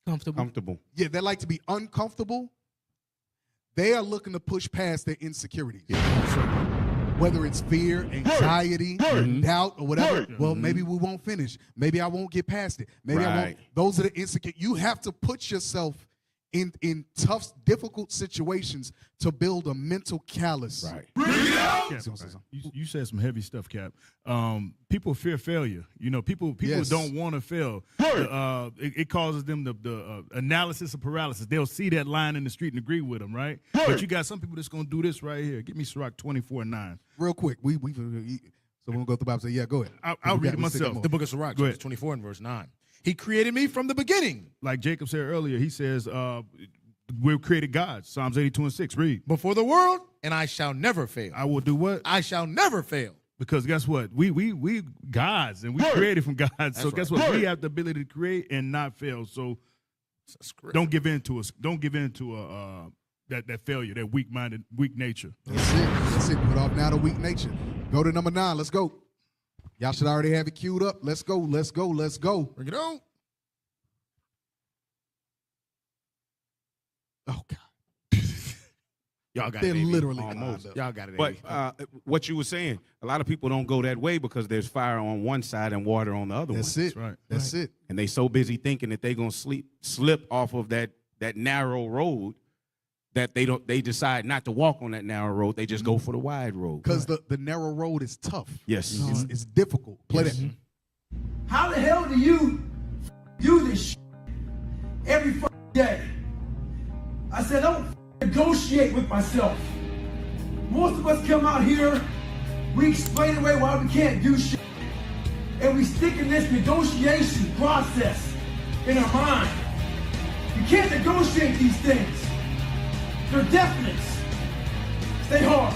Comfortable. Yeah, they like to be uncomfortable. They are looking to push past their insecurities. Whether it's fear, anxiety, doubt, or whatever. Well, maybe we won't finish. Maybe I won't get past it. Maybe I won't. Those are the insecure. You have to put yourself in tough, difficult situations to build a mental callus. Cap, you said some heavy stuff, Cap. People fear failure. People don't want to fail. It causes them the analysis of paralysis. They'll see that line in the street and agree with them, right? But you got some people that's going to do this right here. Give me Sirach 24:9. Real quick. So we're going to go through the Bible and say, yeah, go ahead. I'll read it myself. The book of Sirach, chapter 24 and verse 9. He created me from the beginning. Like Jacob said earlier, he says, we're created gods. Psalms 82:6. Read. Before the world, and I shall never fail. I will do what? I shall never fail. Because guess what? We gods, and we created from God. That's so guess what? We have the ability to create and not fail. So don't give in to us. Don't give in to that failure, that weak-minded, weak nature. That's it. Put off now the weak nature. Go to number 9. Let's go. Y'all should already have it queued up. Let's go. Let's go. Let's go. Bring it on. Oh, God. Y'all got They're it, baby. literally Almost. Y'all got it, But baby. what you were saying, a lot of people don't go that way because there's fire on one side and water on the other That's one. it. Right. That's it. And they so busy thinking that they're gonna slip off of that narrow road that they decide not to walk on that narrow road. They just go for the wide road. Because the narrow road is tough. Yes. It's difficult. Play that. How the hell do you do this shit every fucking day? I said, I don't negotiate with myself. Most of us come out here, we explain away why we can't do shit, and we stick in this negotiation process in our mind. You can't negotiate these things. They're definites. Stay hard.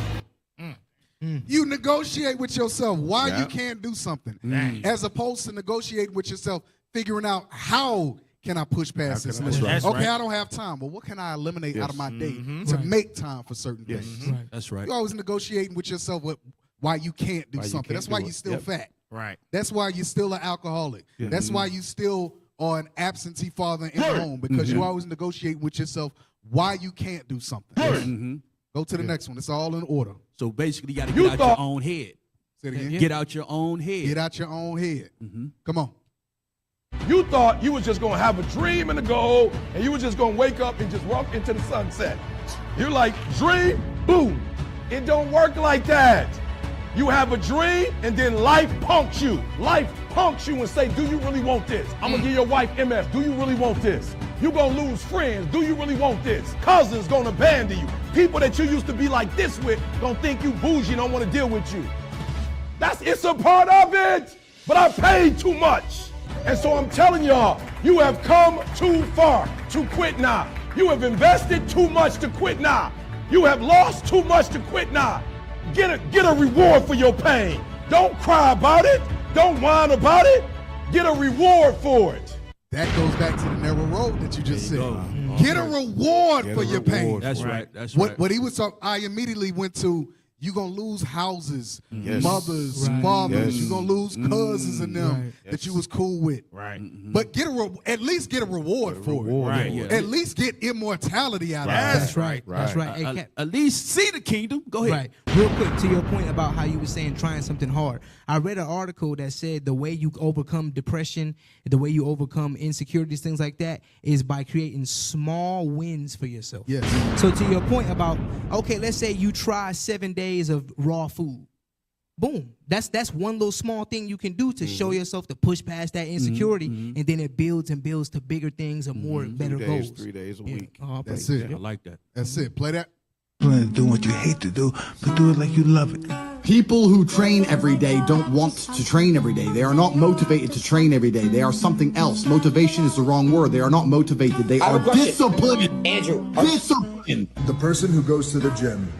You negotiate with yourself why you can't do something, as opposed to negotiating with yourself, figuring out how can I push past this. Okay, I don't have time. Well, what can I eliminate out of my day to make time for certain things? That's right. You're always negotiating with yourself why you can't do something. That's why you're still fat. Right. That's why you're still an alcoholic. That's why you still are an absentee father in the home, because you always negotiate with yourself why you can't do something. Go to the next one. It's all in order. So basically, you got to get out your own head. Say it again. Get out your own head. Get out your own head. Come on. You thought you was just going to have a dream and a goal, and you was just going to wake up and just walk into the sunset. You're like, dream, boom. It don't work like that. You have a dream, and then life punks you. Life punks you and say, do you really want this? I'm gonna give your wife MS. Do you really want this? You gonna lose friends. Do you really want this? Cousins gonna abandon you. People that you used to be like this with gonna think you bougie and don't wanna deal with you. It's a part of it, but I paid too much. And so I'm telling y'all, you have come too far to quit now. You have invested too much to quit now. You have lost too much to quit now. Get a reward for your pain. Don't cry about it. Don't whine about it. Get a reward for it. That goes back to the narrow road that you just said. Get a reward for your pain. That's right. That's what, right. What he was talking, I immediately went to, you're going to lose houses, Yes. mothers, Right. fathers. Yes. You're going to lose cousins and them that you was cool with. Right. But at least get a reward for it. Right, yeah. At least get immortality out of it. That's right. That's right. Hey, Cap, At least see the kingdom. Go ahead. Right. Real quick, to your point about how you were saying trying something hard. I read an article that said the way you overcome depression, the way you overcome insecurities, things like that, is by creating small wins for yourself. Yes. So to your point about, okay, let's say you try 7 days of raw food. Boom. That's one little small thing you can do to show yourself to push past that insecurity, and then it builds and builds to bigger things and more better 2 goals. days, 3 days a Yeah. week. That's it. I like that. That's it. Play that. Do what you hate to do, but do it like you love it. People who train every day don't want to train every day. They are not motivated to train every day. They are something else. Motivation is the wrong word. They are not motivated. They are disciplined. Andrew, disciplined. The person who goes to the gym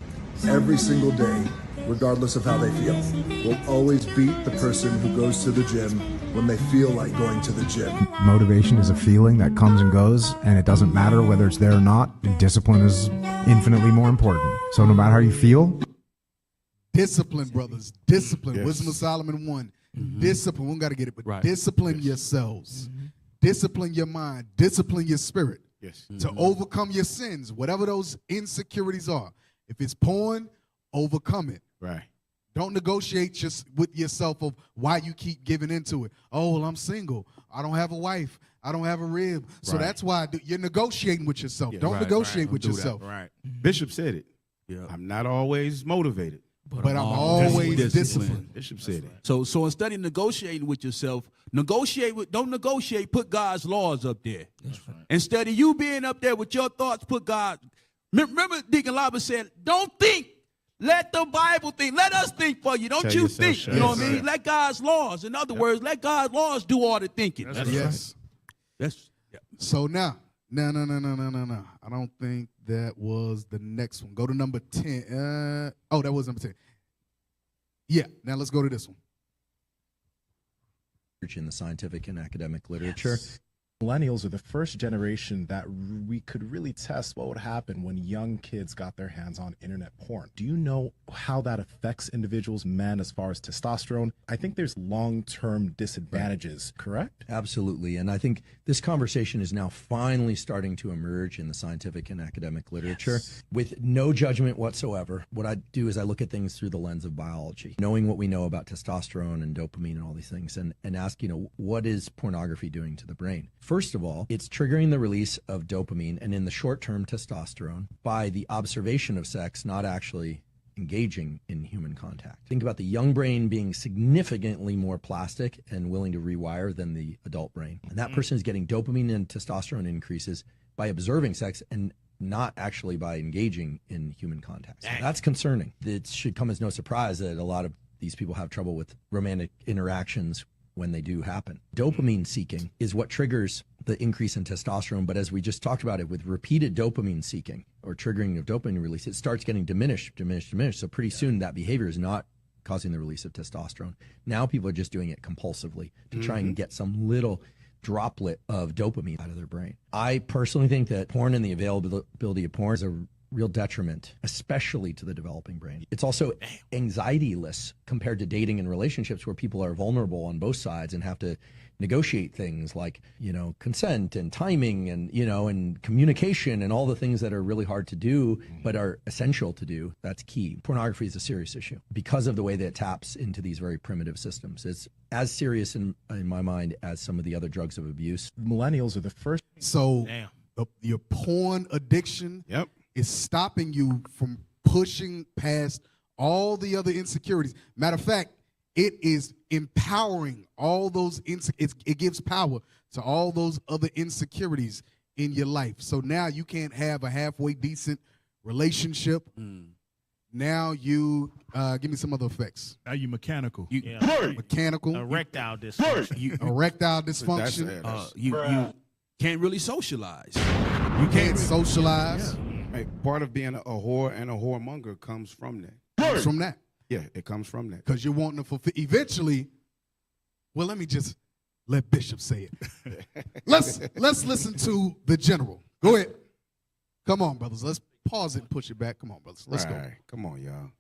every single day, regardless of how they feel, will always beat the person who goes to the gym when they feel like going to the gym. Motivation is a feeling that comes and goes, and it doesn't matter whether it's there or not. Discipline is infinitely more important. So no matter how you feel, Discipline, brothers. Discipline. Yes. Wisdom of Solomon 1. Discipline. We don't got to get it, but discipline yourselves. Discipline your mind. Discipline your spirit. Yes. To overcome your sins, whatever those insecurities are. If it's porn, overcome it. Right. Don't negotiate just with yourself of why you keep giving into it. Oh, well, I'm single. I don't have a wife. I don't have a rib. So that's why you're negotiating with yourself. Don't negotiate with yourself. Right. Bishop said it. Yeah. I'm not always motivated, but I'm always disciplined. Bishop said it. So instead of negotiating with yourself, don't negotiate, put God's laws up there. That's right. Instead of you being up there with your thoughts, put God. Remember Deacon Laba said, don't think. Let the Bible think. Let us think for you. Don't Tell you yourself, think. shut You know what I up. mean? Let God's laws. In other words, let God's laws do all the thinking. Yes. So now, no. I don't think that was the next one. Go to number 10. That was number 10. Yeah, now let's go to this one. In the scientific and academic literature. Millennials are the first generation that we could really test what would happen when young kids got their hands on internet porn. Do you know how that affects individuals, men, as far as testosterone? I think there's long-term disadvantages, correct? Absolutely. And I think this conversation is now finally starting to emerge in the scientific and academic literature with no judgment whatsoever. What I do is I look at things through the lens of biology, knowing what we know about testosterone and dopamine and all these things, and ask, what is pornography doing to the brain? First of all, it's triggering the release of dopamine and in the short term testosterone by the observation of sex, not actually engaging in human contact. Think about the young brain being significantly more plastic and willing to rewire than the adult brain. And that person is getting dopamine and testosterone increases by observing sex and not actually by engaging in human contact. So that's concerning. It should come as no surprise that a lot of these people have trouble with romantic interactions when they do happen. Dopamine seeking is what triggers the increase in testosterone, but as we just talked about it, with repeated dopamine seeking or triggering of dopamine release, it starts getting diminished. So pretty soon that behavior is not causing the release of testosterone. Now people are just doing it compulsively to try and get some little droplet of dopamine out of their brain. I personally think that porn and the availability of porn is a real detriment, especially to the developing brain. It's also anxiety-less compared to dating and relationships where people are vulnerable on both sides and have to negotiate things like, consent and timing and, and communication and all the things that are really hard to do, but are essential to do. That's key. Pornography is a serious issue because of the way that it taps into these very primitive systems. It's as serious in my mind as some of the other drugs of abuse. Millennials are the first. So your porn addiction is stopping you from pushing past all the other insecurities. Matter of fact, it is empowering all those, it gives power to all those other insecurities in your life. So now you can't have a halfway decent relationship. Now you, give me some other effects. Now you mechanical. Mechanical. Erectile dysfunction. Erectile dysfunction. You can't really socialize. You can't socialize. Hey, part of being a whore and a whoremonger comes from that. Comes from that. Yeah, it comes from that. Because you're wanting to fulfill. Eventually, well, let me just let Bishop say it. Let's listen to the general. Go ahead. Come on, brothers. Let's pause it and push it back. Come on, brothers. Let's go. Come on, y'all.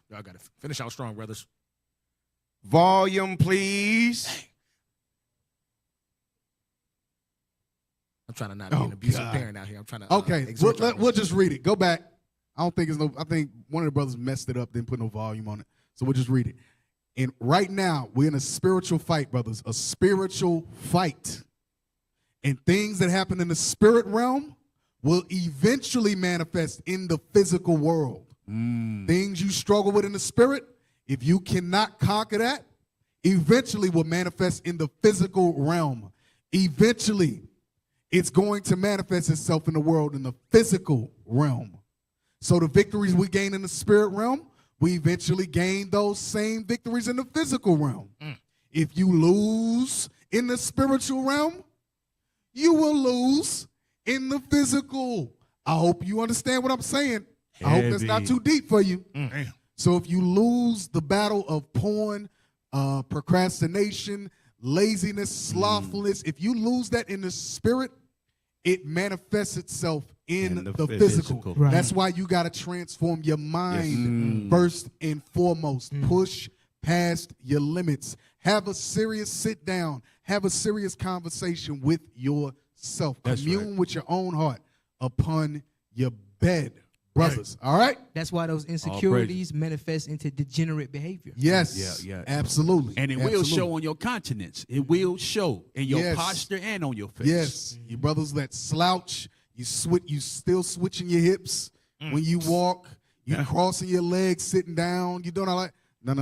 Y'all gotta finish out strong, brothers. Volume, please. I'm trying to not be an abusive parent out here. I'm trying to. Okay, we'll just read it. Go back. I think one of the brothers messed it up, didn't put no volume on it. So we'll just read it. And right now, we're in a spiritual fight, brothers. A spiritual fight. And things that happen in the spirit realm will eventually manifest in the physical world. Things you struggle with in the spirit, if you cannot conquer that, eventually will manifest in the physical realm. Eventually, it's going to manifest itself in the world in the physical realm. So the victories we gain in the spirit realm, we eventually gain those same victories in the physical realm. If you lose in the spiritual realm, you will lose in the physical. I hope you understand what I'm saying. I hope that's not too deep for you. So if you lose the battle of porn, procrastination, laziness, slothfulness, if you lose that in the spirit, it manifests itself in the physical. Right. That's why you got to transform your mind first and foremost. Push past your limits. Have a serious sit down. Have a serious conversation with yourself. Commune with your own heart upon your bed, brothers. All right? That's why those insecurities manifest into degenerate behavior. Yes. Yeah. Absolutely. And it will show on your countenance. It will show in your posture and on your face. Yes. You brothers that slouch, you still switching your hips when you walk, you crossing your legs, sitting down, you doing all that. No.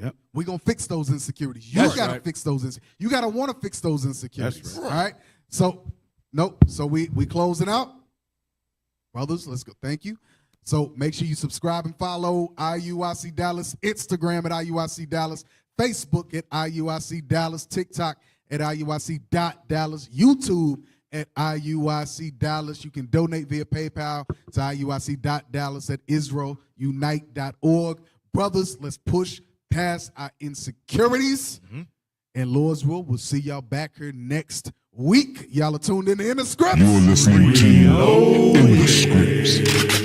Yep. We're going to fix those insecurities. You got to fix those. You got to want to fix those insecurities. That's right. All right? So, So we closing out. Brothers, let's go. Thank you. So make sure you subscribe and follow IUIC Dallas, Instagram at IUIC Dallas, Facebook at IUIC Dallas, TikTok at IUIC.Dallas, YouTube at IUIC Dallas. You can donate via PayPal to IUIC.Dallas at IsraelUnite.org. Brothers, let's push past our insecurities. And Lord's will, we'll see y'all back here next week. Y'all are tuned in to Inner Scripts. You're listening to Inner Scripts.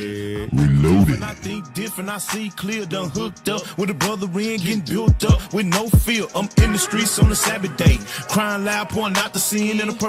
Reloaded. I think different, I see clear, done hooked up with a brother in, getting built up with no fear. I'm in the streets on a Sabbath day, crying loud, pouring out the sin in a